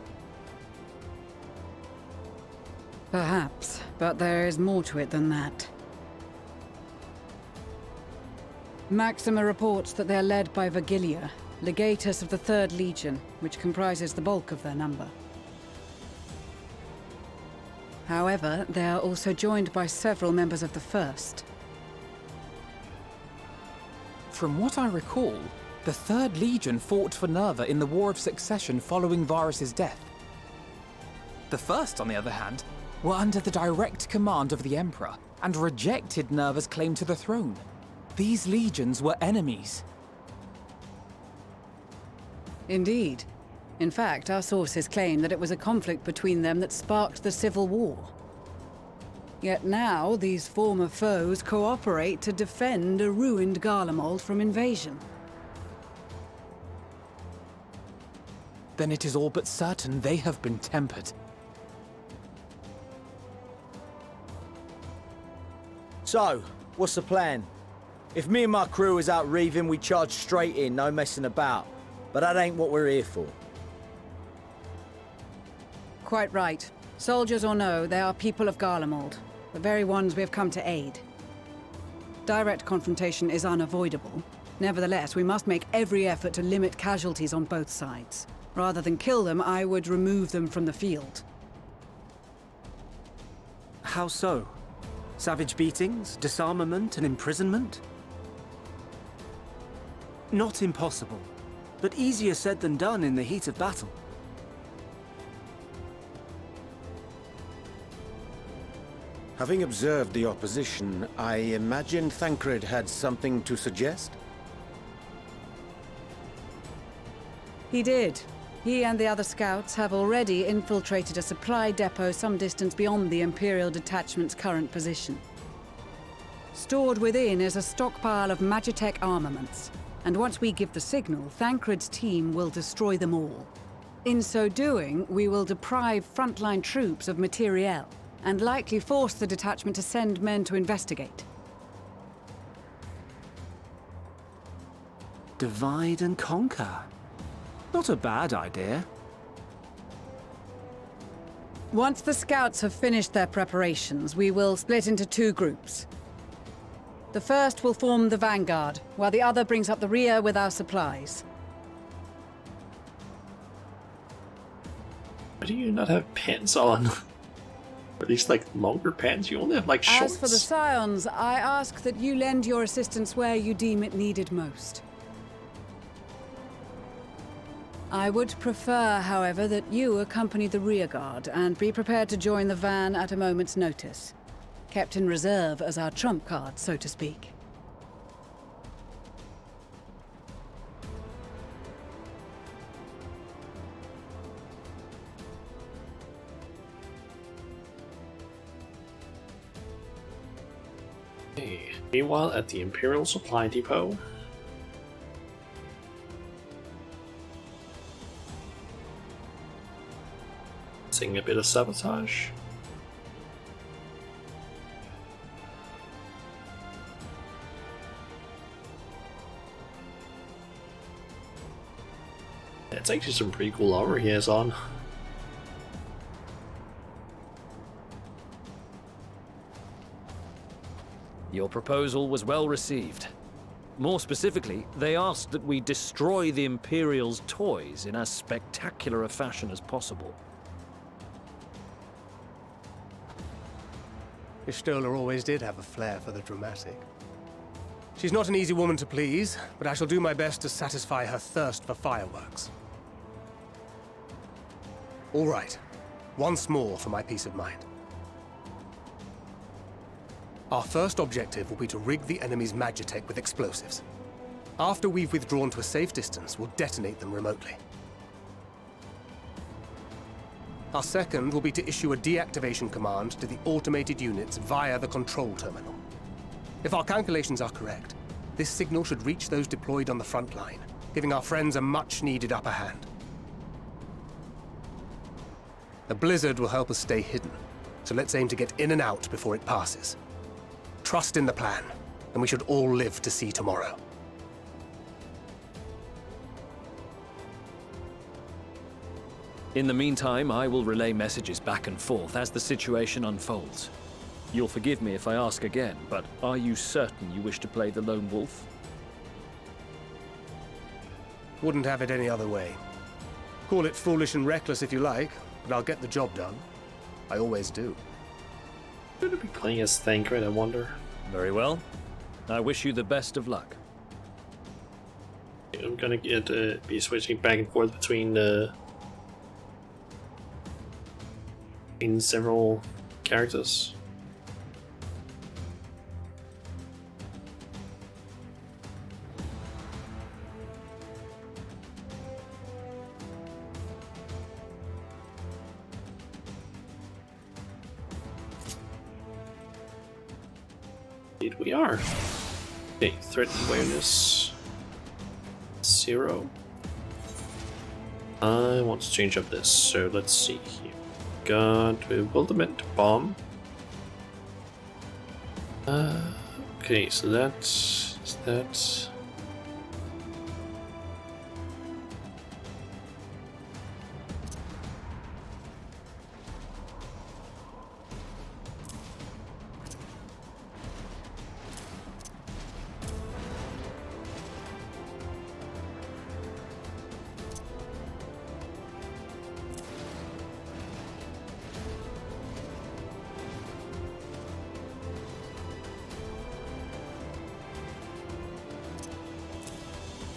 [SPEAKER 6] Perhaps, but there is more to it than that. Maxima reports that they're led by Vergilia, legatus of the 3rd Legion, which comprises the bulk of their number. However, they are also joined by several members of the 1st.
[SPEAKER 7] From what I recall, the 3rd Legion fought for Nerva in the War of Succession following Varus's death. The 1st, on the other hand, were under the direct command of the Emperor and rejected Nerva's claim to the throne. These legions were enemies.
[SPEAKER 6] Indeed. In fact, our sources claim that it was a conflict between them that sparked the Civil War. Yet now, these former foes cooperate to defend a ruined Garlemald from invasion.
[SPEAKER 7] Then it is all but certain they have been tempered.
[SPEAKER 9] So, what's the plan? If me and my crew is out reaving, we charge straight in, no messing about. But that ain't what we're here for.
[SPEAKER 6] Quite right. Soldiers or no, they are people of Garlemald, the very ones we have come to aid. Direct confrontation is unavoidable. Nevertheless, we must make every effort to limit casualties on both sides. Rather than kill them, I would remove them from the field.
[SPEAKER 8] How so? Savage beatings, disarmament, and imprisonment? Not impossible, but easier said than done in the heat of battle.
[SPEAKER 16] Having observed the opposition, I imagine Thancred had something to suggest?
[SPEAKER 6] He did. He and the other scouts have already infiltrated a supply depot some distance beyond the Imperial detachment's current position. Stored within is a stockpile of Magitech armaments, and once we give the signal, Thancred's team will destroy them all. In so doing, we will deprive frontline troops of materiel, and likely force the detachment to send men to investigate.
[SPEAKER 8] Divide and conquer. Not a bad idea.
[SPEAKER 6] Once the scouts have finished their preparations, we will split into 2 groups. The first will form the vanguard, while the other brings up the rear with our supplies.
[SPEAKER 1] Why do you not have pants on? Or at least like longer pants? You only have like shorts.
[SPEAKER 6] As for the Scions, I ask that you lend your assistance where you deem it needed most. I would prefer, however, that you accompany the rearguard and be prepared to join the van at a moment's notice. Kept in reserve as our trump card, so to speak.
[SPEAKER 1] Meanwhile, at the Imperial Supply Depot, seeing a bit of sabotage. It's actually some pretty cool armor he has on.
[SPEAKER 14] Your proposal was well received. More specifically, they asked that we destroy the Imperial's toys in as spectacular a fashion as possible.
[SPEAKER 4] Istola always did have a flair for the dramatic. She's not an easy woman to please, but I shall do my best to satisfy her thirst for fireworks. All right. Once more for my peace of mind. Our first objective will be to rig the enemy's Magitech with explosives. After we've withdrawn to a safe distance, we'll detonate them remotely. Our second will be to issue a deactivation command to the automated units via the control terminal. If our calculations are correct, This signal should reach those deployed on the front line, giving our friends a much-needed upper hand. The blizzard will help us stay hidden, so let's aim to get in and out before it passes. Trust in the plan, and we should all live to see tomorrow.
[SPEAKER 14] In the meantime, I will relay messages back and forth as the situation unfolds. You'll forgive me if I ask again, but are you certain you wish to play the lone wolf?
[SPEAKER 4] Wouldn't have it any other way. Call it foolish and reckless if you like, but I'll get the job done. I always do.
[SPEAKER 1] Should be playing as Thancred, I wonder.
[SPEAKER 14] Very well. I wish you the best of luck.
[SPEAKER 1] I'm gonna be switching back and forth between in several characters. Indeed we are. Okay, threat awareness 0. I want to change up this, so let's see here. Got bewilderment bomb. Okay, so that's that.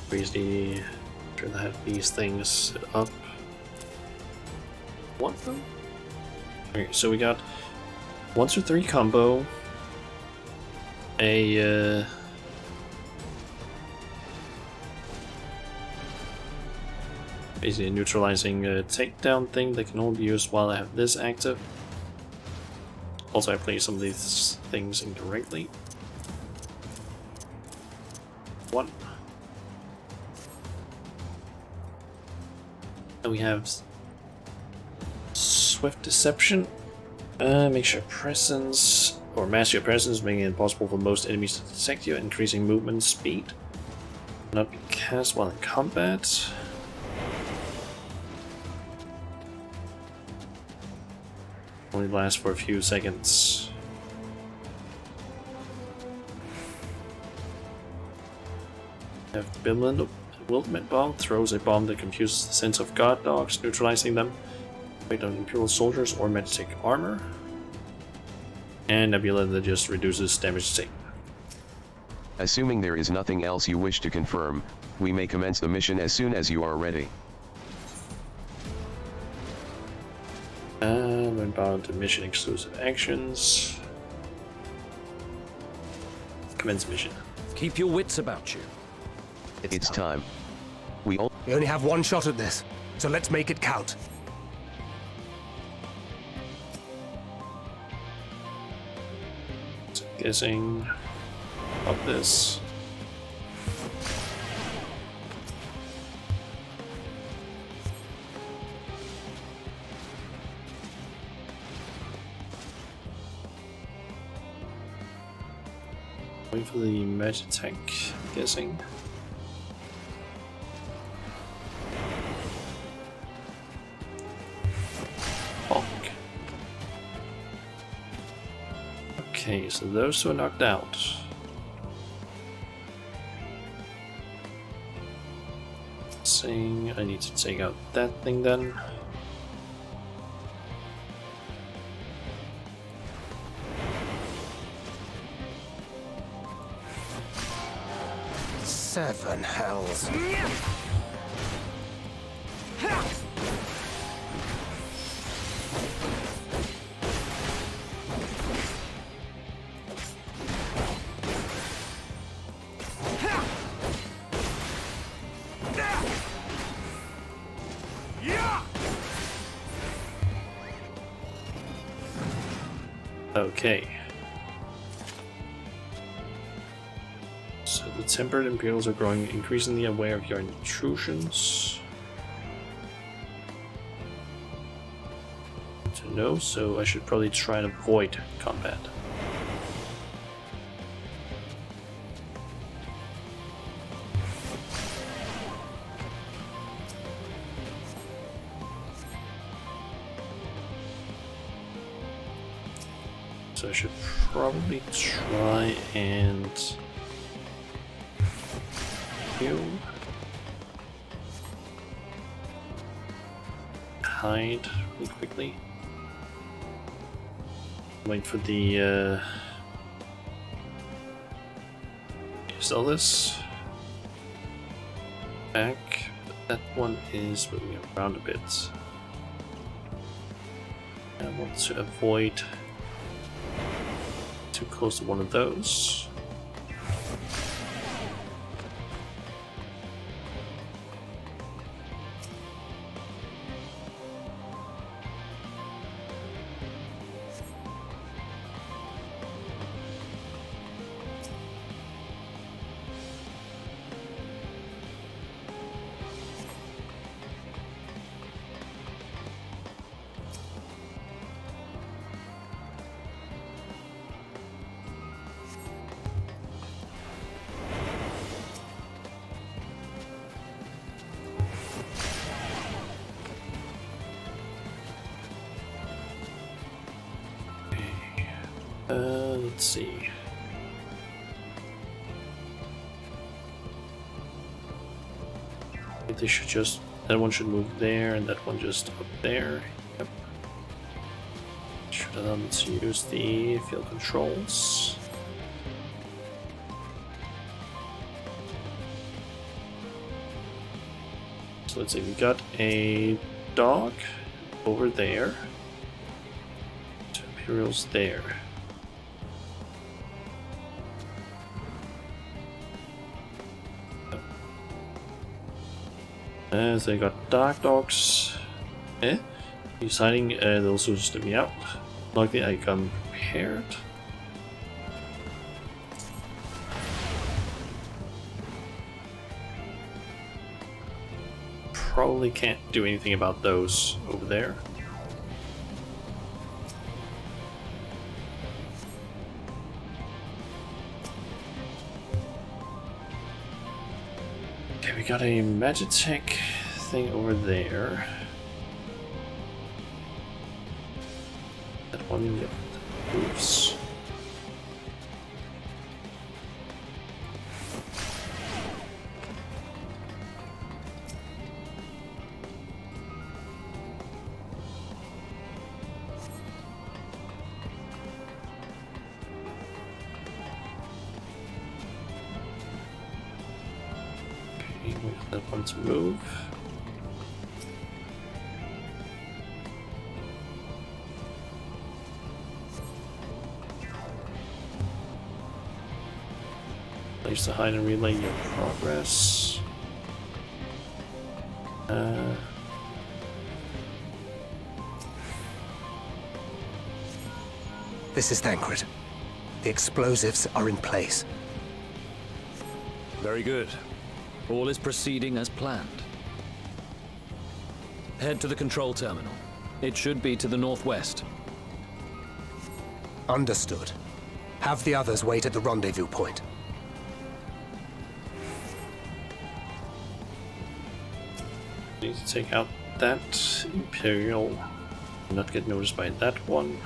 [SPEAKER 1] Crazy. Try to have these things set up. One of them? Okay, so we got 1 through 3 combo. A basically a neutralizing takedown thing that can only be used while I have this active. Also, I play some of these things incorrectly. 1. And we have Swift Deception. Make sure presence or master your presence, making it impossible for most enemies to detect you, increasing movement speed. Not be cast while in combat. Only lasts for a few seconds. Have Bewilderment Bomb throws a bomb that confuses the sense of guard dogs, neutralizing them. Wait on Imperial soldiers or magic armor. And Nebula that just reduces damage taken.
[SPEAKER 2] Assuming there is nothing else you wish to confirm, we may commence the mission as soon as you are ready.
[SPEAKER 1] And we're bound to mission exclusive actions. Commence mission.
[SPEAKER 14] Keep your wits about you.
[SPEAKER 2] It's time.
[SPEAKER 4] We only have one shot at this, so let's make it count.
[SPEAKER 1] So guessing of this. Wait for the magic tank, I'm guessing. Okay, so those two are knocked out. Saying I need to take out that thing then.
[SPEAKER 4] Seven hells.
[SPEAKER 1] Okay. So the tempered Imperials are growing increasingly aware of your intrusions. To know, so I should probably try and avoid combat. So I should probably try and heal. Hide really quickly. Wait for the sell this back, but that one is moving around a bit. I want to avoid too close to one of those. Let's see. They should just, that one should move there, and that one just up there. Yep. Should allow me to use the field controls. So let's see, we got a dog over there. Two Imperials there. So I got dark dogs. Deciding those who stood me out. Luckily I come prepared. Probably can't do anything about those over there. Okay, we got a Magitech thing over there. That one, yep, moves. Okay, wait, that one to move. Place to hide and relay your progress.
[SPEAKER 4] This is Thancred. The explosives are in place.
[SPEAKER 14] Very good. All is proceeding as planned. Head to the control terminal. It should be to the northwest.
[SPEAKER 4] Understood. Have the others wait at the rendezvous point.
[SPEAKER 1] Need to take out that Imperial. Not get noticed by that one.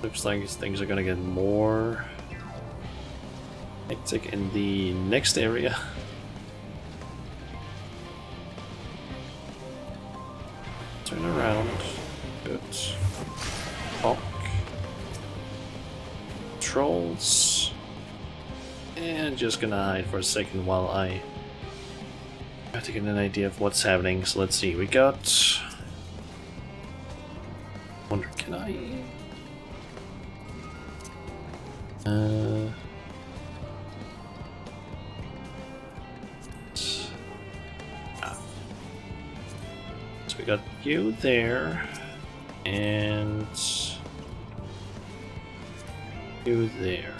[SPEAKER 1] Looks like these things are gonna get more hectic in the next area. Turn around. Good. Hawk. Trolls. And just gonna hide for a second while I have to get an idea of what's happening. So let's see, we got... Wonder, can I... So we got you there, and you there.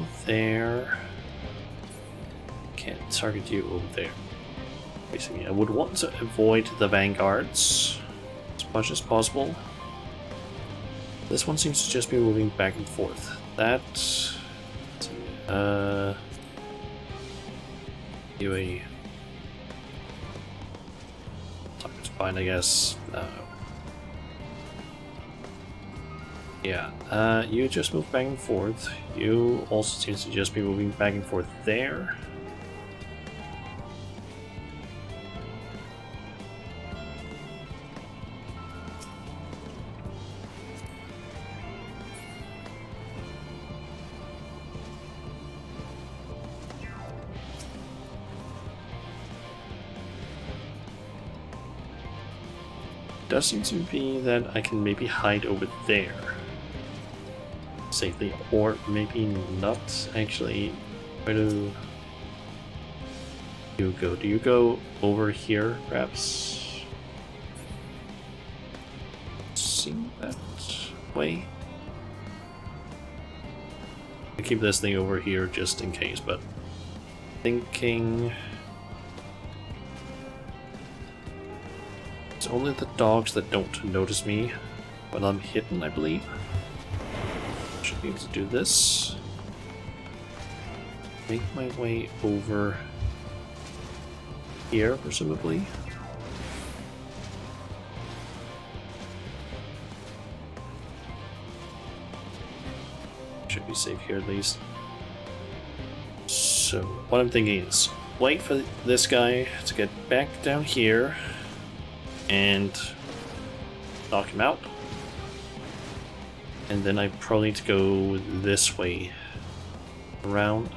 [SPEAKER 1] go there. Can't target you over there. Basically, I would want to avoid the vanguards as much as possible. This one seems to just be moving back and forth. That... UAE. Target's fine, I guess. Yeah, you just move back and forth. You also seem to just be moving back and forth there. Does seem to be that I can maybe hide over there safely, or maybe not. Actually, where do you go? Do you go over here, perhaps? Seem that way. I keep this thing over here just in case, but thinking. It's only the dogs that don't notice me when I'm hidden, I believe. Should be able to do this. Make my way over here, presumably. Should be safe here at least. So, what I'm thinking is wait for this guy to get back down here and knock him out. And then I probably need to go this way around.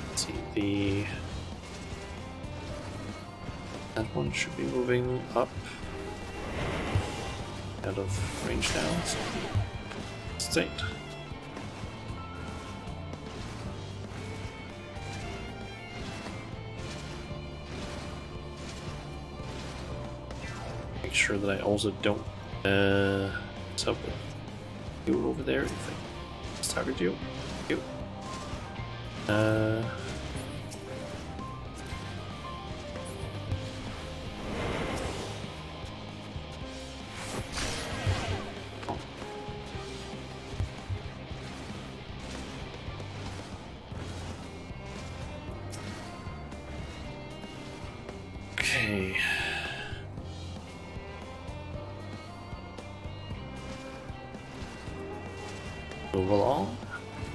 [SPEAKER 1] Let's see, that one should be moving up. Out of range now, so state. Make sure that I also don't sub with you over there. Let's target you. You. Okay. Move along,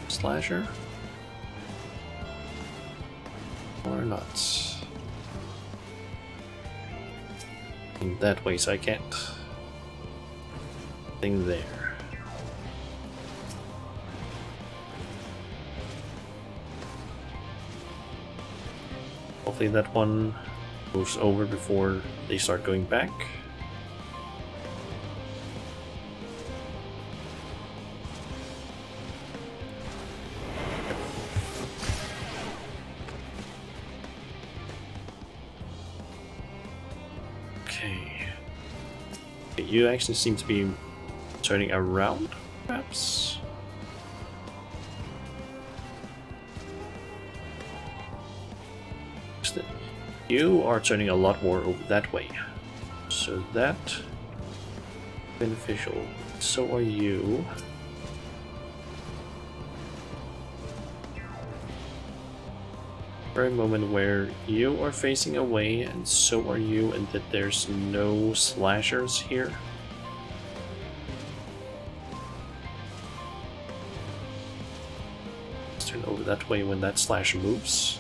[SPEAKER 1] slasher, or not. In that way, so I can't. Thing there. Hopefully that one moves over before they start going back. Okay. You actually seem to be turning around, perhaps? You are turning a lot more over that way. So that beneficial. So are you. For a moment where you are facing away and so are you, and that there's no slashers here. Let's turn over that way when that slasher moves.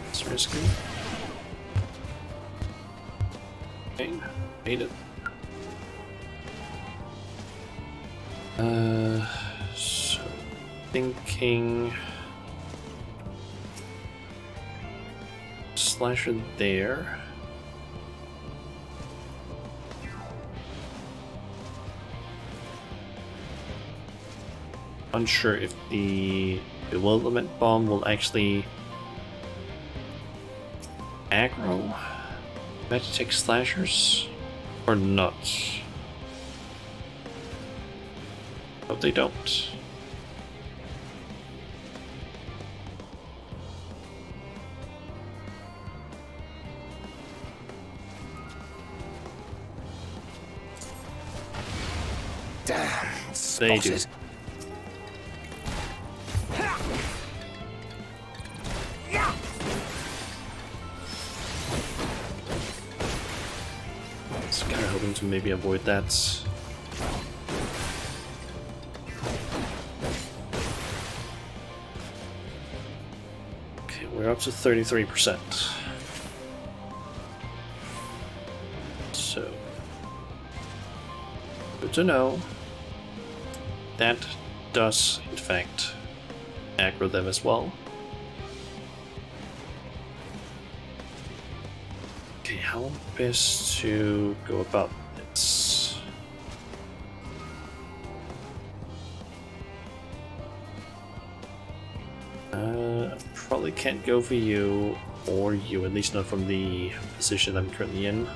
[SPEAKER 1] It's risky. Okay, made it. So thinking slasher there. Unsure if the bewilderment bomb will actually aggro Magitech slashers or not. But they don't.
[SPEAKER 16] Damn,
[SPEAKER 1] They do.
[SPEAKER 16] spotted.
[SPEAKER 1] Just kind of hoping to maybe avoid that. Okay, we're up to 33%. So, good to know. That does, in fact, aggro them as well. Okay, how best to go about this? Probably can't go for you or you, at least not from the position I'm currently in.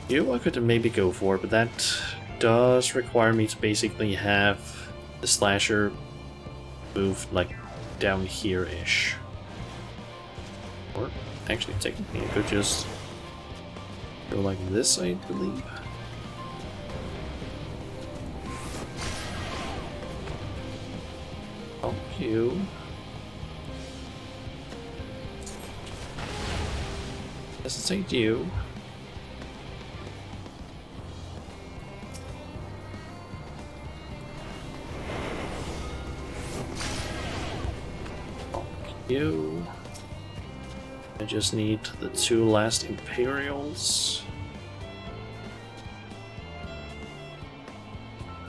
[SPEAKER 1] You I could maybe go for, but that does require me to basically have the slasher move like down here-ish. Or actually technically I could just go like this, I believe. Oh, you. Hesitate you. You. I just need the two last Imperials.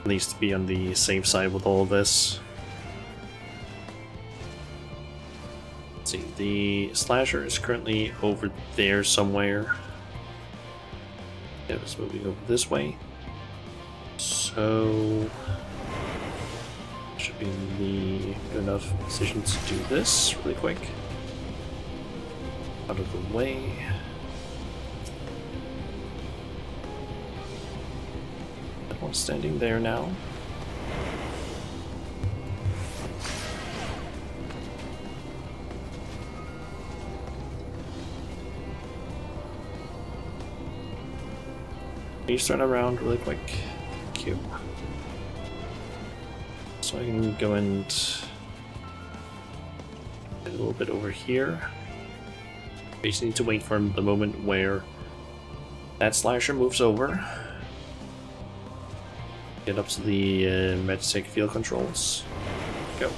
[SPEAKER 1] Needs to be on the safe side with all of this. Let's see, the slasher is currently over there somewhere. Yeah, it's moving over this way. So should be in the good enough position to do this really quick. Out of the way. That one's standing there now. Please turn around really quick. Thank you. So I can go and get a little bit over here. We just need to wait for the moment where that slasher moves over. Get up to the Magitech field controls. Go.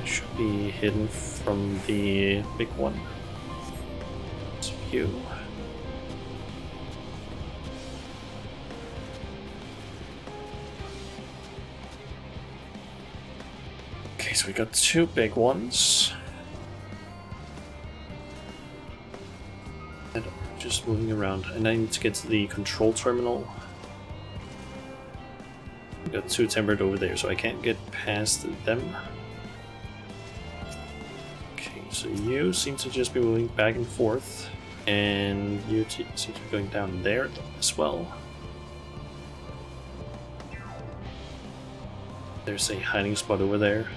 [SPEAKER 1] It should be hidden from the big one. It's you. Okay, so we got two big ones. And just moving around. And I need to get to the control terminal. We got two tempered over there, so I can't get past them. Okay, so you seem to just be moving back and forth. And you seem to be going down there as well. There's a hiding spot over there.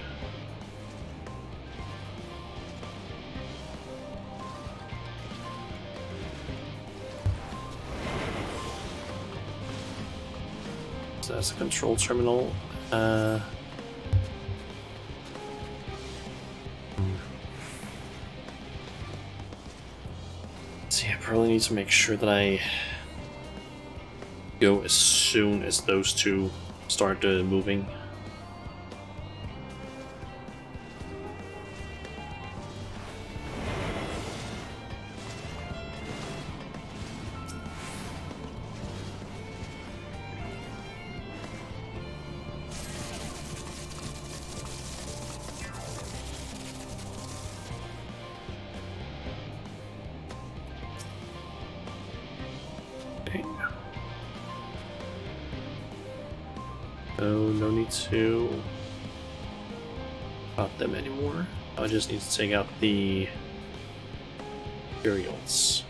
[SPEAKER 1] So that's the control terminal. See, I probably need to make sure that I go as soon as those two start moving. don't need to cut them anymore. I just need to take out the Imperials.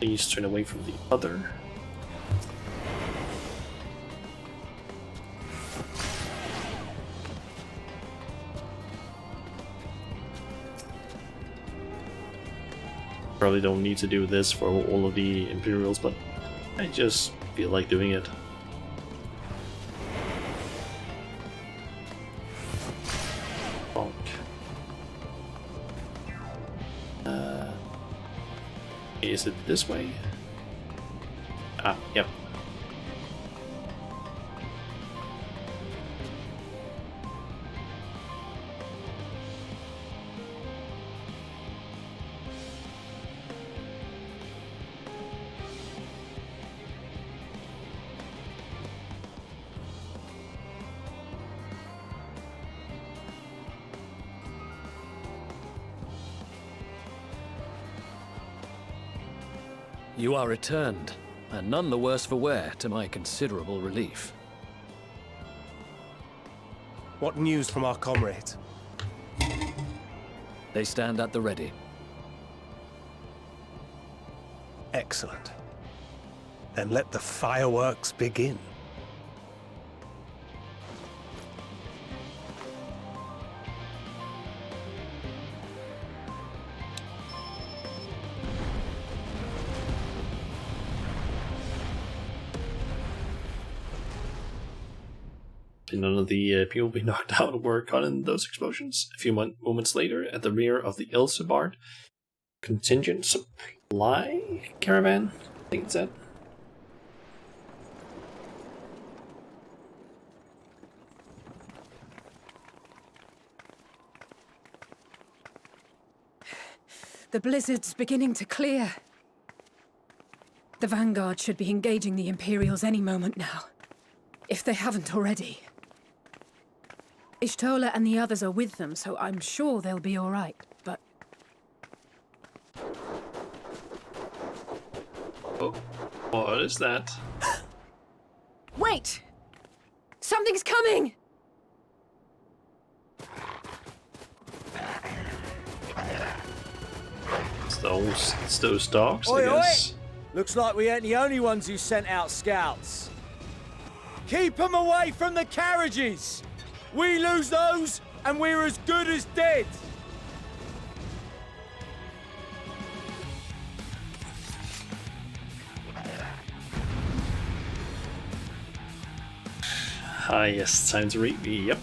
[SPEAKER 1] Please turn away from the other. Probably don't need to do this for all of the Imperials, but I just feel like doing it. Bonk. Is it this way? Ah, yep.
[SPEAKER 14] You are returned, and none the worse for wear, to my considerable relief.
[SPEAKER 4] What news from our comrades?
[SPEAKER 14] They stand at the ready.
[SPEAKER 4] Excellent. Then let the fireworks begin.
[SPEAKER 1] None of the people being knocked out were caught in those explosions. A few moments later, at the rear of the Ilsebard contingent supply caravan, I think it's that.
[SPEAKER 12] The blizzard's beginning to clear. The Vanguard should be engaging the Imperials any moment now, if they haven't already. Ishtola and the others are with them, so I'm sure they'll be all right, but...
[SPEAKER 1] Oh, what is that?
[SPEAKER 12] Wait! Something's coming!
[SPEAKER 1] It's those dogs, I guess.
[SPEAKER 9] Looks like we ain't the only ones who sent out scouts. Keep them away from the carriages! We lose those, and we're as good as dead!
[SPEAKER 1] Ah, yes, time to read. Yep.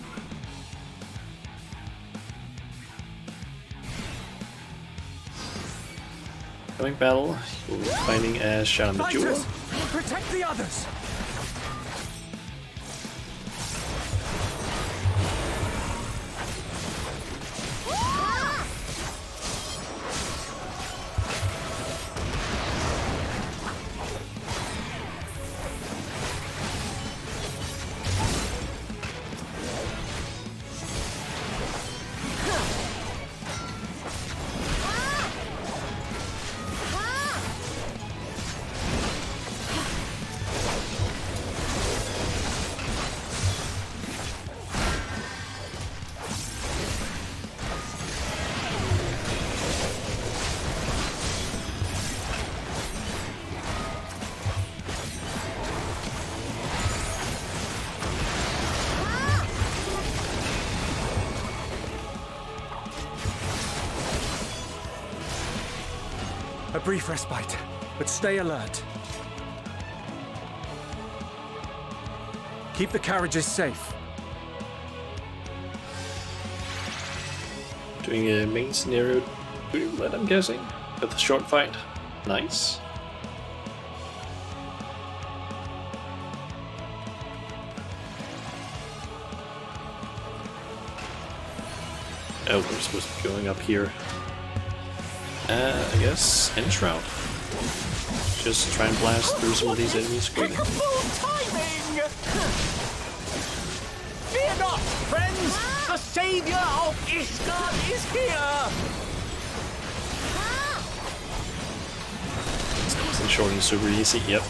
[SPEAKER 1] Coming battle, we'll be fighting as Shadow Major.
[SPEAKER 9] Protect the others! A brief respite, but stay alert. Keep the carriages safe.
[SPEAKER 1] Doing a main scenario roulette, I'm guessing, with a short fight. Nice. Oh, we're supposed to be going up here. I guess Enshroud. Just try and blast through some of these enemies quickly.
[SPEAKER 9] Timing! Fear not, friends! The savior of Ishgard is here!
[SPEAKER 1] This wasn't short and super easy, yep.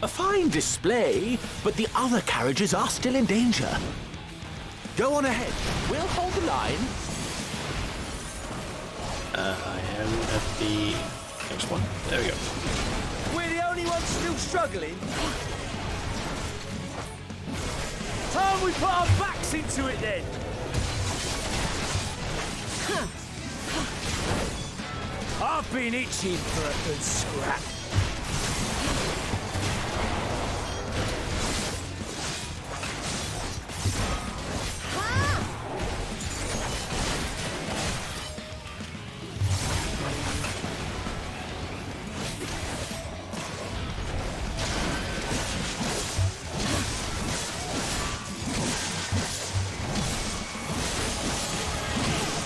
[SPEAKER 10] A fine display, but the other carriages are still in danger. Go on ahead. We'll hold the line.
[SPEAKER 1] I am at the next one. There we go.
[SPEAKER 9] We're the only ones still struggling. Time we put our backs into it then. I've been itching for a good scrap.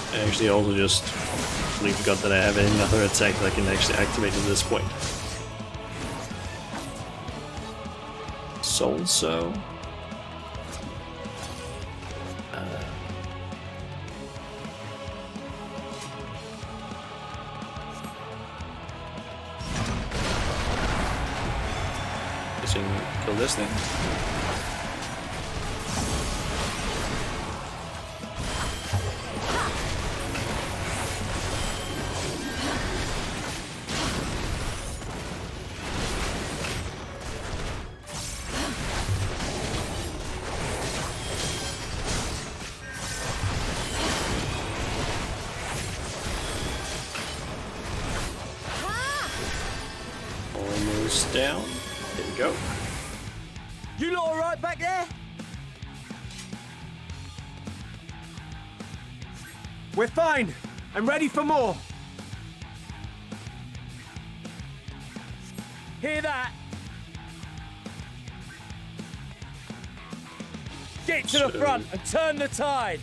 [SPEAKER 1] I actually also just completely forgot that I have another attack that I can actually activate at this point. So. Kill this thing. Almost down. There we go.
[SPEAKER 9] You lot all right back there? We're fine. I'm ready for more. Hear that? Get to the front and turn the tide.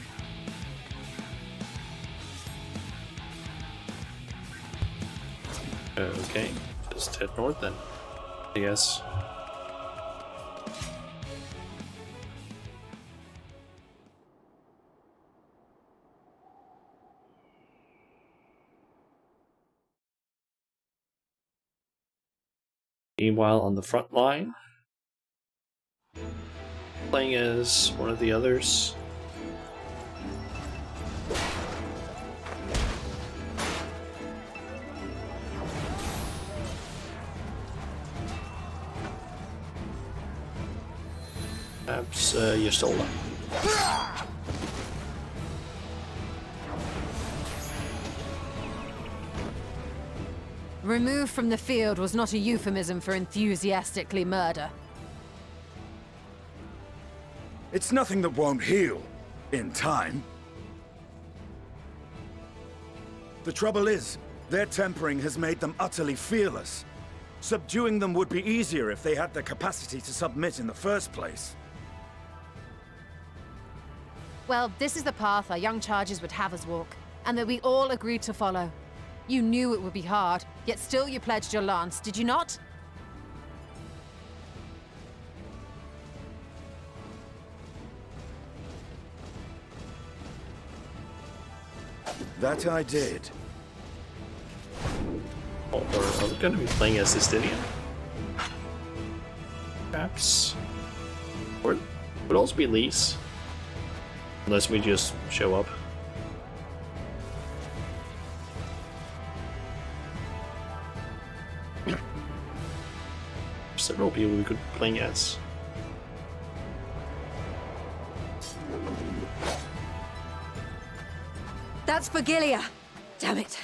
[SPEAKER 1] Okay, just head north then, I guess. Meanwhile, on the front line, playing as one of the others. Perhaps Yastola.
[SPEAKER 5] Removed from the field was not a euphemism for enthusiastically murder.
[SPEAKER 17] It's nothing that won't heal in time. The trouble is, their tempering has made them utterly fearless. Subduing them would be easier if they had the capacity to submit in the first place.
[SPEAKER 5] Well, this is the path our young charges would have us walk, and that we all agreed to follow. You knew it would be hard, yet still you pledged your lance, did you not?
[SPEAKER 17] That I did.
[SPEAKER 1] Or are we going to be playing as Sistinian? Perhaps. Or it would also be Lise. Unless we just show up. Several people we could be playing as.
[SPEAKER 11] That's Vergilia! Damn it.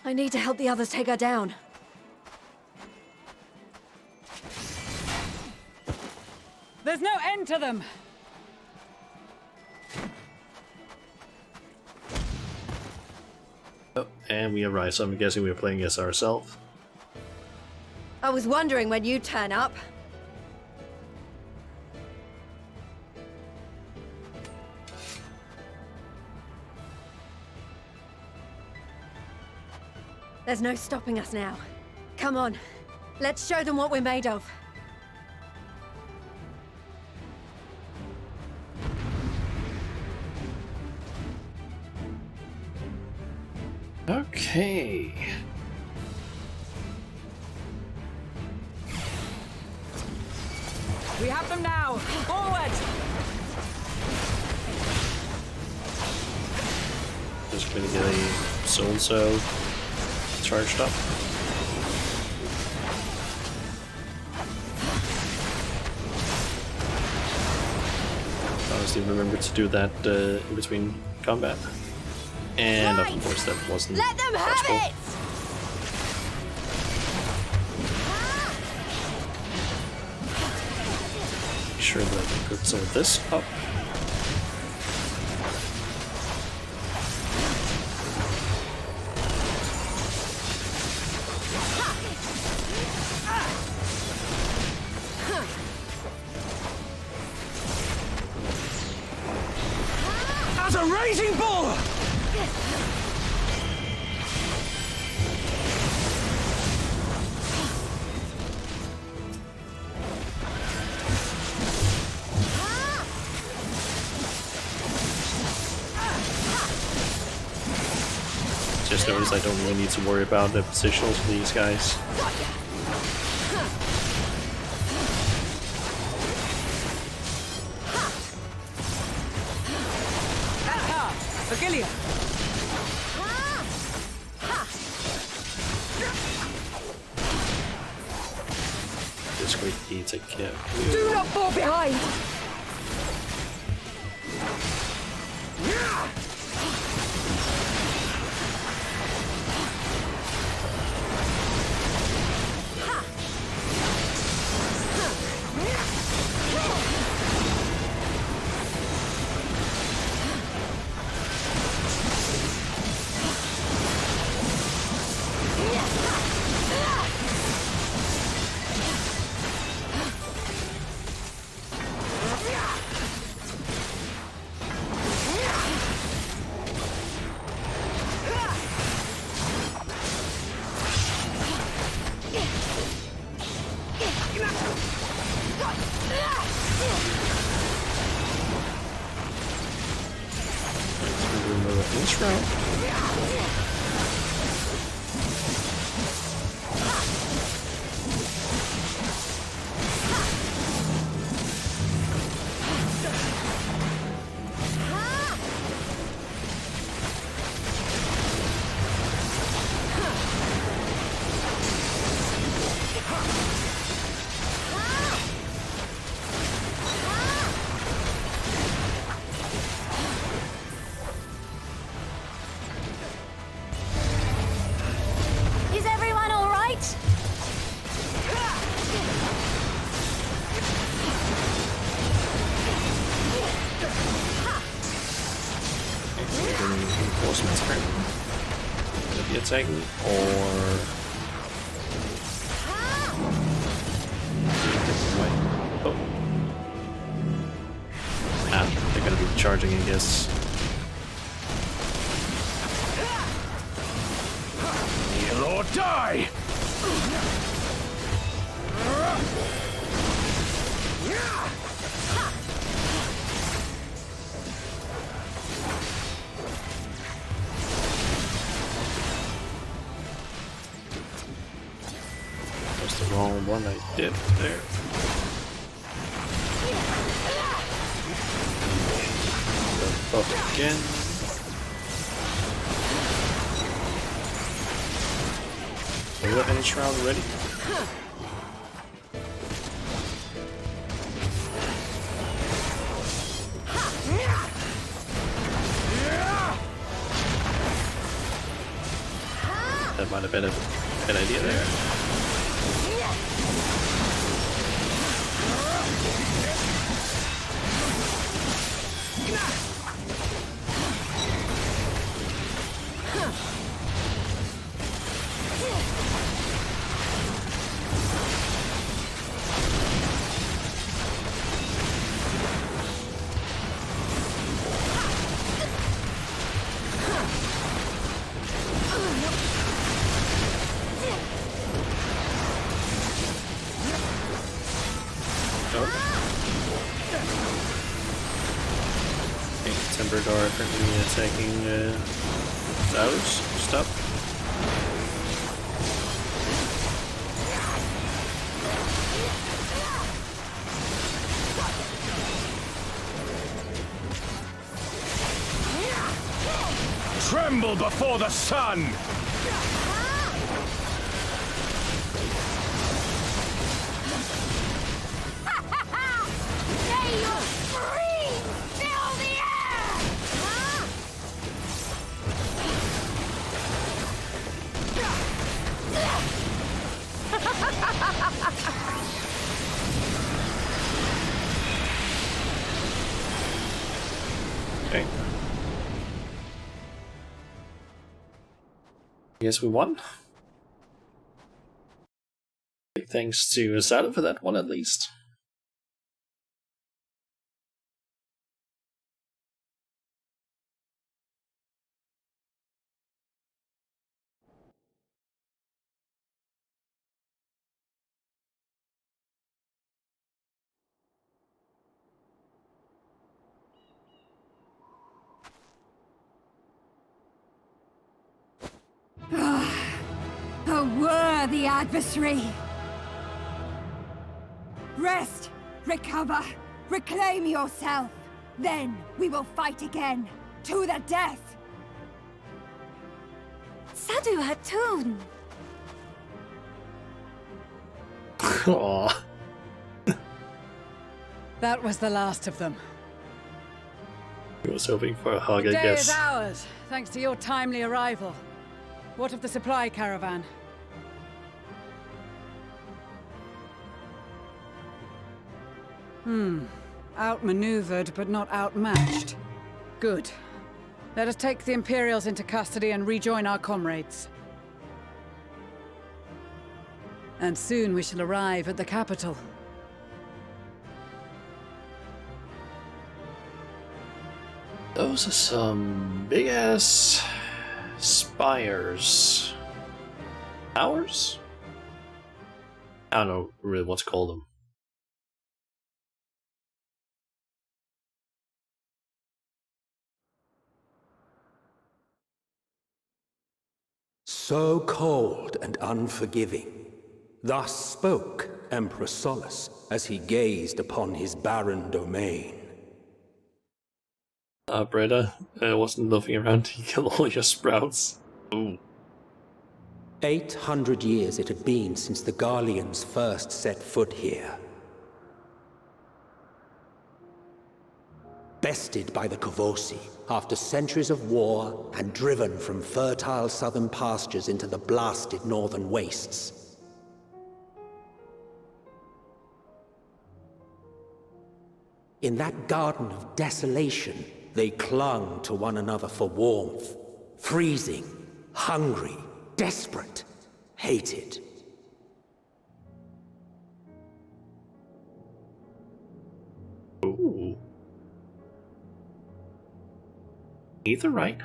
[SPEAKER 11] I need to help the others take her down.
[SPEAKER 6] There's no end to them!
[SPEAKER 1] Oh, and we arrived, so I'm guessing we were playing as ourselves.
[SPEAKER 11] I was wondering when you'd turn up. There's no stopping us now. Come on, let's show them what we're made of.
[SPEAKER 1] Okay.
[SPEAKER 6] We have them now! Forward!
[SPEAKER 1] Just gonna get a so-and-so charged up. Honestly, remember to do that in between combat. And of course that wasn't
[SPEAKER 13] Let them
[SPEAKER 1] possible.
[SPEAKER 13] have it!
[SPEAKER 1] Make sure that I put some of this up.
[SPEAKER 8] As a raging bull!
[SPEAKER 1] Just notice I don't really need to worry about the positionals for these guys.
[SPEAKER 6] Agilia!
[SPEAKER 1] Just quickly take care of you.
[SPEAKER 13] Do not fall behind! Is everyone all right?
[SPEAKER 1] Reinforcements apparently. Gonna be attacking or oh. Ah, they're gonna be charging, I guess.
[SPEAKER 8] Heal or die!
[SPEAKER 1] That's the wrong one I did there. Go up again. Do we have any shroud ready? That might have been a good idea there. Timber Guard currently attacking those stuff.
[SPEAKER 17] tremble before the sun!
[SPEAKER 13] May your screams fill the air!
[SPEAKER 1] Okay. Guess we won. Big thanks to Sada for that one at least.
[SPEAKER 13] A worthy adversary! Rest, recover, reclaim yourself. Then we will fight again, to the death!
[SPEAKER 11] Sadu Hatun!
[SPEAKER 1] Aww.
[SPEAKER 12] That was the last of them.
[SPEAKER 1] I was hoping for a hug,
[SPEAKER 12] The
[SPEAKER 1] I
[SPEAKER 12] day
[SPEAKER 1] guess.
[SPEAKER 12] is ours, thanks to your timely arrival. What of the supply caravan? Outmaneuvered, but not outmatched. Good. Let us take the Imperials into custody and rejoin our comrades. And soon we shall arrive at the capital.
[SPEAKER 1] Those are some big-ass spires. Towers? I don't know really what to call them.
[SPEAKER 15] So cold and unforgiving. Thus spoke Emperor Solus as he gazed upon his barren domain.
[SPEAKER 1] Breda, I wasn't looking around to kill all your sprouts. Ooh.
[SPEAKER 15] 800 years it had been since the Garleans first set foot here. Bested by the Kavosi after centuries of war and driven from fertile southern pastures into the blasted northern wastes. In that garden of desolation, they clung to one another for warmth, freezing, hungry, desperate, hated.
[SPEAKER 1] Ooh. Either right.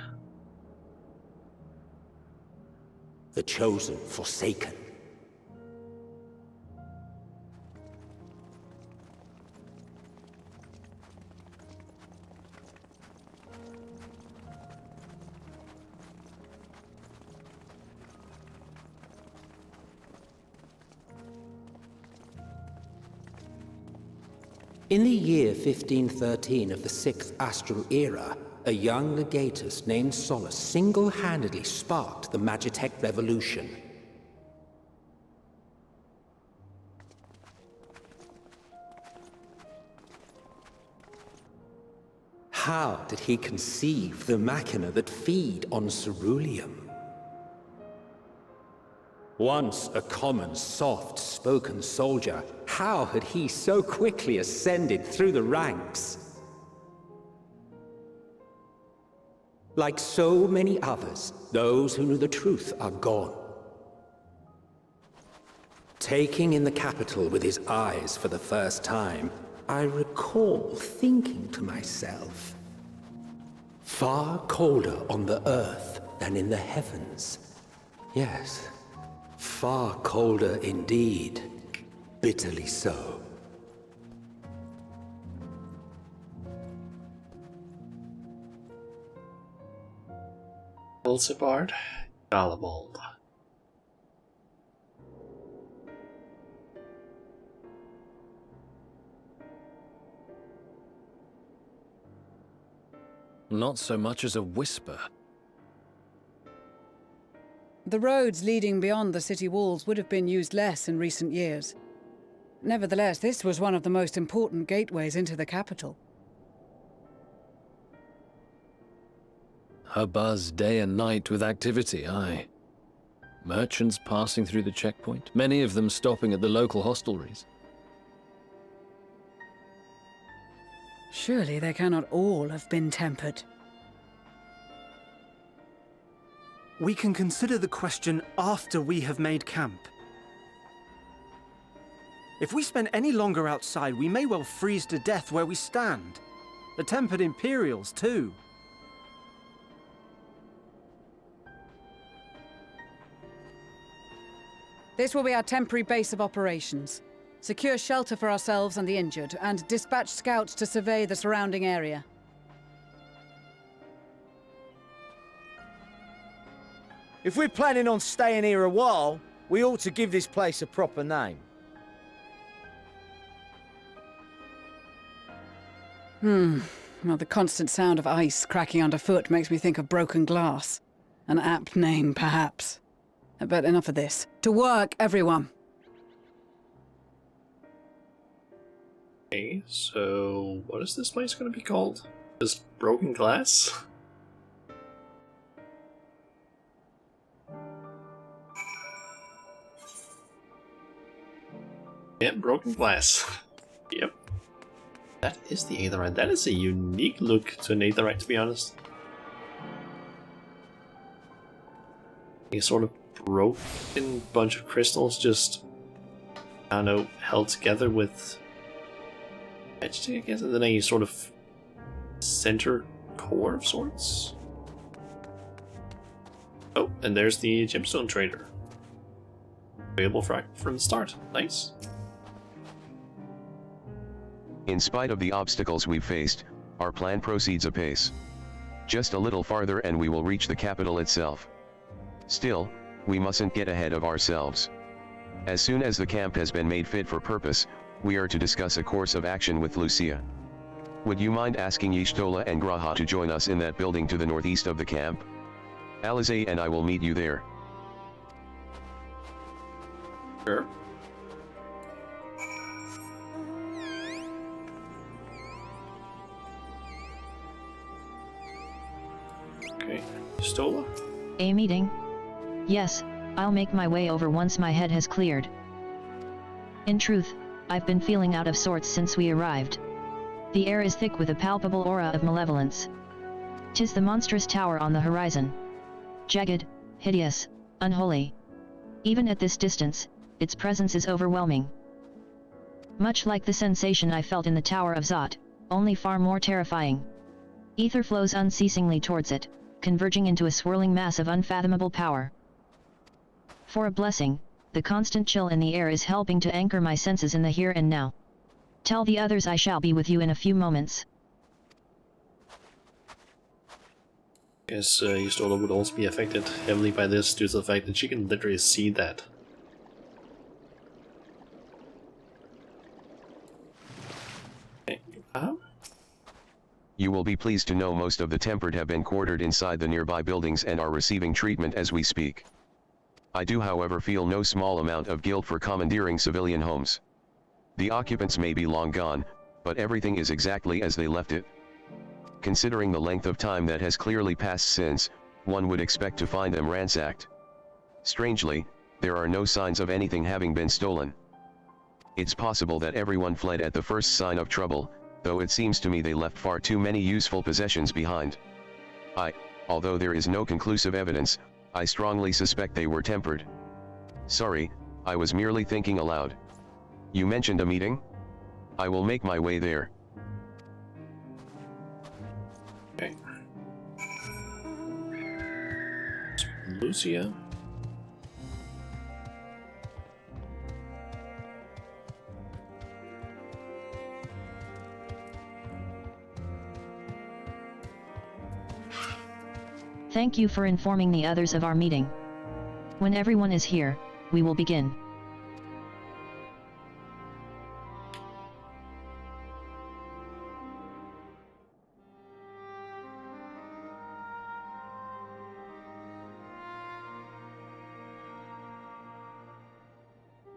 [SPEAKER 15] The chosen forsaken. In the year 1513 of the 6th Astral Era, a young legatus named Solus single-handedly sparked the Magitech Revolution. How did he conceive the machina that feed on ceruleum? Once a common, soft-spoken soldier, how had he so quickly ascended through the ranks? Like so many others, those who knew the truth are gone. Taking in the capital with his eyes for the first time, I recall thinking to myself, far colder on the earth than in the heavens. Yes. Far colder indeed. Bitterly so.
[SPEAKER 1] Ulcibard, Galibald.
[SPEAKER 14] Not so much as a whisper.
[SPEAKER 6] The roads leading beyond the city walls would have been used less in recent years. Nevertheless, this was one of the most important gateways into the capital.
[SPEAKER 14] A buzz day and night with activity, aye. Merchants passing through the checkpoint, many of them stopping at the local hostelries.
[SPEAKER 6] Surely they cannot all have been tempered.
[SPEAKER 8] We can consider the question after we have made camp. If we spend any longer outside, we may well freeze to death where we stand. The tempered Imperials, too.
[SPEAKER 6] This will be our temporary base of operations. Secure shelter for ourselves and the injured, and dispatch scouts to survey the surrounding area.
[SPEAKER 9] If we're planning on staying here a while, we ought to give this place a proper name.
[SPEAKER 6] Well, the constant sound of ice cracking underfoot makes me think of broken glass. An apt name, perhaps. But enough of this. To work, everyone!
[SPEAKER 1] Okay, so what is this place going to be called? Just Broken Glass? Yeah, Broken Glass. Yep. That is the Aetherite. That is a unique look to an Aetherite, to be honest. A sort of broken bunch of crystals just, I don't know, held together with magic, I guess, and then a sort of center core of sorts. Oh, and there's the gemstone trader. Available from the start. Nice.
[SPEAKER 2] In spite of the obstacles we've faced, our plan proceeds apace. Just a little farther and we will reach the capital itself. Still, we mustn't get ahead of ourselves. As soon as the camp has been made fit for purpose, we are to discuss a course of action with Lucia. Would you mind asking Y'shtola and Graha to join us in that building to the northeast of the camp? Alizé and I will meet you there.
[SPEAKER 1] Sure. Okay, Y'shtola?
[SPEAKER 3] A meeting? Yes, I'll make my way over once my head has cleared. In truth, I've been feeling out of sorts since we arrived. The air is thick with a palpable aura of malevolence. 'Tis the monstrous tower on the horizon. Jagged, hideous, unholy. Even at this distance, its presence is overwhelming. Much like the sensation I felt in the Tower of Zot, only far more terrifying. Ether flows unceasingly towards it, converging into a swirling mass of unfathomable power. For a blessing, the constant chill in the air is helping to anchor my senses in the here and now. Tell the others I shall be with you in a few moments.
[SPEAKER 1] Guess Y'shtola would also be affected heavily by this due to the fact that she can literally see that. Okay.
[SPEAKER 2] You will be pleased to know most of the tempered have been quartered inside the nearby buildings and are receiving treatment as we speak. I do, however, feel no small amount of guilt for commandeering civilian homes. The occupants may be long gone, but everything is exactly as they left it. Considering the length of time that has clearly passed since, one would expect to find them ransacked. Strangely, there are no signs of anything having been stolen. It's possible that everyone fled at the first sign of trouble, though it seems to me they left far too many useful possessions behind. Although there is no conclusive evidence, I strongly suspect they were tempered. Sorry, I was merely thinking aloud. You mentioned a meeting? I will make my way there.
[SPEAKER 1] Okay. Lucia.
[SPEAKER 3] Thank you for informing the others of our meeting. When everyone is here, we will begin.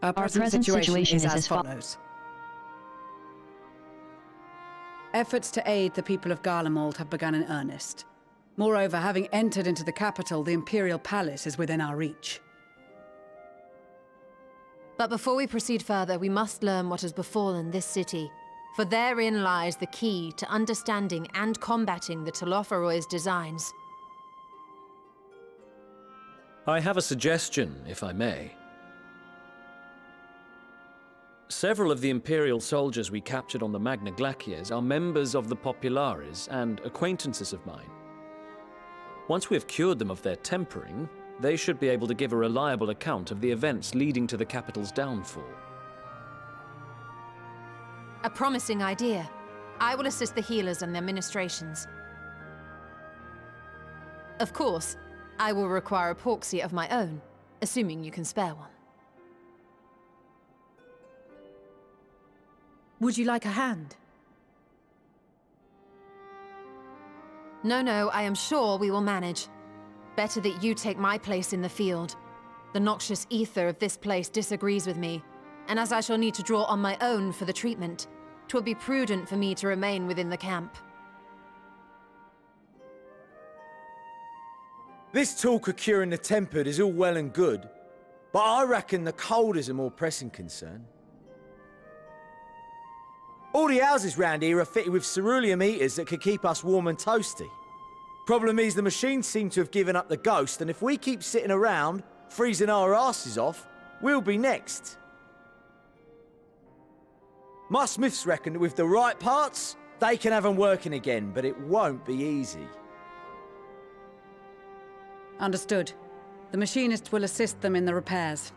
[SPEAKER 6] Our present situation is as follows. Efforts to aid the people of Garlemald have begun in earnest. Moreover, having entered into the capital, the Imperial Palace is within our reach.
[SPEAKER 5] But before we proceed further, we must learn what has befallen this city. For therein lies the key to understanding and combating the Telophoroy's designs.
[SPEAKER 14] I have a suggestion, if I may. Several of the Imperial soldiers we captured on the Magna Glaciers are members of the Populares and acquaintances of mine. Once we have cured them of their tempering, they should be able to give a reliable account of the events leading to the capital's downfall.
[SPEAKER 5] A promising idea. I will assist the healers and their ministrations. Of course, I will require a proxy of my own, assuming you can spare one.
[SPEAKER 12] Would you like a hand?
[SPEAKER 5] No, I am sure we will manage. Better that you take my place in the field. The noxious ether of this place disagrees with me, and as I shall need to draw on my own for the treatment, 'twill be prudent for me to remain within the camp.
[SPEAKER 9] This talk of curing the tempered is all well and good, but I reckon the cold is a more pressing concern. All the houses round here are fitted with ceruleum heaters that could keep us warm and toasty. Problem is, the machines seem to have given up the ghost, and if we keep sitting around, freezing our asses off, we'll be next. My smiths reckon that with the right parts, they can have them working again, but it won't be easy.
[SPEAKER 6] Understood. The machinist will assist them in the repairs.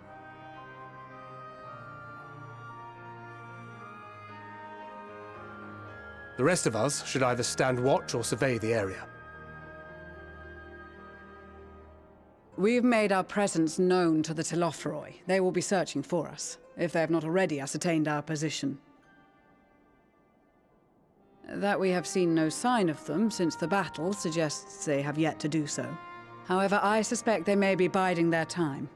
[SPEAKER 4] The rest of us should either stand watch or survey the area.
[SPEAKER 6] We've made our presence known to the Telophoroi. They will be searching for us, if they have not already ascertained our position. That we have seen no sign of them since the battle suggests they have yet to do so. However, I suspect they may be biding their time.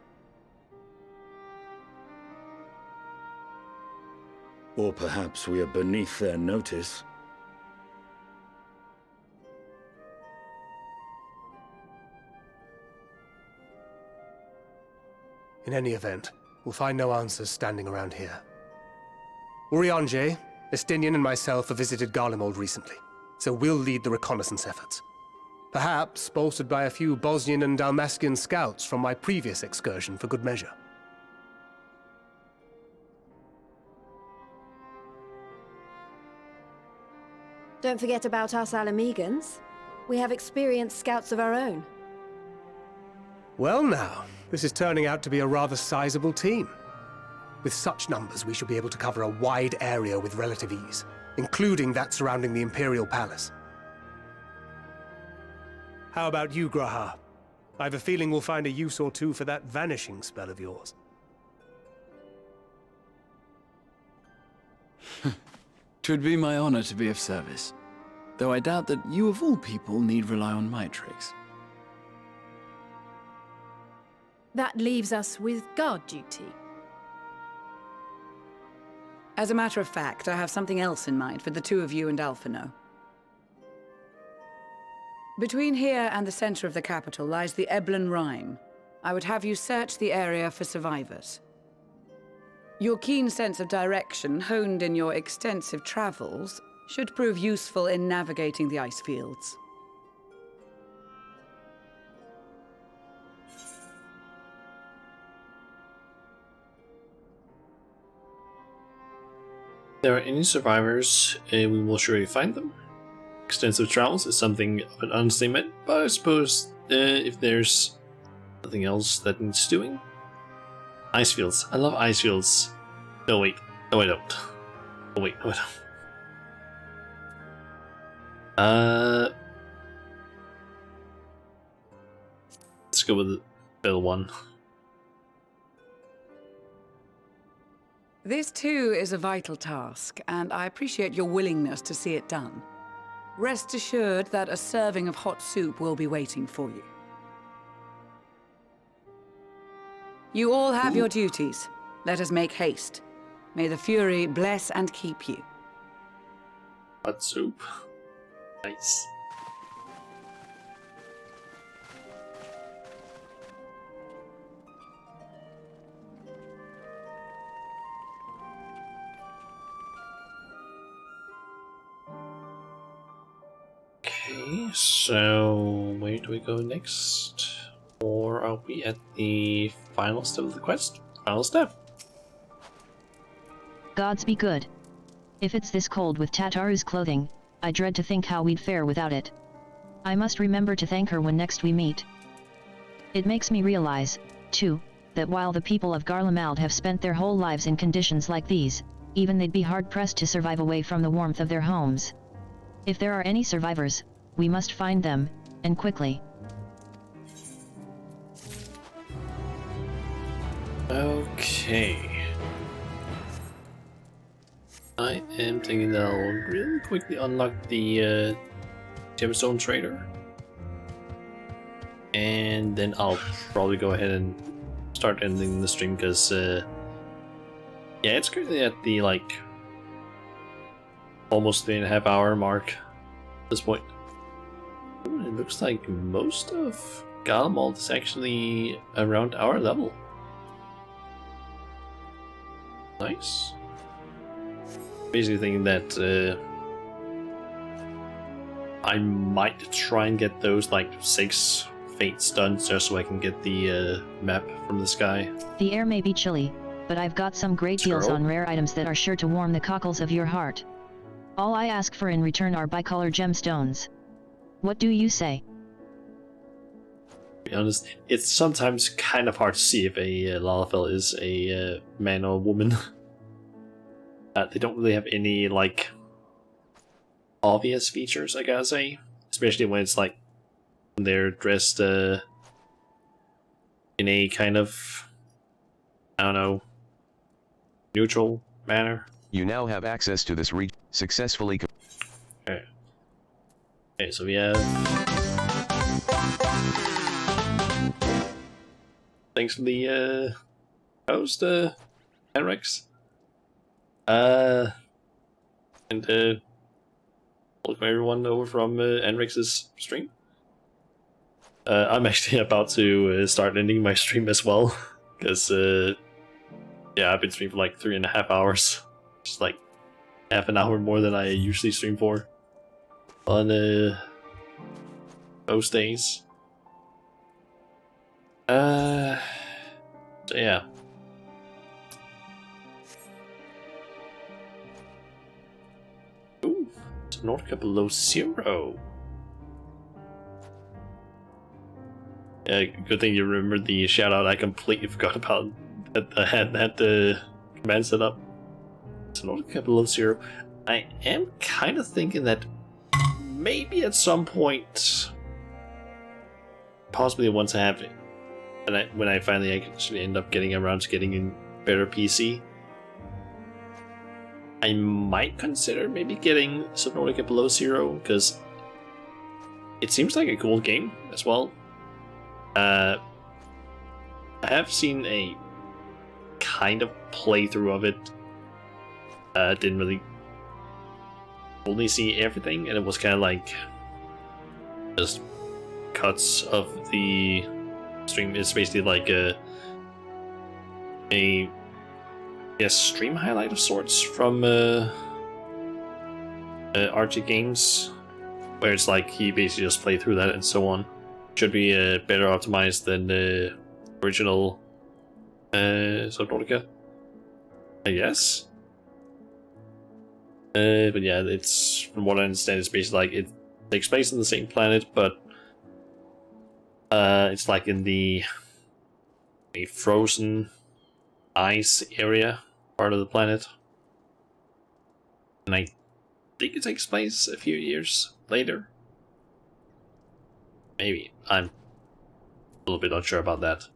[SPEAKER 17] Or perhaps we are beneath their notice.
[SPEAKER 4] In any event, we'll find no answers standing around here. Urianger, Estinian and myself have visited Garlemald recently, so we'll lead the reconnaissance efforts. Perhaps bolstered by a few Bosnian and Dalmatian scouts from my previous excursion for good measure.
[SPEAKER 11] Don't forget about us Alamegans. We have experienced scouts of our own.
[SPEAKER 4] Well now, this is turning out to be a rather sizable team. With such numbers, we should be able to cover a wide area with relative ease, including that surrounding the Imperial Palace. How about you, Graha? I have a feeling we'll find a use or two for that vanishing spell of yours.
[SPEAKER 18] 'Twould be my honor to be of service, though I doubt that you of all people need rely on my tricks.
[SPEAKER 12] That leaves us with guard duty.
[SPEAKER 6] As a matter of fact, I have something else in mind for the two of you and Alphino. Between here and the center of the capital lies the Eblan Rhine. I would have you search the area for survivors. Your keen sense of direction, honed in your extensive travels, should prove useful in navigating the ice fields.
[SPEAKER 1] If there are any survivors, we will surely find them. Extensive travels is something of an understatement, but I suppose if there's nothing else that needs doing. Ice fields. I love ice fields. No, wait. No, I don't. Oh, wait. No, I don't. Let's go with the middle one.
[SPEAKER 6] This too is a vital task, and I appreciate your willingness to see it done. Rest assured that a serving of hot soup will be waiting for you. You all have your duties. Let us make haste. May the Fury bless and keep you.
[SPEAKER 1] Hot soup. Nice. Okay, so where do we go next? Or are we at the final step of the quest? Final step.
[SPEAKER 3] Gods be good. If it's this cold with Tataru's clothing, I dread to think how we'd fare without it. I must remember to thank her when next we meet. It makes me realize, too, that while the people of Garlemald have spent their whole lives in conditions like these, even they'd be hard-pressed to survive away from the warmth of their homes. If there are any survivors, we must find them, and quickly.
[SPEAKER 1] Okay. I am thinking that I'll really quickly unlock the gemstone trader. And then I'll probably go ahead and start ending the stream because yeah, it's currently at the like almost 3.5 hour mark at this point. Ooh, it looks like most of Garlemald is actually around our level. Nice. Basically thinking that I might try and get those like 6 fates done just so I can get the map from the sky.
[SPEAKER 3] The air may be chilly, but I've got some great deals on rare items that are sure to warm the cockles of your heart. All I ask for in return are bicolor gemstones. What do you say?
[SPEAKER 1] To be honest, it's sometimes kind of hard to see if a Lalafell is a man or woman. They don't really have any like obvious features, I gotta say, especially when it's like when they're dressed in a kind of, I don't know, neutral manner.
[SPEAKER 2] You now have access to this successfully.
[SPEAKER 1] Okay. Okay, so we have. Thanks for the host, Henrix. And welcome everyone over from Enrix's stream. I'm actually about to start ending my stream as well, because yeah, I've been streaming for like 3.5 hours, just like half an hour more than I usually stream for on most days. So yeah. Ooh, Nautica below 0. Yeah, good thing you remembered the shout out. I completely forgot about that. I had that command set up. Nautica below 0. I am kind of thinking that maybe at some point, possibly once I have it, and when I finally actually end up getting around to getting a better PC, I might consider maybe getting Subnautica below 0, because it seems like a cool game as well. I have seen a kind of playthrough of it. Didn't really only see everything, and it was kind of like just cuts of the stream. It's basically like a stream highlight of sorts from RG Games, where it's like he basically just played through that and so on. Should be better optimized than the original Subnautica, I guess. But yeah, it's, from what I understand, it's basically like it takes place on the same planet, but it's like in a frozen ice area part of the planet, and I think it takes place a few years later. Maybe. I'm a little bit unsure about that.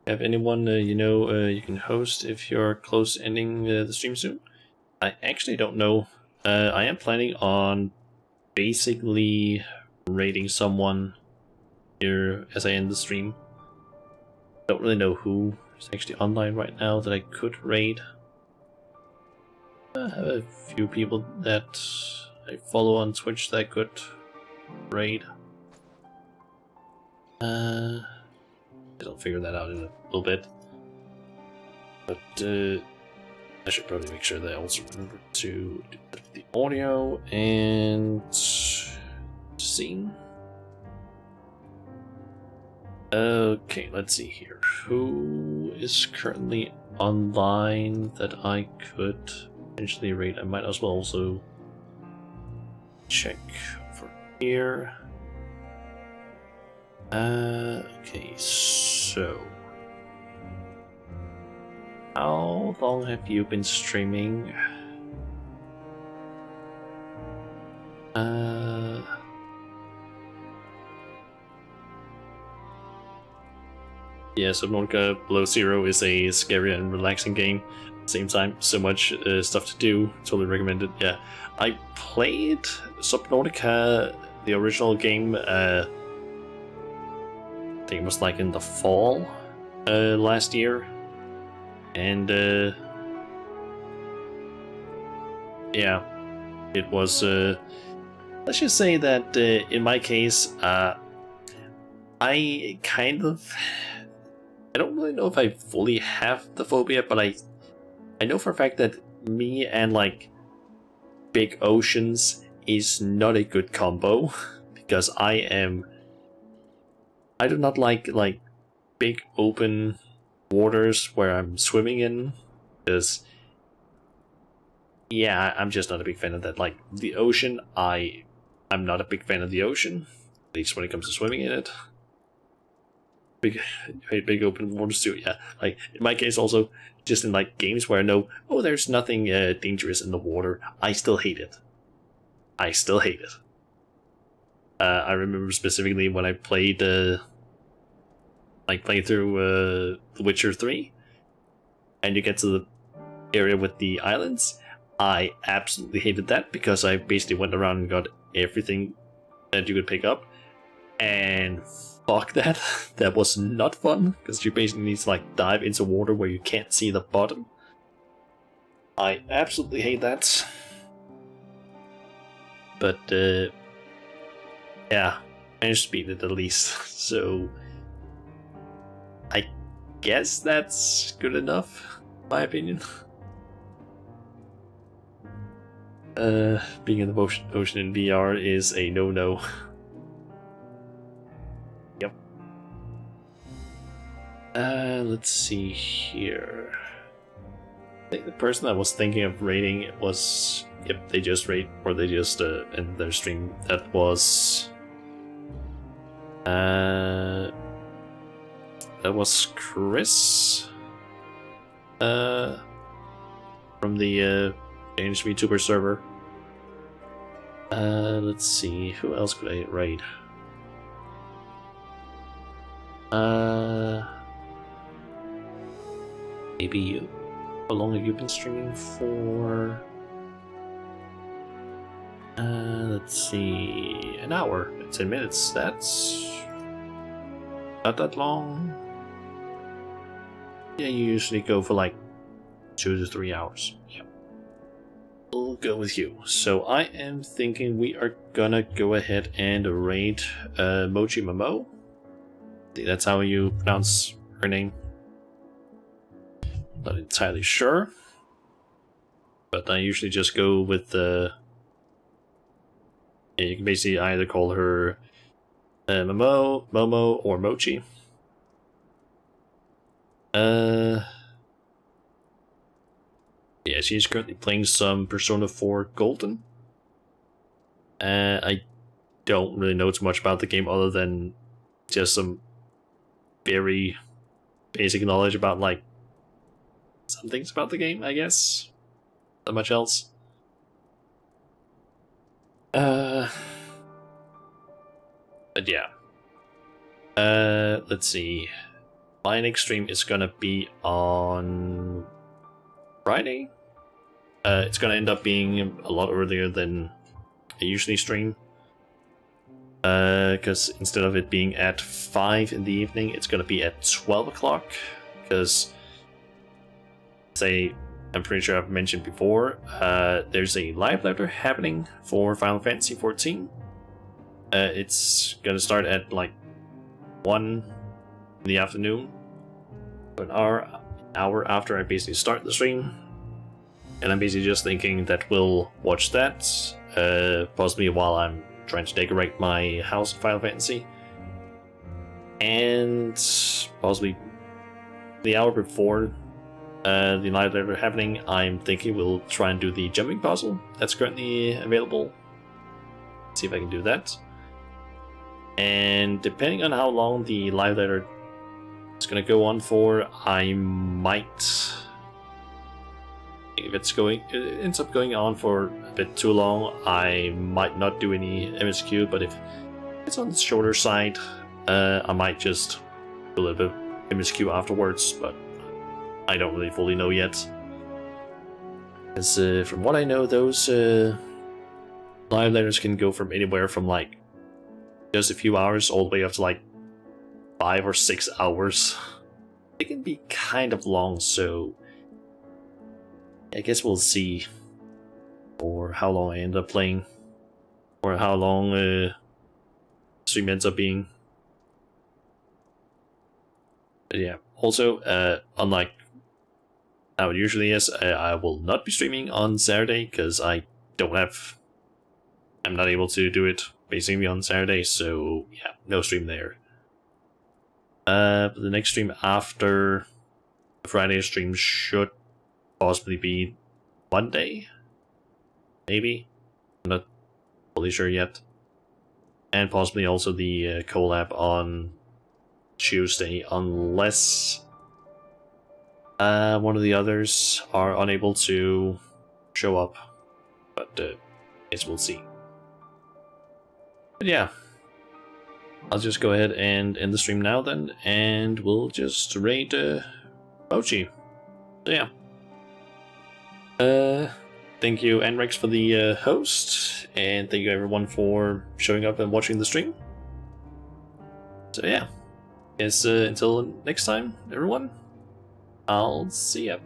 [SPEAKER 1] Have anyone you can host if you're close to ending the stream soon? I actually don't know. I am planning on basically raiding someone here as I end the stream. Don't really know who is actually online right now that I could raid. I have a few people that I follow on Twitch that I could raid. I'll figure that out in a little bit. But I should probably make sure that I also remember to do the audio and scene. Okay, let's see here. Who is currently online that I could potentially raid? I might as well also check for here. Okay, so how long have you been streaming? Yeah, Subnautica Below Zero is a scary and relaxing game. At the same time, so much stuff to do. Totally recommend it. Yeah, I played Subnautica, the original game. I think it was like in the fall last year, and yeah, it was. Let's just say that in my case, I kind of. I don't really know if I fully have the phobia, but I know for a fact that me and like big oceans is not a good combo because I do not like big open waters where I'm swimming in, because yeah, I'm just not a big fan of that. Like the ocean, I'm not a big fan of the ocean, at least when it comes to swimming in it. Big open waters too, yeah. Like in my case, also just in like games where I know, oh, there's nothing dangerous in the water, I still hate it. I remember specifically when I played, playing through The Witcher 3, and you get to the area with the islands. I absolutely hated that because I basically went around and got everything that you could pick up, and fuck that. That was not fun, because you basically need to like dive into water where you can't see the bottom. I absolutely hate that. But yeah, I managed to beat it at least, so I guess that's good enough, in my opinion. Being in the ocean in VR is a no-no. Yep. Let's see here. I think the person I was thinking of raiding was... Yep, they just raid, or they just ended their stream. That was... that was Chris. From the Danish VTuber server. Let's see, who else could I raid? Maybe you. How long have you been streaming for? Let's see, an hour, 10 minutes. That's not that long. Yeah, you usually go for like 2 to 3 hours. Yep. We'll go with you. So I am thinking we are gonna go ahead and raid Mochi Momo. That's how you pronounce her name. Not entirely sure, but I usually just go with the. Yeah, you can basically either call her Momo, Momo, or Mochi. Yeah, she's currently playing some Persona 4 Golden. I don't really know too much about the game other than just some very basic knowledge about like some things about the game, I guess. Not much else. But yeah. Let's see. My next stream is gonna be on Friday. It's gonna end up being a lot earlier than I usually stream. because instead of it being at 5 in the evening, it's gonna be at 12 o'clock, because I'm pretty sure I've mentioned before, there's a live letter happening for Final Fantasy XIV. It's gonna start at like 1 in the afternoon, an hour after I basically start the stream, and I'm basically just thinking that we'll watch that, possibly while I'm trying to decorate my house in Final Fantasy, and possibly the hour before the live letter happening, I'm thinking we'll try and do the jumping puzzle that's currently available. See if I can do that. And depending on how long the live letter is going to go on for, I might, if it ends up going on for a bit too long, I might not do any MSQ, but if it's on the shorter side, I might just do a little bit of MSQ afterwards, but I don't really fully know yet. As from what I know, those live letters can go from anywhere from like just a few hours all the way up to like 5 or 6 hours. It can be kind of long, so I guess we'll see or how long I end up playing, or how long stream ends up being. But yeah, also unlike how it usually is, I will not be streaming on Saturday because I'm not able to do it basically on Saturday, so yeah, no stream there. But the next stream after the Friday stream should possibly be Monday, maybe. I'm not fully sure yet. And possibly also the collab on Tuesday, unless one of the others are unable to show up. But I guess we'll see. But yeah, I'll just go ahead and end the stream now then, and we'll just raid Mochi. So yeah. Thank you, Anrex, for the host, and thank you everyone for showing up and watching the stream. So yeah, guess until next time, everyone, I'll see ya.